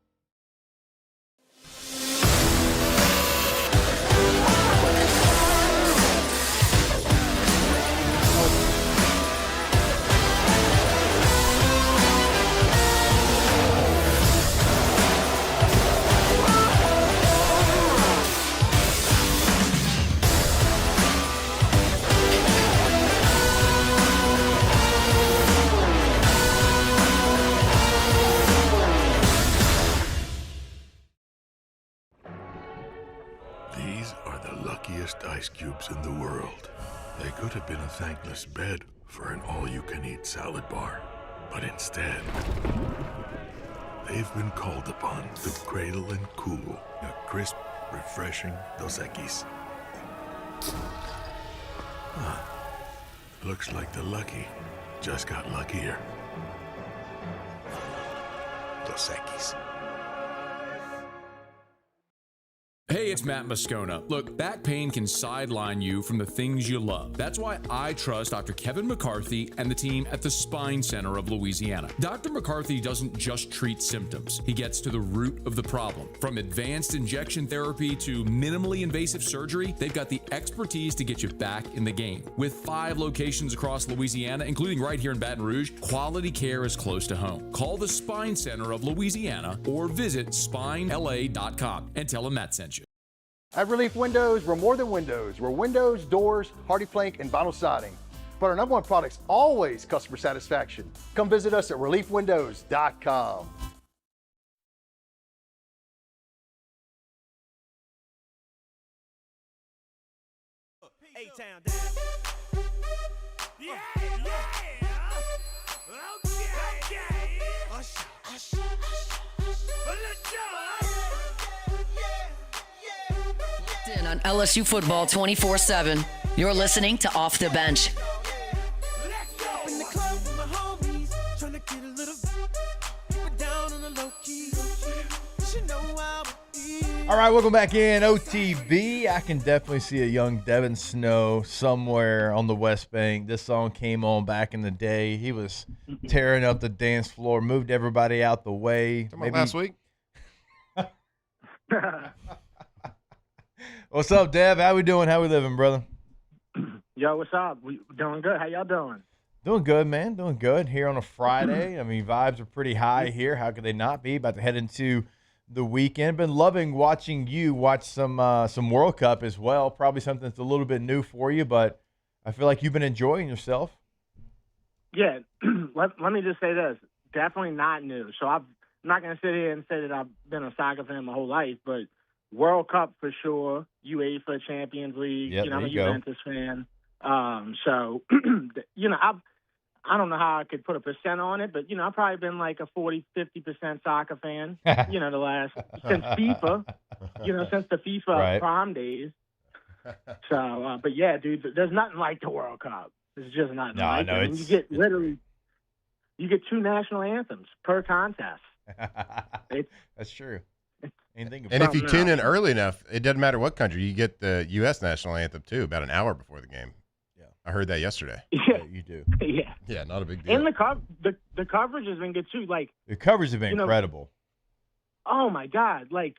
Ice cubes in the world. They could have been a thankless bed for an all-you-can-eat salad bar, but instead, they've been called upon to cradle and cool a crisp, refreshing Dos Equis. Looks like the lucky just got luckier. Dos Equis. Hey, it's Matt Moscona. Look, back pain can sideline you from the things you love. That's why I trust Dr. Kevin McCarthy and the team at the Spine Center of Louisiana. Dr. McCarthy doesn't just treat symptoms. He gets to the root of the problem. From advanced injection therapy to minimally invasive surgery, they've got the expertise to get you back in the game. With 5 locations across Louisiana, including right here in Baton Rouge, quality care is close to home. Call the Spine Center of Louisiana or visit spinela.com and tell them Matt sent you. At Relief Windows, we're more than windows. We're windows, doors, hardy plank, and vinyl siding. But our number one product's always customer satisfaction. Come visit us at reliefwindows.com. A-Town down. Yeah, yeah. Okay. Usher. Let's go. In on LSU football 24/7. You're listening to Off the Bench. All right, welcome back in OTB. I can definitely see a young Devin Snow somewhere on the West Bank. This song came on back in the day. He was tearing up the dance floor, moved everybody out the way. Maybe last week. What's up, Dev? How we doing? How we living, brother? Yo, what's up? We doing good. How y'all doing? Doing good, man. Doing good here on a Friday. I mean, vibes are pretty high here. How could they not be? About to head into the weekend. Been loving watching you watch some World Cup as well. Probably something that's a little bit new for you, but I feel like you've been enjoying yourself. Yeah. Let me just say this. Definitely not new. So I'm not going to sit here and say that I've been a soccer fan my whole life, but World Cup for sure, UEFA Champions League. Yep, I'm a Juventus fan. So, I don't know how I could put a percent on it, but, I've probably been like a 40-50% soccer fan, since FIFA, since the FIFA Prime days. So, but yeah, dude, there's nothing like the World Cup. It's just nothing like it. I mean, you get 2 national anthems per contest. That's true. And if you tune in early enough, it doesn't matter what country, you get the U.S. national anthem too, about an hour before the game. I heard that yesterday. Yeah, you do. Yeah. Yeah, not a big deal. And the coverage has been good too. Like The coverage has been incredible. Oh my God! Like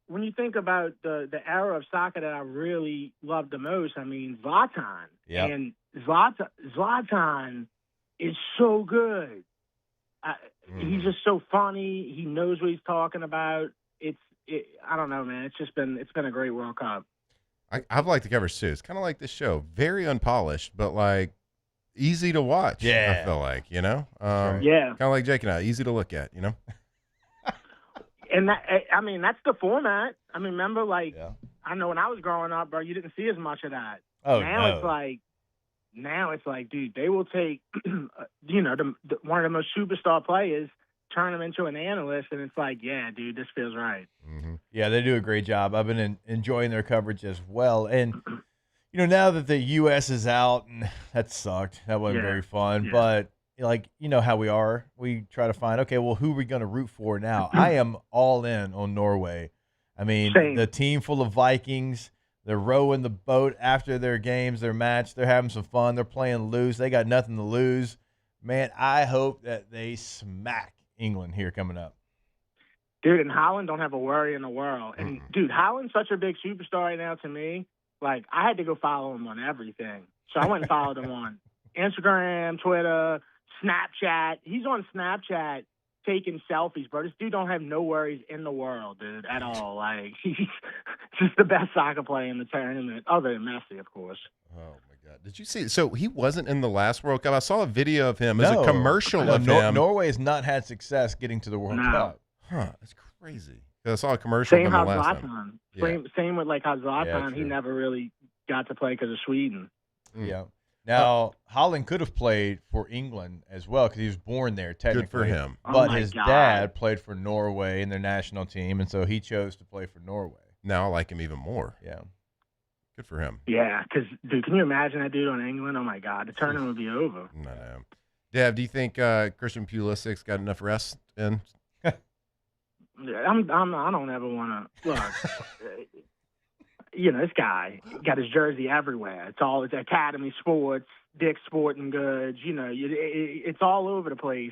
when you think about the era of soccer that I really loved the most, I mean Zlatan. Yeah. And Zlatan is so good. He's just so funny. He knows what he's talking about. I don't know, man. It's been a great World Cup. I've liked the coverage too. It's kind of like this show, very unpolished, but like easy to watch. Yeah. I feel like, Yeah. kind of like Jake and I, easy to look at, And that's the format. I mean, remember, I know when I was growing up, bro, you didn't see as much of that. Oh, now no. it's like, dude, they will take, one of the most superstar players, turn him into an analyst, and it's like, yeah, dude, this feels right. Mm-hmm. Yeah, they do a great job. I've been enjoying their coverage as well. And, now that the U.S. is out, and that sucked. That wasn't very fun. Yeah. But, how we are. We try to find, okay, well, who are we going to root for now? I am all in on Norway. I mean, Same. the team full of Vikings, they're rowing the boat after their games, their match. They're having some fun. They're playing loose. They got nothing to lose. Man, I hope that they smack England here coming up. Dude, and Holland don't have a worry in the world. And, dude, Holland's such a big superstar right now to me. Like, I had to go follow him on everything. So I went and followed him on Instagram, Twitter, Snapchat. He's on Snapchat taking selfies, bro. This dude don't have no worries in the world, dude, at all. Like, he's just the best soccer player in the tournament, other than Messi, of course. Oh, my God. Did you see? So he wasn't in the last World Cup. I saw a video of him. It was a commercial of him. Norway has not had success getting to the World Cup. Huh, that's crazy. I saw a commercial of him the last time. Same with how Zlatan, he never really got to play because of Sweden. Yeah. Now, Holland could have played for England as well because he was born there, technically. Good for him. But his dad played for Norway in their national team, and so he chose to play for Norway. Now I like him even more. Yeah. Good for him. Yeah, because, dude, can you imagine that dude on England? Oh, my God. The tournament would be over. No. Dev, do you think Christian Pulisic's got enough rest in? I don't ever want to look. This guy got his jersey everywhere. It's Academy Sports, Dick's Sporting Goods. It's all over the place.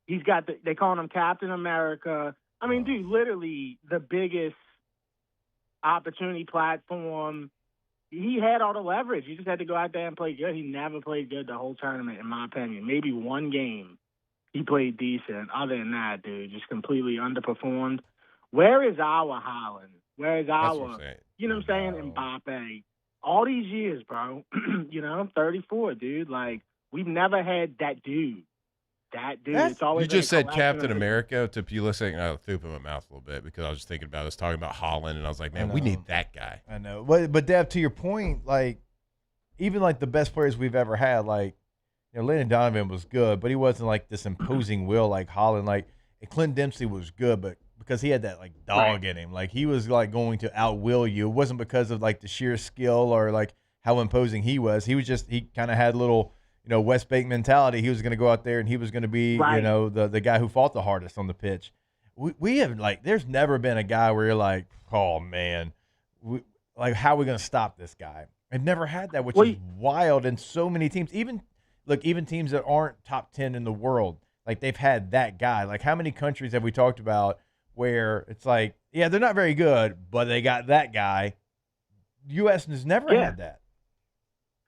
He's got they call him Captain America. I mean, dude, literally the biggest opportunity platform. He had all the leverage. He just had to go out there and play good. He never played good the whole tournament, in my opinion. Maybe one game he played decent. Other than that, dude, just completely underperformed. Where is our Holland? Where is our, you know what I'm saying, Mbappe? All these years, bro. I'm 34, dude. Like, we've never had that dude. It's always you just been a said collection Captain of- America to Pulisic, and I threw up in my mouth a little bit because I was just thinking about us talking about Holland, and I was like, man, we need that guy. I know. But Dev, to your point, even the best players we've ever had, Landon Donovan was good, but he wasn't this imposing will like Holland. Clint Dempsey was good, but because he had that dog in him, he was going to outwill you. It wasn't because of the sheer skill or how imposing he was. He kind of had a little West Bank mentality. He was going to go out there and he was going to be the guy who fought the hardest on the pitch. We have there's never been a guy where you're like, oh man, how are we going to stop this guy? I've never had that, which is wild. And so many teams, even teams that aren't top 10 in the world, they've had that guy. How many countries have we talked about where it's they're not very good, but they got that guy? U.S. has never had that.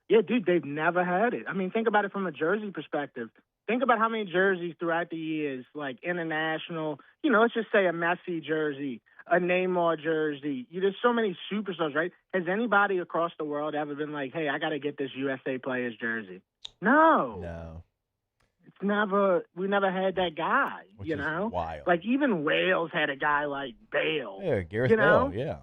Yeah, dude, they've never had it. I mean, think about it from a jersey perspective. Think about how many jerseys throughout the years, international, let's just say a Messi jersey, a Neymar jersey. There's so many superstars, right? Has anybody across the world ever been like, hey, I got to get this USA player's jersey? No. We never had that guy, Which is wild. Even Wales had a guy like Bale. Yeah, Gareth Bale, yeah.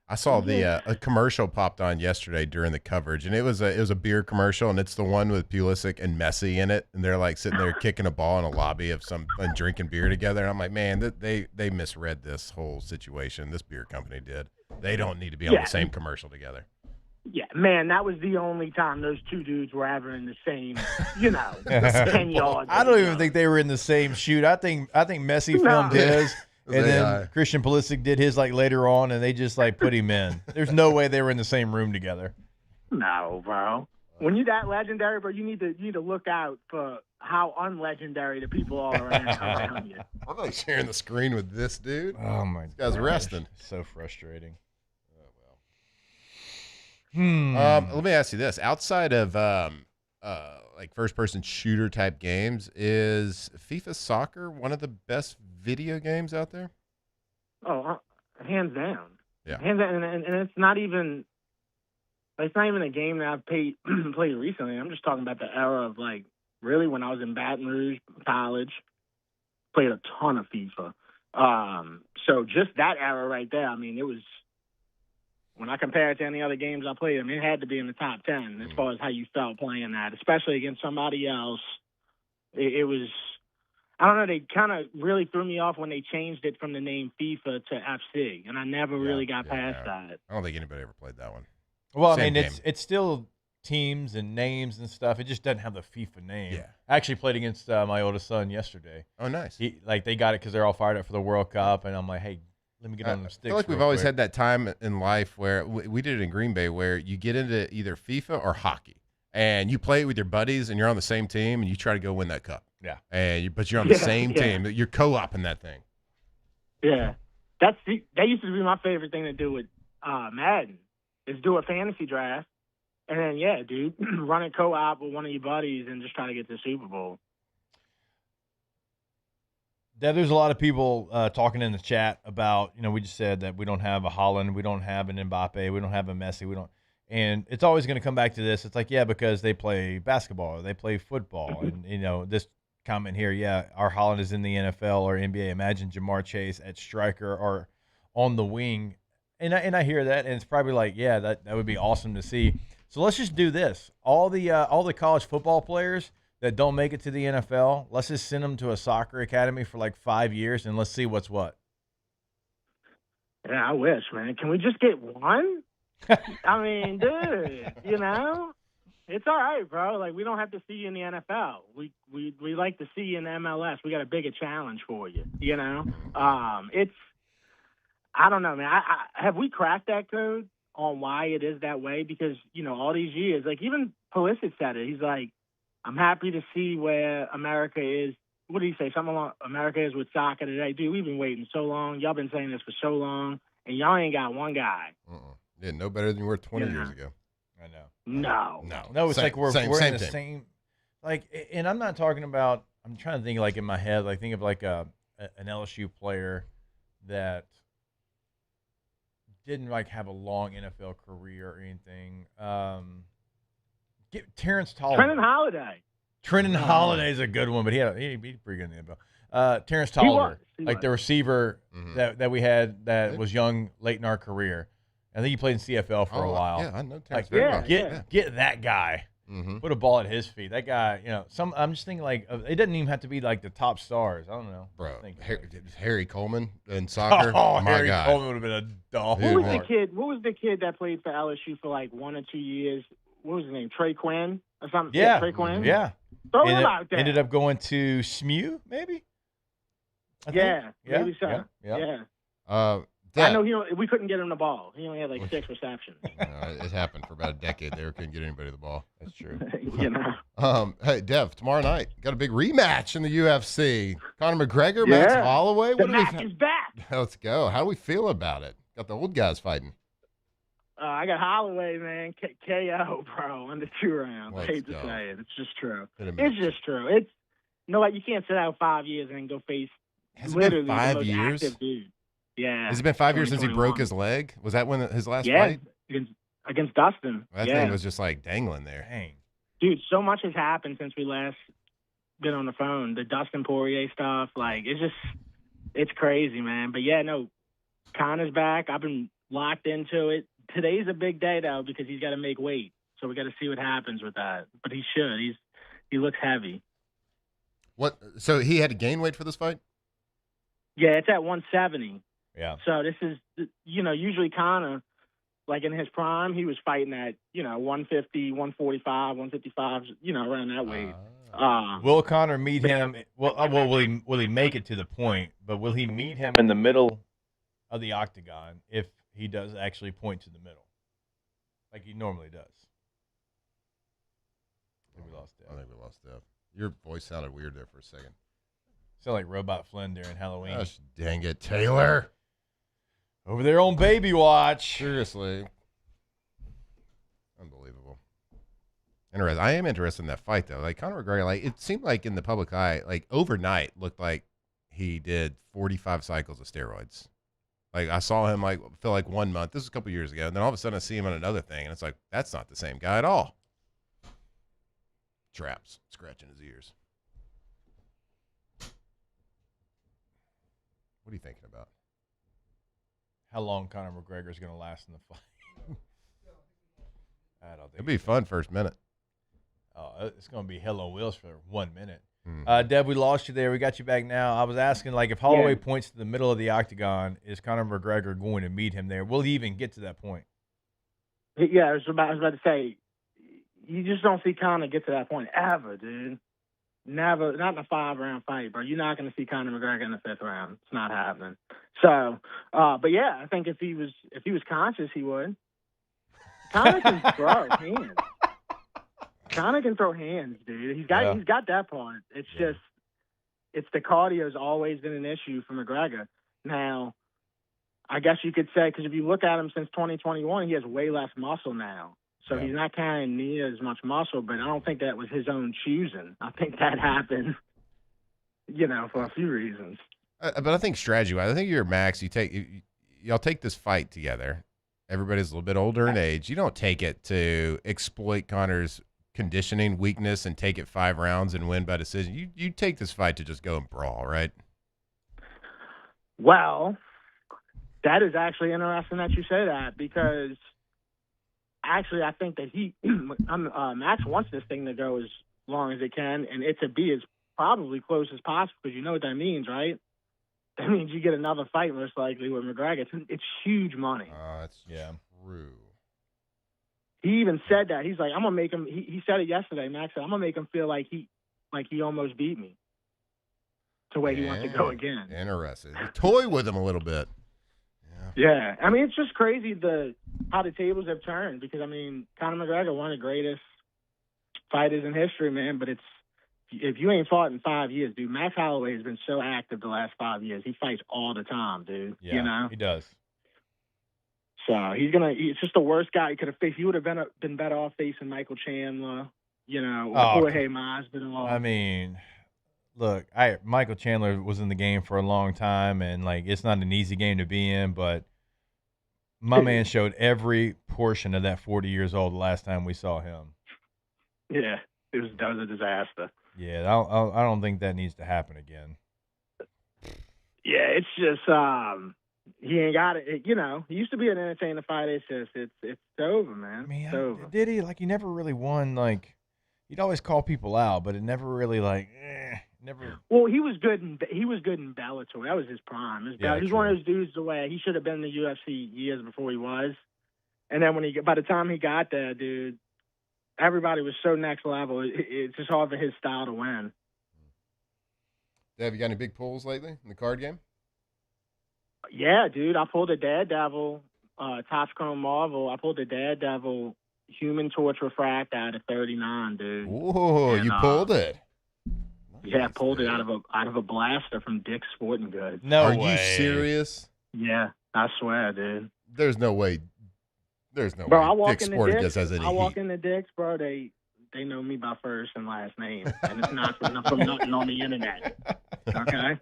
I saw a commercial popped on yesterday during the coverage, and it was a beer commercial, and it's the one with Pulisic and Messi in it, and they're sitting there kicking a ball in a lobby of and drinking beer together. And I'm like, man, they misread this whole situation. This beer company did. They don't need to be on the same commercial together. Yeah, man, that was the only time those two dudes were ever in the same, 10 yards. I don't even think they were in the same shoot. I think Messi filmed his, and then Christian Pulisic did his later on, and they just put him in. There's no way they were in the same room together. No, bro. When you're that legendary, bro, you need to look out for how unlegendary the people are around you. I'm like sharing the screen with this dude. Oh my This guy's resting. So frustrating. Let me ask you this: outside of like first-person shooter type games, is FIFA Soccer one of the best video games out there? Oh, hands down. Yeah. Hands down, and it's not even. It's not even a game that I've played recently. I'm just talking about the era of, like, really when I was in Baton Rouge, college, played a ton of FIFA. So just that era right there, I mean, it was, when I compare it to any other games I played, I mean, it had to be in the top 10 as far as how you felt playing that, especially against somebody else. It was, I don't know, they kind of really threw me off when they changed it from the name FIFA to FC, and I never really got past that. I don't think anybody ever played that one. Well, Same I mean, game. it's still teams and names and stuff. It just doesn't have the FIFA name. Yeah. I actually played against my oldest son yesterday. Oh, nice. They got it because they're all fired up for the World Cup, and I'm like, hey, let me get on the sticks. I feel like we've always had that time in life where we did it in Green Bay where you get into either FIFA or hockey, and you play with your buddies, and you're on the same team, and you try to go win that cup. Yeah. But you're on the same team. You're co-oping that thing. Yeah. That used to be my favorite thing to do with Madden, is do a fantasy draft. And then, yeah, dude, run a co-op with one of your buddies and just try to get to the Super Bowl. There's a lot of people talking in the chat about, we just said that we don't have a Haaland, we don't have an Mbappe, we don't have a Messi, and it's always going to come back to this. It's like, yeah, because they play basketball or they play football. And, this comment here, yeah, our Haaland is in the NFL or NBA. Imagine Jamar Chase at striker or on the wing. And I hear that, and it's probably like, yeah, that would be awesome to see. So let's just do this. All the college football players that don't make it to the NFL, let's just send them to a soccer academy for like 5 years, and let's see what's what. Yeah, I wish, man. Can we just get one? I mean, dude, it's all right, bro. Like, we don't have to see you in the NFL. We like to see you in the MLS. We got a bigger challenge for you, It's, I don't know, man. Have we cracked that code on why it is that way? Because, all these years, like even Pulisic said it. He's like, I'm happy to see where America is. What did he say? Something along America is with soccer today. Dude, we've been waiting so long. Y'all been saying this for so long, and y'all ain't got one guy. Yeah, no better than you were 20 years ago. I know. No, it's like we're in the same. Like, and I'm not talking about. I'm trying to think like in my head. Like think of like an LSU player that didn't like have a long NFL career or anything. Get Terrence Tolliver. Trenton Holliday is a good one, but he's pretty good in the NFL. Terrence Tolliver, the receiver that we had that was young late in our career. I think he played in CFL for a while. Yeah, I know Terrence very well. Get that guy. Put a ball at his feet. That guy, I'm just thinking like it doesn't even have to be like the top stars. I don't know, bro. Harry Coleman in soccer. My Harry God. Coleman would have been a dog. What was the kid that played for LSU for like 1 or 2 years? What was his name? Trey Quinn or something? Yeah, Trey Quinn. Yeah. Throw him out there. Ended up going to SMU, maybe. Maybe so. Yeah. I know we couldn't get him the ball. He only had like 6 receptions. It happened for about a decade there. Couldn't get anybody the ball. That's true. Hey, Dev, tomorrow night, got a big rematch in the UFC. Conor McGregor, Max Holloway. The match is back. Let's go. How do we feel about it? Got the old guys fighting. I got Holloway, man. KO, bro, under 2 rounds. I hate to go. say it. It's just true. It's just true. It's you can't sit out 5 years and then go face literally been 5 the most years? active dude. Yeah. Has it been 5 years since he broke his leg? Was that when his last fight? Against Dustin. That thing was just like dangling there. Dang. Dude, so much has happened since we last been on the phone. The Dustin Poirier stuff, like it's crazy, man. But yeah, no, Conor's back. I've been locked into it. Today's a big day though because he's got to make weight, so we got to see what happens with that. But he should. He looks heavy. What? So he had to gain weight for this fight? Yeah, it's at 170. Yeah. So this is, usually Conor, like in his prime, he was fighting at 150, 145, 155, around that weight. Will Conor meet him? Well, will he make it to the point? But will he meet him in the middle of the octagon if he does actually point to the middle, like he normally does? We lost Dev. I think we lost Dev. Your voice sounded weird there for a second. Sound like Robot Flynn during Halloween. Gosh, dang it, Taylor. Over there on Baby Watch. Seriously. Unbelievable. Interesting. I am interested in that fight, though. Like, Conor McGregor, like, it seemed like in the public eye, like, overnight, looked like he did 45 cycles of steroids. Like, I saw him, like, feel like 1 month. This was a couple years ago. And then all of a sudden I see him on another thing, and it's like, that's not the same guy at all. Traps, scratching his ears. What are you thinking about? How long Conor McGregor is going to last in the fight? I don't think It'll be fun first minute. Oh, it's going to be hell on wheels for 1 minute. Deb, we lost you there. We got you back now. I was asking, like, if Holloway points to the middle of the octagon, is Conor McGregor going to meet him there? Will he even get to that point? Yeah, I was about to say, you just don't see Conor get to that point ever, dude. Never, not in a 5-round fight, bro. You're not going to see Conor McGregor in the 5th round. It's not happening. So, but yeah, I think if he was conscious, he would. Conor can throw hands. Conor can throw hands, dude. He's got that part. It's just, it's the cardio's always been an issue for McGregor. Now, I guess you could say, because if you look at him since 2021, he has way less muscle now. So he's not carrying near as much muscle, but I don't think that was his own choosing. I think that happened, for a few reasons. But I think strategy-wise, I think you're Max. Y'all take this fight together. Everybody's a little bit older in age. You don't take it to exploit Conor's conditioning weakness and take it 5 rounds and win by decision. You take this fight to just go and brawl, right? Well, that is actually interesting that you say that, because actually I think that Max wants this thing to go as long as it can, and it to be as probably close as possible, because you know what that means, right? That means you get another fight most likely with McGregor. It's huge money. That's true. He even said that. He's like, I'm gonna make him. He said it yesterday. Max said, I'm gonna make him feel like he almost beat me. To where he wants to go again. Interesting. Toy with him a little bit. Yeah, I mean, it's just crazy how the tables have turned, because I mean, Conor McGregor, one of the greatest fighters in history, man. But if you ain't fought in 5 years, dude, Max Holloway has been so active the last 5 years. He fights all the time, dude. Yeah, he does. So it's just the worst guy he could have faced. He would have been better off facing Michael Chandler, Jorge Masvidal. I mean, look, Michael Chandler was in the game for a long time, and like, it's not an easy game to be in, but my man showed every portion of that 40 years old the last time we saw him. Yeah, that was a disaster. Yeah, I don't think that needs to happen again. Yeah, it's just he ain't got it. He used to be an entertaining fighter. It's over, man. I mean, it's over. Did he? Like, he never really won. Like, he'd always call people out, but it never really never. Well, he was good in Bellator. That was his prime. He's one of those dudes where he should have been in the UFC years before he was. And then by the time he got there, dude, everybody was so next level. It's just hard for his style to win. Have you got any big pulls lately in the card game? Yeah, dude. I pulled a Daredevil, Topps Chrome Marvel. I pulled a Daredevil Human Torch Refract out of 39, dude. Whoa, you pulled it. Yeah, I pulled it out of a blaster from Dick's Sporting Goods. Are you serious? Yeah, I swear, dude. There's no way. Bro, I walk Dick's in Sporting the Goods Dick's. has any I walk heat. in the Dick's, bro. They know me by first and last name, and it's not from nothing on the internet. Okay.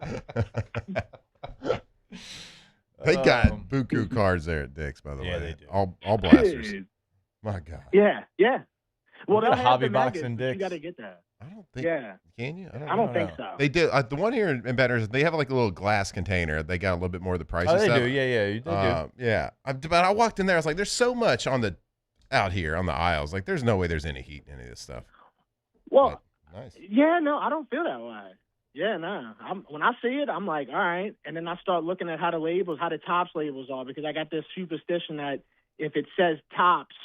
They got buku cards there at Dick's, by the way. they do. All blasters. Dude. My God. Yeah. Well, got they'll a hobby have the box Megas, in but you Dick's? got to get that. I don't think. Yeah. Can you? I don't think so. They do. The one here in Baton Rouge, they have like a little glass container. They got a little bit more of the price. Oh, and they stuff. do. Yeah, they do. Yeah. But I walked in there. I was like, "There's so much out here on the aisles. Like, there's no way there's any heat in any of this stuff." Well, nice. Yeah, no, I don't feel that way. Yeah, no. When I see it, I'm like, all right. And then I start looking at how the Topps labels are, because I got this superstition that if it says Topps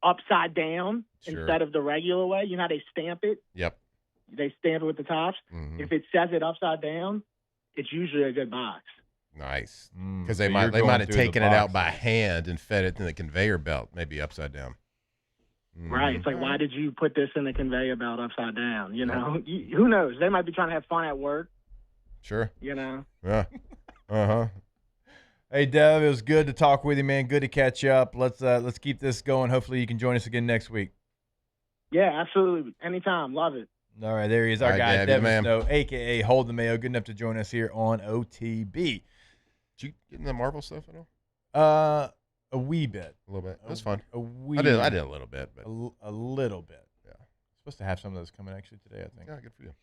upside down instead of the regular way, you know how they stamp it? Yep. They stamp it with the Topps. Mm-hmm. If it says it upside down, it's usually a good box. Nice. Because they So might you're going have through taken the it out by boxes. hand and fed it in the conveyor belt, maybe upside down. right? It's like, why did you put this in the conveyor belt upside down? You know, who knows? They might be trying to have fun at work. Sure. You know. Yeah. Uh-huh. Hey, Dev, it was good to talk with you, man. Good to catch up. Let's keep this going. Hopefully you can join us again next week. Yeah, absolutely. Anytime. Love it. All right, there he is, our All right, guy, Dev, Devin man. Snow, a.k.a. Hold the Mayo. Good enough to join us here on OTB. Did you get in the Marvel stuff at all? A wee bit. A little bit. It was fun. I did a little bit. But. A little bit. Yeah. Supposed to have some of those coming actually today, I think. Yeah, good for you.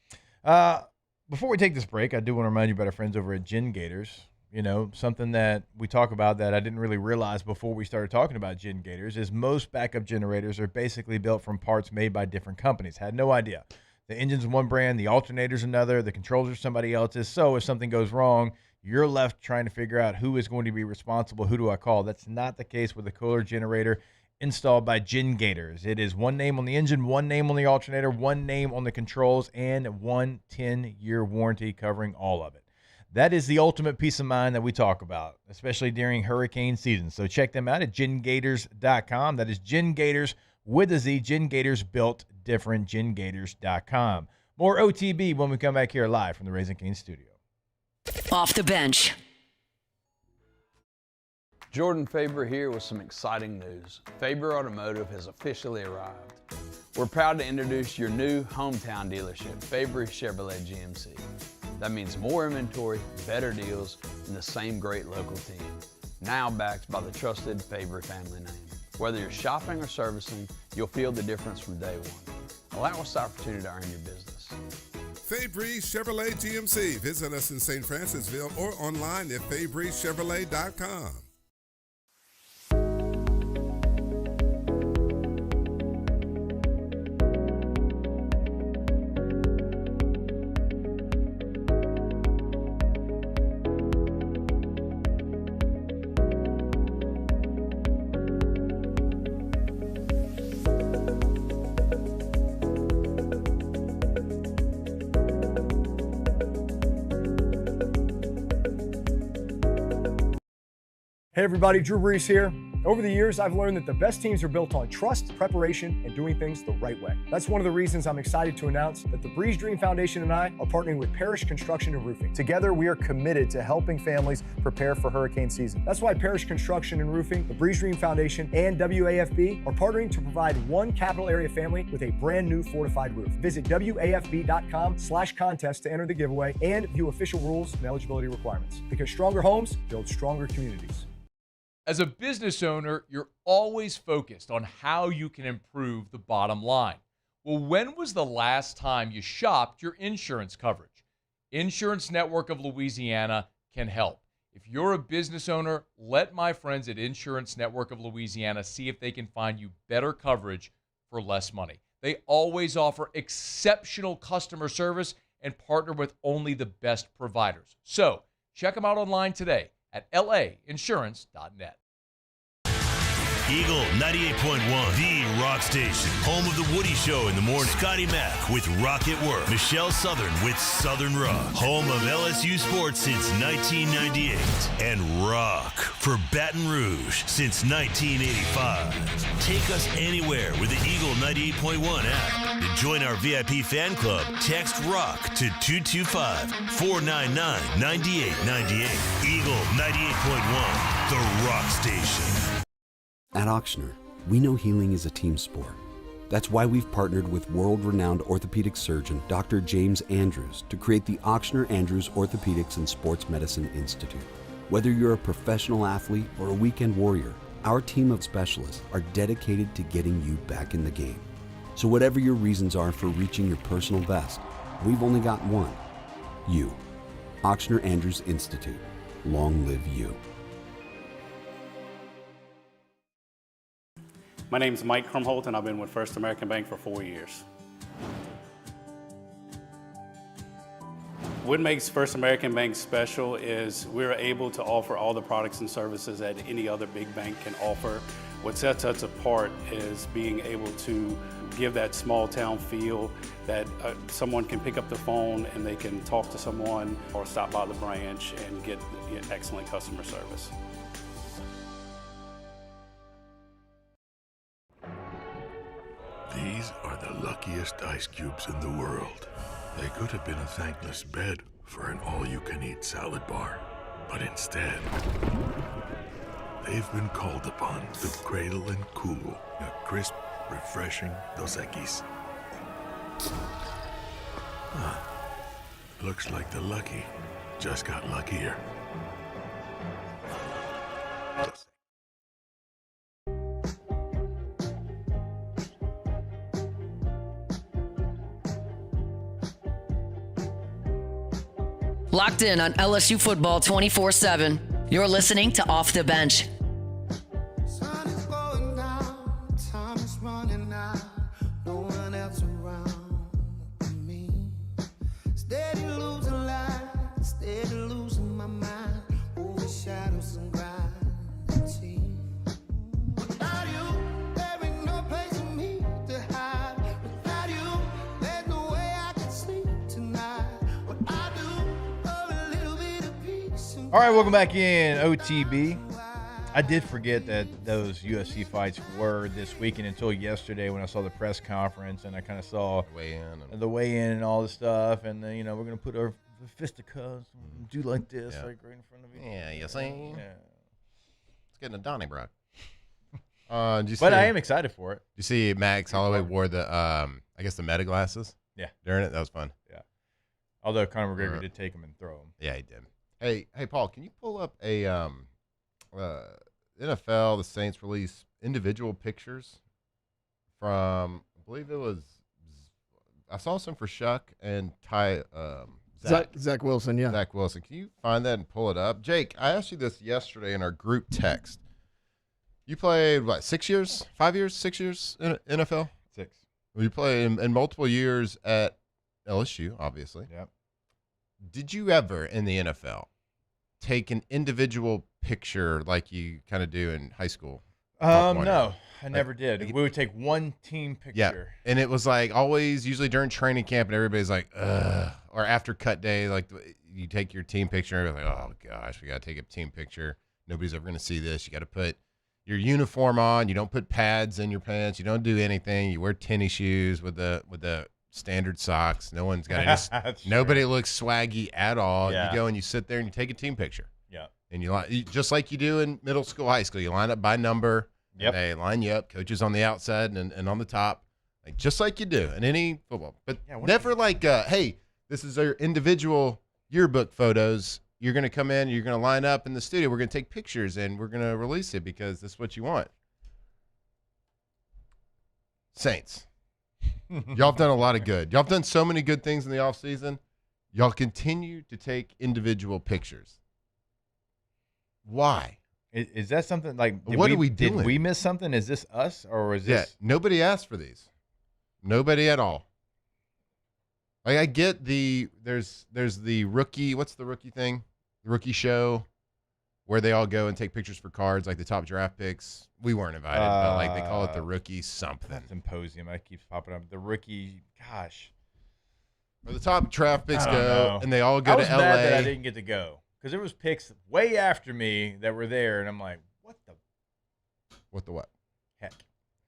Before we take this break, I do want to remind you about our friends over at Gin Gators. You know, something that we talk about that I didn't really realize before we started talking about Gin Gators is most backup generators are basically built from parts made by different companies. Had no idea. The engine's one brand, the alternator's another, the controls are somebody else's. So if something goes wrong, you're left trying to figure out who is going to be responsible. Who do I call? That's not the case with the Kohler generator installed by Gin Gators. It is one name on the engine, one name on the alternator, one name on the controls, and one 10-year warranty covering all of it. That is the ultimate peace of mind that we talk about, especially during hurricane season. So check them out at GinGators.com. That is Gin Gators with a Z. Gin Gators built different. GinGators.com. More OTB when we come back here live from the Raising Cane's studio. Off the bench. Jordan Faber here with some exciting news. Faber Automotive has officially arrived. We're proud to introduce your new hometown dealership, Faber Chevrolet GMC. That means more inventory, better deals, and the same great local team. Now backed by the trusted Faber family name. Whether you're shopping or servicing, you'll feel the difference from day one. Allow us the opportunity to earn your business. Fabry Chevrolet GMC. Visit us in St. Francisville or online at FabryChevrolet.com. Hey everybody, Drew Brees here. Over the years, I've learned that the best teams are built on trust, preparation, and doing things the right way. That's one of the reasons I'm excited to announce that the Breeze Dream Foundation and I are partnering with Parish Construction and Roofing. Together, we are committed to helping families prepare for hurricane season. That's why Parish Construction and Roofing, the Breeze Dream Foundation, and WAFB are partnering to provide one capital area family with a brand new fortified roof. Visit WAFB.com/contest to enter the giveaway and view official rules and eligibility requirements. Because stronger homes build stronger communities. As a business owner, you're always focused on how you can improve the bottom line. Well, when was the last time you shopped your insurance coverage? Insurance Network of Louisiana can help. If you're a business owner, let my friends at Insurance Network of Louisiana see if they can find you better coverage for less money. They always offer exceptional customer service and partner with only the best providers. So check them out online today at lainsurance.net. Eagle 98.1, the rock station. Home of the Woody Show in the morning. Scotty Mack with Rock at Work. Michelle Southern with Southern Rock. Home of LSU sports since 1998. And rock for Baton Rouge since 1985. Take us anywhere with the Eagle 98.1 app. To join our VIP fan club, text ROCK to 225-499-9898. Eagle 98.1, the rock station. At Ochsner, we know healing is a team sport. That's why we've partnered with world-renowned orthopedic surgeon Dr. James Andrews to create the Ochsner Andrews Orthopedics and Sports Medicine Institute. Whether you're a professional athlete or a weekend warrior, our team of specialists are dedicated to getting you back in the game. So whatever your reasons are for reaching your personal best, we've only got one: you. Ochsner Andrews Institute. Long live you. My name is Mike Krumholt, and I've been with First American Bank for 4 years. What makes First American Bank special is we're able to offer all the products and services that any other big bank can offer. What sets us apart is being able to give that small town feel that someone can pick up the phone and they can talk to someone or stop by the branch and get excellent customer service. These are the luckiest ice cubes in the world. They could have been a thankless bed for an all-you-can-eat salad bar. But instead, they've been called upon to cradle and cool a crisp, refreshing Dos Equis. Looks like the lucky just got luckier. Locked in on LSU football 24/7. You're listening to Off the Bench. Sun is going down, time is running out, no one else around me. Steady losing life, steady losing my mind, overshadows and gravity. Without you, there ain't no place for me to hide. Without you, there's no way I can sleep tonight. What I do for a little bit of peace. All right, welcome back in OTB. I did forget that those UFC fights were this weekend until yesterday when I saw the press conference and I kind of saw the weigh-in and all the stuff. And then, we're going to put our fisticuffs and do like this, like right in front of you. Yeah, you see? Yeah. It's getting a Donnybrook. But I am excited for it. You see Max Holloway wore the, I guess the meta glasses? Yeah. During it? That was fun. Yeah. Although Conor McGregor did take them and throw them. Yeah, he did. Hey, Paul, can you pull up a NFL, the Saints release individual pictures from, I believe it was, I saw some for Shuck and Zach Wilson, yeah. Zach Wilson. Can you find that and pull it up? Jake, I asked you this yesterday in our group text. You played, 6 years, 5 years, 6 years in NFL? 6. You played in multiple years at LSU, obviously. Yep. Did you ever in the NFL take an individual picture like you kind of do in high school? No, I never did. We would take one team picture. Yeah, and it was like always, usually during training camp, and everybody's like, ugh. Or after cut day, like you take your team picture, and you're like, oh gosh, we got to take a team picture. Nobody's ever going to see this. You got to put your uniform on. You don't put pads in your pants. You don't do anything. You wear tennis shoes with the standard socks. No one's got any. Nobody looks swaggy at all. Yeah. You go and you sit there and you take a team picture. Yeah. And you just like you do in middle school, high school. You line up by number. Yep. They line you up. Coaches on the outside and on the top, like just like you do in any football. But never like, hey, this is our individual yearbook photos. You're going to come in. You're going to line up in the studio. We're going to take pictures and we're going to release it because this is what you want. Saints. Y'all have done a lot of good. Y'all have done so many good things in the offseason. Y'all continue to take individual pictures. Why? Is that something like, what are we doing? Did we miss something? Is this us or is this? Yeah, nobody asked for these. Nobody at all. Like I get there's the rookie, what's the rookie thing? The rookie show where they all go and take pictures for cards, like the top draft picks. We weren't invited, but like they call it the rookie something. Symposium. That keeps popping up. The rookie, gosh. Where the top draft picks go and they all go to LA. I was mad that I didn't get to go. Because there was picks way after me that were there, and I'm like, what the? What the what? Heck.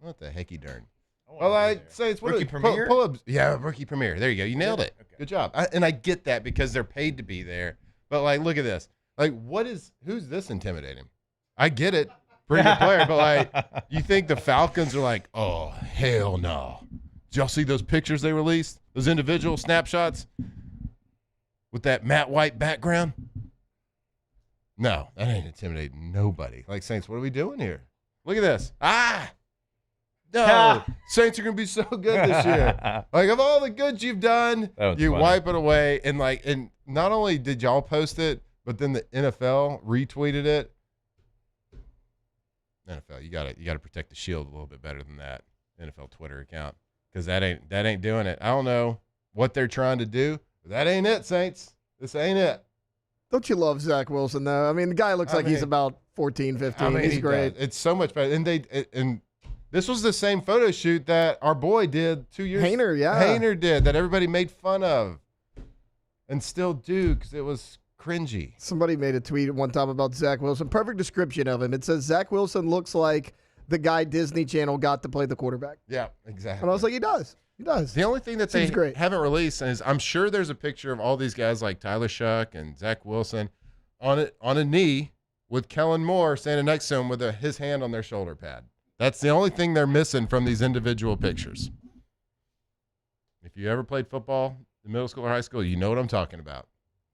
What the hecky darn? Well, I'd say it's rookie premiere. Pull up, yeah, rookie premiere. There you go. You nailed it. Okay. Good job. And I get that because they're paid to be there. But like, look at this. Like, who's this intimidating? I get it. Pretty good player, but like, you think the Falcons are like, oh hell no. Did y'all see those pictures they released? Those individual snapshots with that matte white background? No, that ain't intimidating nobody. Like, Saints, what are we doing here? Look at this. No, Saints are going to be so good this year. Like, of all the good you've done, you funny. wipe it away. And like, and not only did y'all post it, but then the NFL retweeted it. NFL, you gotta protect the shield a little bit better than that NFL Twitter account, because that ain't doing it. I don't know what they're trying to do, but that ain't it, Saints. This ain't it. Don't you love Zach Wilson, though? I mean, the guy looks like he's about 14, 15. He's great. It's so much better. And this was the same photo shoot that our boy did 2 years ago. Hayner did, that everybody made fun of and still do because it was cringy. Somebody made a tweet at one time about Zach Wilson. Perfect description of him. It says, Zach Wilson looks like the guy Disney Channel got to play the quarterback. Yeah, exactly. And I was like, he does. He does. The only thing that Seems they great. haven't released is I'm sure there's a picture of all these guys like Tyler Shuck and Zach Wilson on a knee with Kellen Moore standing next to him with his hand on their shoulder pad. That's the only thing they're missing from these individual pictures. If you ever played football in middle school or high school, you know what I'm talking about.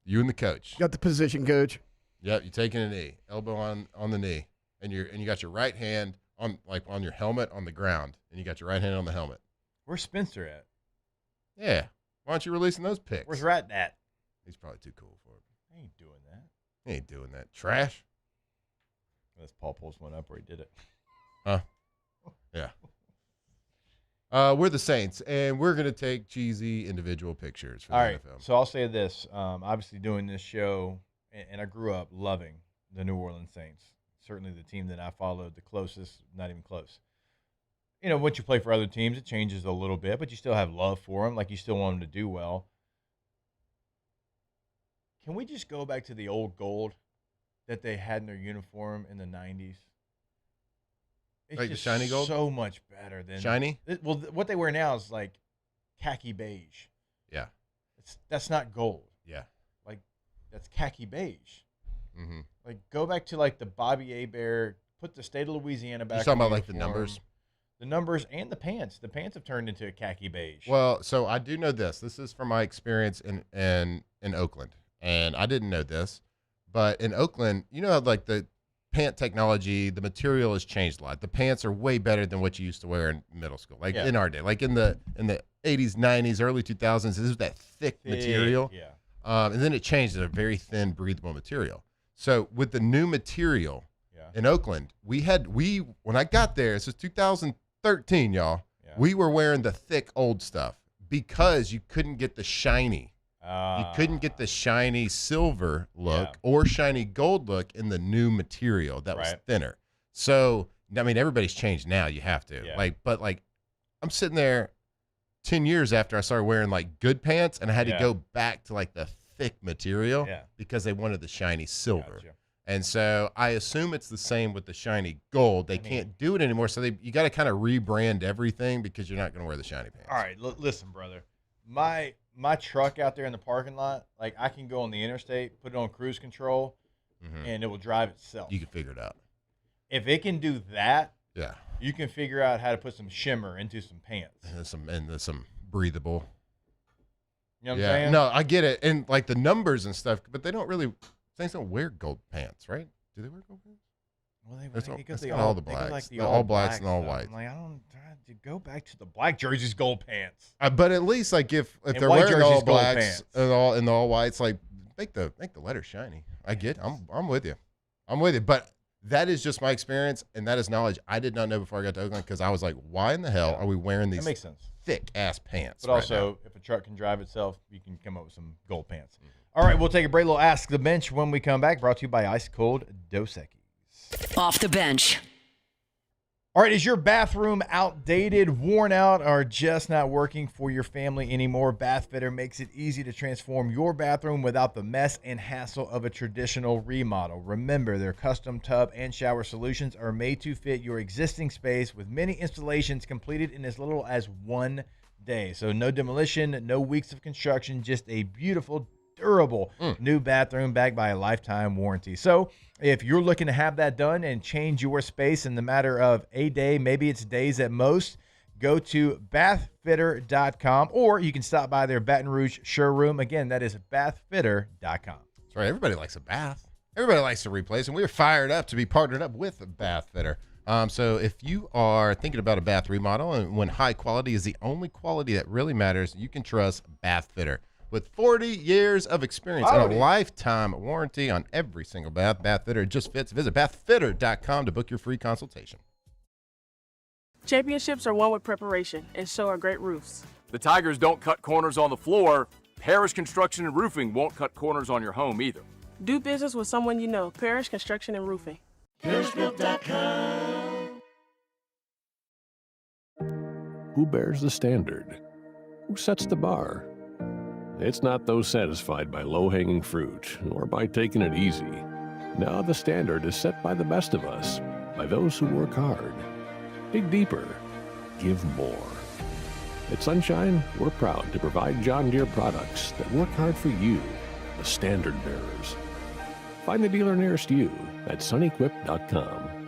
You and the coach. Got the position coach. Yep, you're taking a knee, elbow on the knee, and you got your right hand on your helmet on the ground, and you got your right hand on the helmet. Where's Spencer at? Yeah. Why aren't you releasing those pics? Where's Rat at? He's probably too cool for it. He ain't doing that. He ain't doing that. Trash. Unless Paul pulls one up where he did it. Huh? Yeah. We're the Saints, and we're going to take cheesy individual pictures for the NFL. So I'll say this. Obviously doing this show, and I grew up loving the New Orleans Saints. Certainly the team that I followed the closest, not even close. You know, once you play for other teams, it changes a little bit, but you still have love for them. Like, you still want them to do well. Can we just go back to the old gold that they had in their uniform in the 90s? It's like the just shiny gold? so much better than shiny. Well, what they wear now is like khaki beige. Yeah, that's not gold. Yeah, like that's khaki beige. Mm-hmm. Like, go back to like the Bobby Hebert. Put the state of Louisiana back. You're talking in about like the uniform. numbers. The numbers and the pants. The pants have turned into a khaki beige. Well, so I do know this. This is from my experience in Oakland, and I didn't know this, but in Oakland, you know, like the pant technology, the material has changed a lot. The pants are way better than what you used to wear in middle school, like in our day, like in the 80s, 90s, early 2000s. This is that thick material, and then it changed to a very thin, breathable material. So with the new material in Oakland, when I got there, this is 2013, y'all. We were wearing the thick old stuff because you couldn't get the shiny. You couldn't get the shiny silver look or shiny gold look in the new material that was thinner. So, I mean, everybody's changed now. You have to. But I'm sitting there 10 years after I started wearing like good pants, and I had to go back to like the thick material because they wanted the shiny silver. Gotcha. And so I assume it's the same with the shiny gold. They can't do it anymore. So you got to kind of rebrand everything because you're not going to wear the shiny pants. All right, listen, brother. My truck out there in the parking lot, like, I can go on the interstate, put it on cruise control, and it will drive itself. You can figure it out. If it can do that, yeah, you can figure out how to put some shimmer into some pants. And some breathable. You know what I'm saying? No, I get it. And like the numbers and stuff, but they don't really. Saints don't wear gold pants, right? Do they wear gold pants? Well, That's all the blacks, the all blacks and all whites. I'm like, I don't go back to the black jerseys, gold pants. But at least, like, if they're white wearing all jerseys, gold blacks pants. and all whites, like, make the letters shiny. I get. I'm with you. I'm with you. But that is just my experience, and that is knowledge I did not know before I got to Oakland, because I was like, why in the hell are we wearing these That makes sense. thick ass pants? But also, if a truck can drive itself, you can come up with some gold pants. All right, we'll take a break. Little Ask the Bench when we come back. Brought to you by Ice Cold Dos Equis. Off the bench. All right, is your bathroom outdated, worn out, or just not working for your family anymore? Bath Fitter makes it easy to transform your bathroom without the mess and hassle of a traditional remodel. Remember, their custom tub and shower solutions are made to fit your existing space, with many installations completed in as little as 1 day. So no demolition, no weeks of construction, just a beautiful, durable new bathroom backed by a lifetime warranty. So if you're looking to have that done and change your space in the matter of a day, maybe it's days at most, go to bathfitter.com, or you can stop by their Baton Rouge showroom. Again, that is bathfitter.com. That's right. Everybody likes a bath. Everybody likes to replace, and we're fired up to be partnered up with Bath Fitter. So if you are thinking about a bath remodel, and when high quality is the only quality that really matters, you can trust Bath Fitter. With 40 years of experience and a lifetime warranty on every single bath, Bath Fitter just fits. Visit bathfitter.com to book your free consultation. Championships are won with preparation, and so are great roofs. The Tigers don't cut corners on the floor. Parrish Construction and Roofing won't cut corners on your home either. Do business with someone you know. Parrish Construction and Roofing. ParrishBuilt.com. Who bears the standard? Who sets the bar? It's not those satisfied by low-hanging fruit or by taking it easy. Now the standard is set by the best of us, by those who work hard Dig deeper. Give more. At Sunshine, we're proud to provide John Deere products that work hard for you, the standard bearers. Find the dealer nearest you at sunequip.com.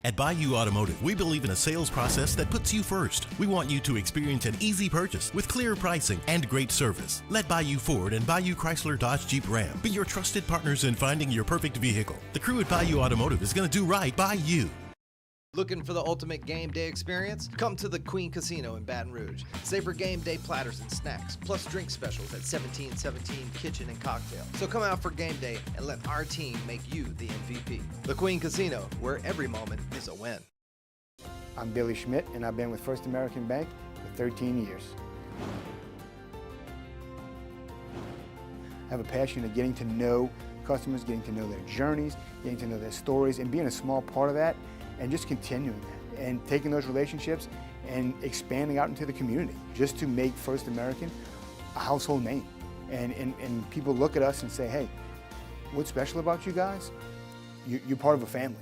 At Bayou Automotive, we believe in a sales process that puts you first. We want you to experience an easy purchase with clear pricing and great service. Let Bayou Ford and Bayou Chrysler Dodge Jeep Ram be your trusted partners in finding your perfect vehicle. The crew at Bayou Automotive is going to do right by you. Looking for the ultimate game day experience? Come to the Queen Casino in Baton Rouge. Savor game day platters and snacks, plus drink specials at 1717 Kitchen and Cocktail. So come out for game day and let our team make you the MVP. The Queen Casino, where every moment is a win. I'm Billy Schmidt, and I've been with First American Bank for 13 years. I have a passion of getting to know customers, getting to know their journeys, getting to know their stories, and being a small part of that, and just continuing that and taking those relationships and expanding out into the community just to make First American a household name. And people look at us and say, hey, what's special about you guys? You're part of a family.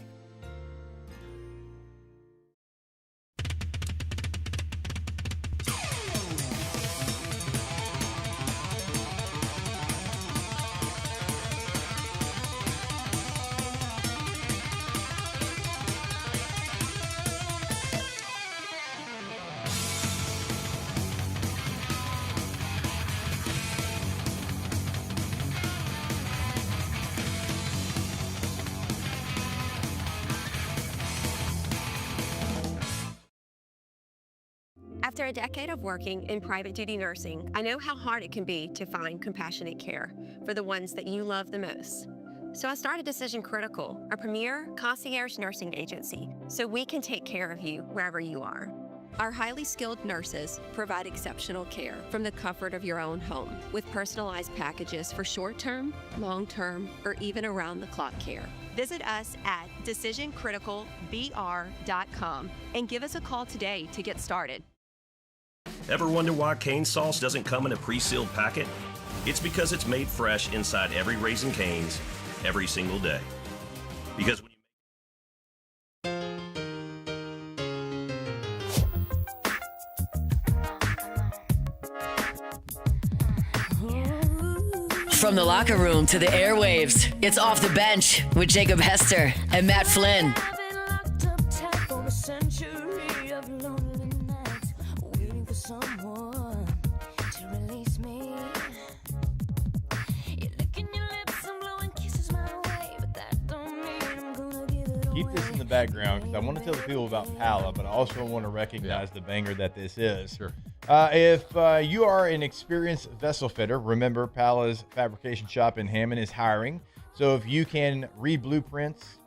After a decade of working in private duty nursing, I know how hard it can be to find compassionate care for the ones that you love the most. So I started Decision Critical, a premier concierge nursing agency, so we can take care of you wherever you are. Our highly skilled nurses provide exceptional care from the comfort of your own home with personalized packages for short-term, long-term, or even around-the-clock care. Visit us at decisioncriticalbr.com and give us a call today to get started. Ever wonder why cane sauce doesn't come in a pre-sealed packet? It's because it's made fresh inside every Raising Cane's every single day. Because when From the locker room to the airwaves, it's Off the Bench with Jacob Hester and Matt Flynn. Keep this in the background because I want to tell the people about Pala, but I also want to recognize the banger that this is. Sure. If you are an experienced vessel fitter, remember Pala's fabrication shop in Hammond is hiring. So if you can read blueprints,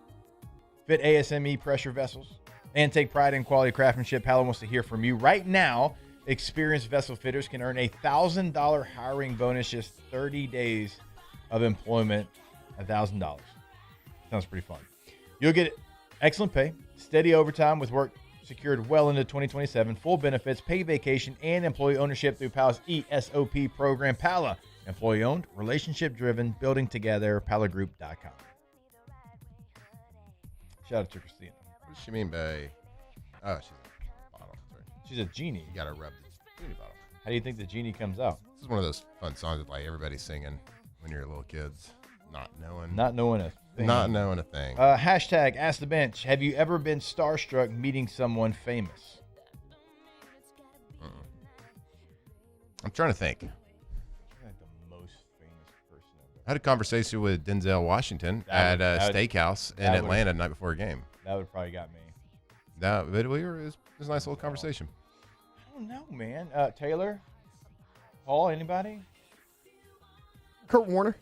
fit ASME pressure vessels, and take pride in quality craftsmanship, Pala wants to hear from you. Right now, experienced vessel fitters can earn a $1,000 hiring bonus, just 30 days of employment, $1,000. Sounds pretty fun. You'll get excellent pay, steady overtime with work secured well into 2027, full benefits, paid vacation, and employee ownership through Pala's ESOP program. Pala, employee-owned, relationship-driven, building together, palagroup.com. Shout out to Christina. What does she mean by, oh, she's a bottle. Sorry. She's a genie. You got to rub the genie bottle. How do you think the genie comes out? This is one of those fun songs that like everybody's singing when you're little kids, not knowing a thing. Hashtag Ask the Bench. Have you ever been starstruck meeting someone famous? I'm trying to think. Like the most famous person ever. I had a conversation with Denzel Washington at a steakhouse in Atlanta the night before a game. That would probably got me. But it was a nice little conversation. I don't know, man. Taylor? Paul, anybody? Kurt Warner.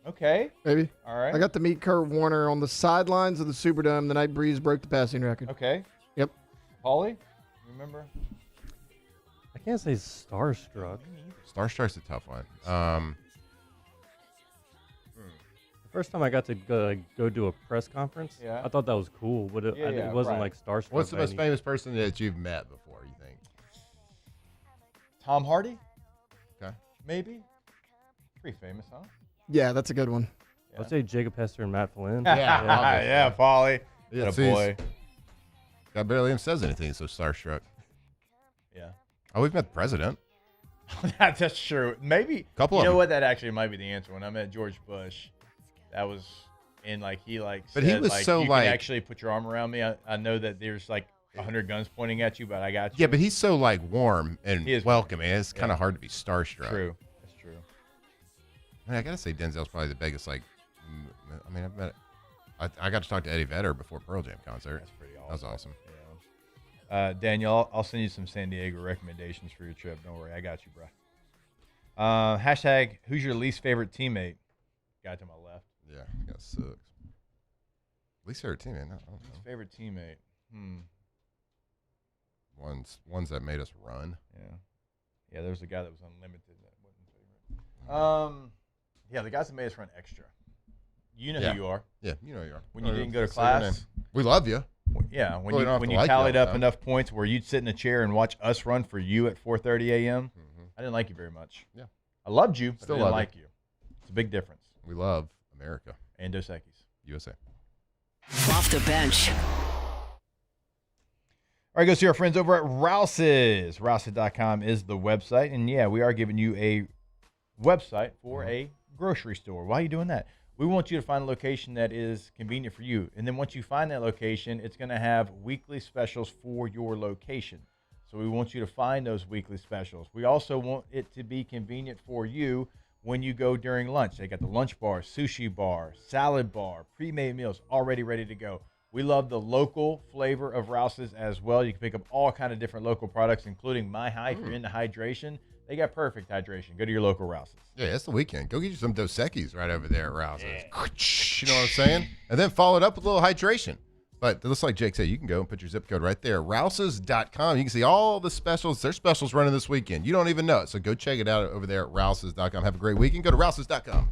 Okay. Maybe. All right. I got to meet Kurt Warner on the sidelines of the Superdome the night Breeze broke the passing record. Okay. Yep. Paulie, remember? I can't say starstruck. Starstruck's a tough one. The first time I got to go do a press conference, I thought that was cool, but it wasn't like starstruck. What's the most famous person that you've met before, you think? Tom Hardy? Okay. Maybe. Pretty famous, huh? Yeah, that's a good one. I'd say Jacob Hester and Matt Flynn. Yeah, Paulie. Yeah, What a boy. God barely even says anything. He's so starstruck. Yeah. Oh, we've met the president. That's true. Maybe. Couple you of know them. what? That actually might be the answer. When I met George Bush, that was in But said, he was so you like. can actually put your arm around me. I know that there's 100 guns pointing at you, but I got you. Yeah, but he's so like warm and He is welcoming. It's kind Yeah. of hard to be starstruck. True. That's true. I mean, I gotta say Denzel's probably the biggest. I mean, I've met. I got to talk to Eddie Vedder before Pearl Jam concert. That's pretty awesome. That was awesome. Daniel, I'll send you some San Diego recommendations for your trip. Don't worry, I got you, bro. Hashtag, who's your least favorite teammate? Guy to my left. Yeah, that sucks. Least favorite teammate? No, I don't know. Least favorite teammate. Ones that made us run. Yeah, there's a guy that was unlimited that wasn't favorite. Yeah, the guys that made us run extra. You know who you are. Yeah, you know who you are. When you didn't go to Say your class. name. We love you. Yeah, Well, we don't have when to you like tallied all up the time. enough points where you'd sit in a chair and watch us run for you at 4:30 a.m. I didn't like you very much. Yeah. I loved you, but Still I didn't love like you. It's a big difference. We love America. And Dos Equis. USA. Off the bench. All right, go see our friends over at Rouse's. Rouses.com is the website. And yeah, we are giving you a website for a grocery store. Why are you doing that? We want you to find a location that is convenient for you. And then once you find that location, it's going to have weekly specials for your location. So we want you to find those weekly specials. We also want it to be convenient for you when you go during lunch. They got the lunch bar, sushi bar, salad bar, pre-made meals already ready to go. We love the local flavor of Rouse's as well. You can pick up all kind of different local products, including My High. If you're into hydration, they got perfect hydration. Go to your local Rouse's. Yeah, it's the weekend. Go get you some Dos Equis right over there at Rouse's. You know what I'm saying? And then follow it up with a little hydration. But just like Jake said, you can go and put your zip code right there. Rouses.com. You can see all the specials. There's specials running this weekend. You don't even know it. So go check it out over there at Rouses.com. Have a great weekend. Go to Rouses.com.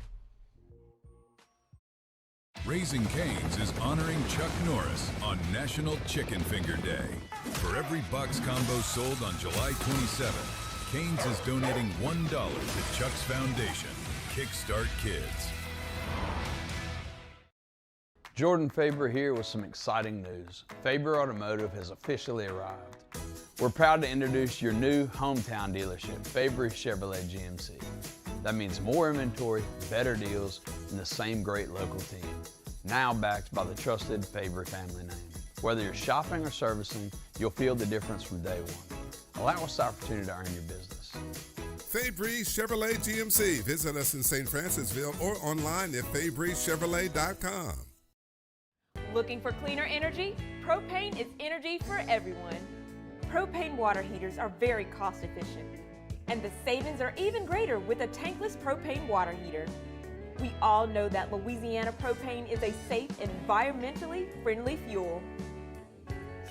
Raising Cane's is honoring Chuck Norris on National Chicken Finger Day. For every box combo sold on July 27th, Cane's is donating $1 to Chuck's Foundation, Kickstart Kids. Jordan Faber here with some exciting news. Faber Automotive has officially arrived. We're proud to introduce your new hometown dealership, Faber Chevrolet GMC. That means more inventory, better deals, and the same great local team. Now backed by the trusted Faber family name. Whether you're shopping or servicing, you'll feel the difference from day one. Allow us the opportunity to earn your business. Fabry Chevrolet GMC. Visit us in St. Francisville or online at FabryChevrolet.com. Looking for cleaner energy? Propane is energy for everyone. Propane water heaters are very cost efficient. And the savings are even greater with a tankless propane water heater. We all know that Louisiana propane is a safe and environmentally friendly fuel.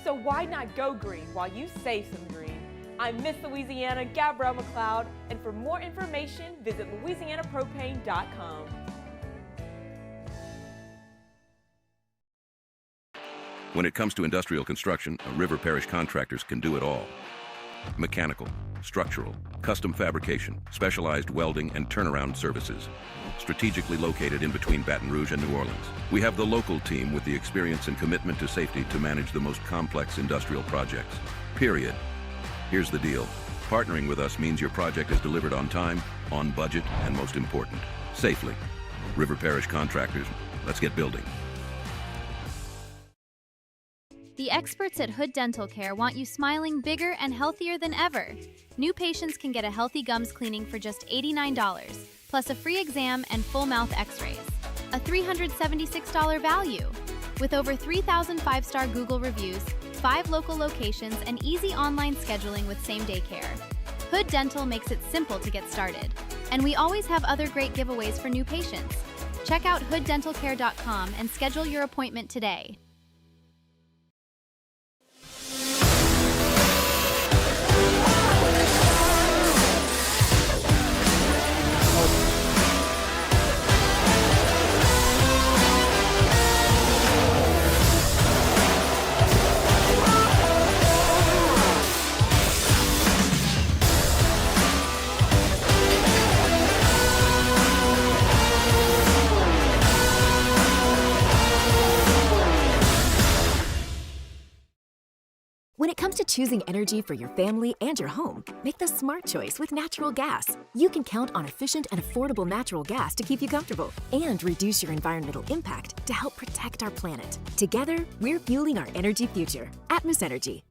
So why not go green while you save some green? I'm Miss Louisiana, Gabrielle McLeod, and for more information, visit louisianapropane.com. When it comes to industrial construction, River Parish contractors can do it all. Mechanical, structural, custom fabrication, specialized welding, and turnaround services. Strategically located in between Baton Rouge and New Orleans, we have the local team with the experience and commitment to safety to manage the most complex industrial projects. Period. Here's the deal. Partnering with us means your project is delivered on time, on budget, and most important, safely. River Parish Contractors, let's get building. The experts at Hood Dental Care want you smiling bigger and healthier than ever. New patients can get a healthy gums cleaning for just $89, plus a free exam and full mouth x-rays. A $376 value. With over 3,000 five-star Google reviews, 5 local locations, and easy online scheduling with same-day care. Hood Dental makes it simple to get started. And we always have other great giveaways for new patients. Check out hooddentalcare.com and schedule your appointment today. When it comes to choosing energy for your family and your home, make the smart choice with natural gas. You can count on efficient and affordable natural gas to keep you comfortable and reduce your environmental impact to help protect our planet. Together, we're fueling our energy future. Atmos Energy.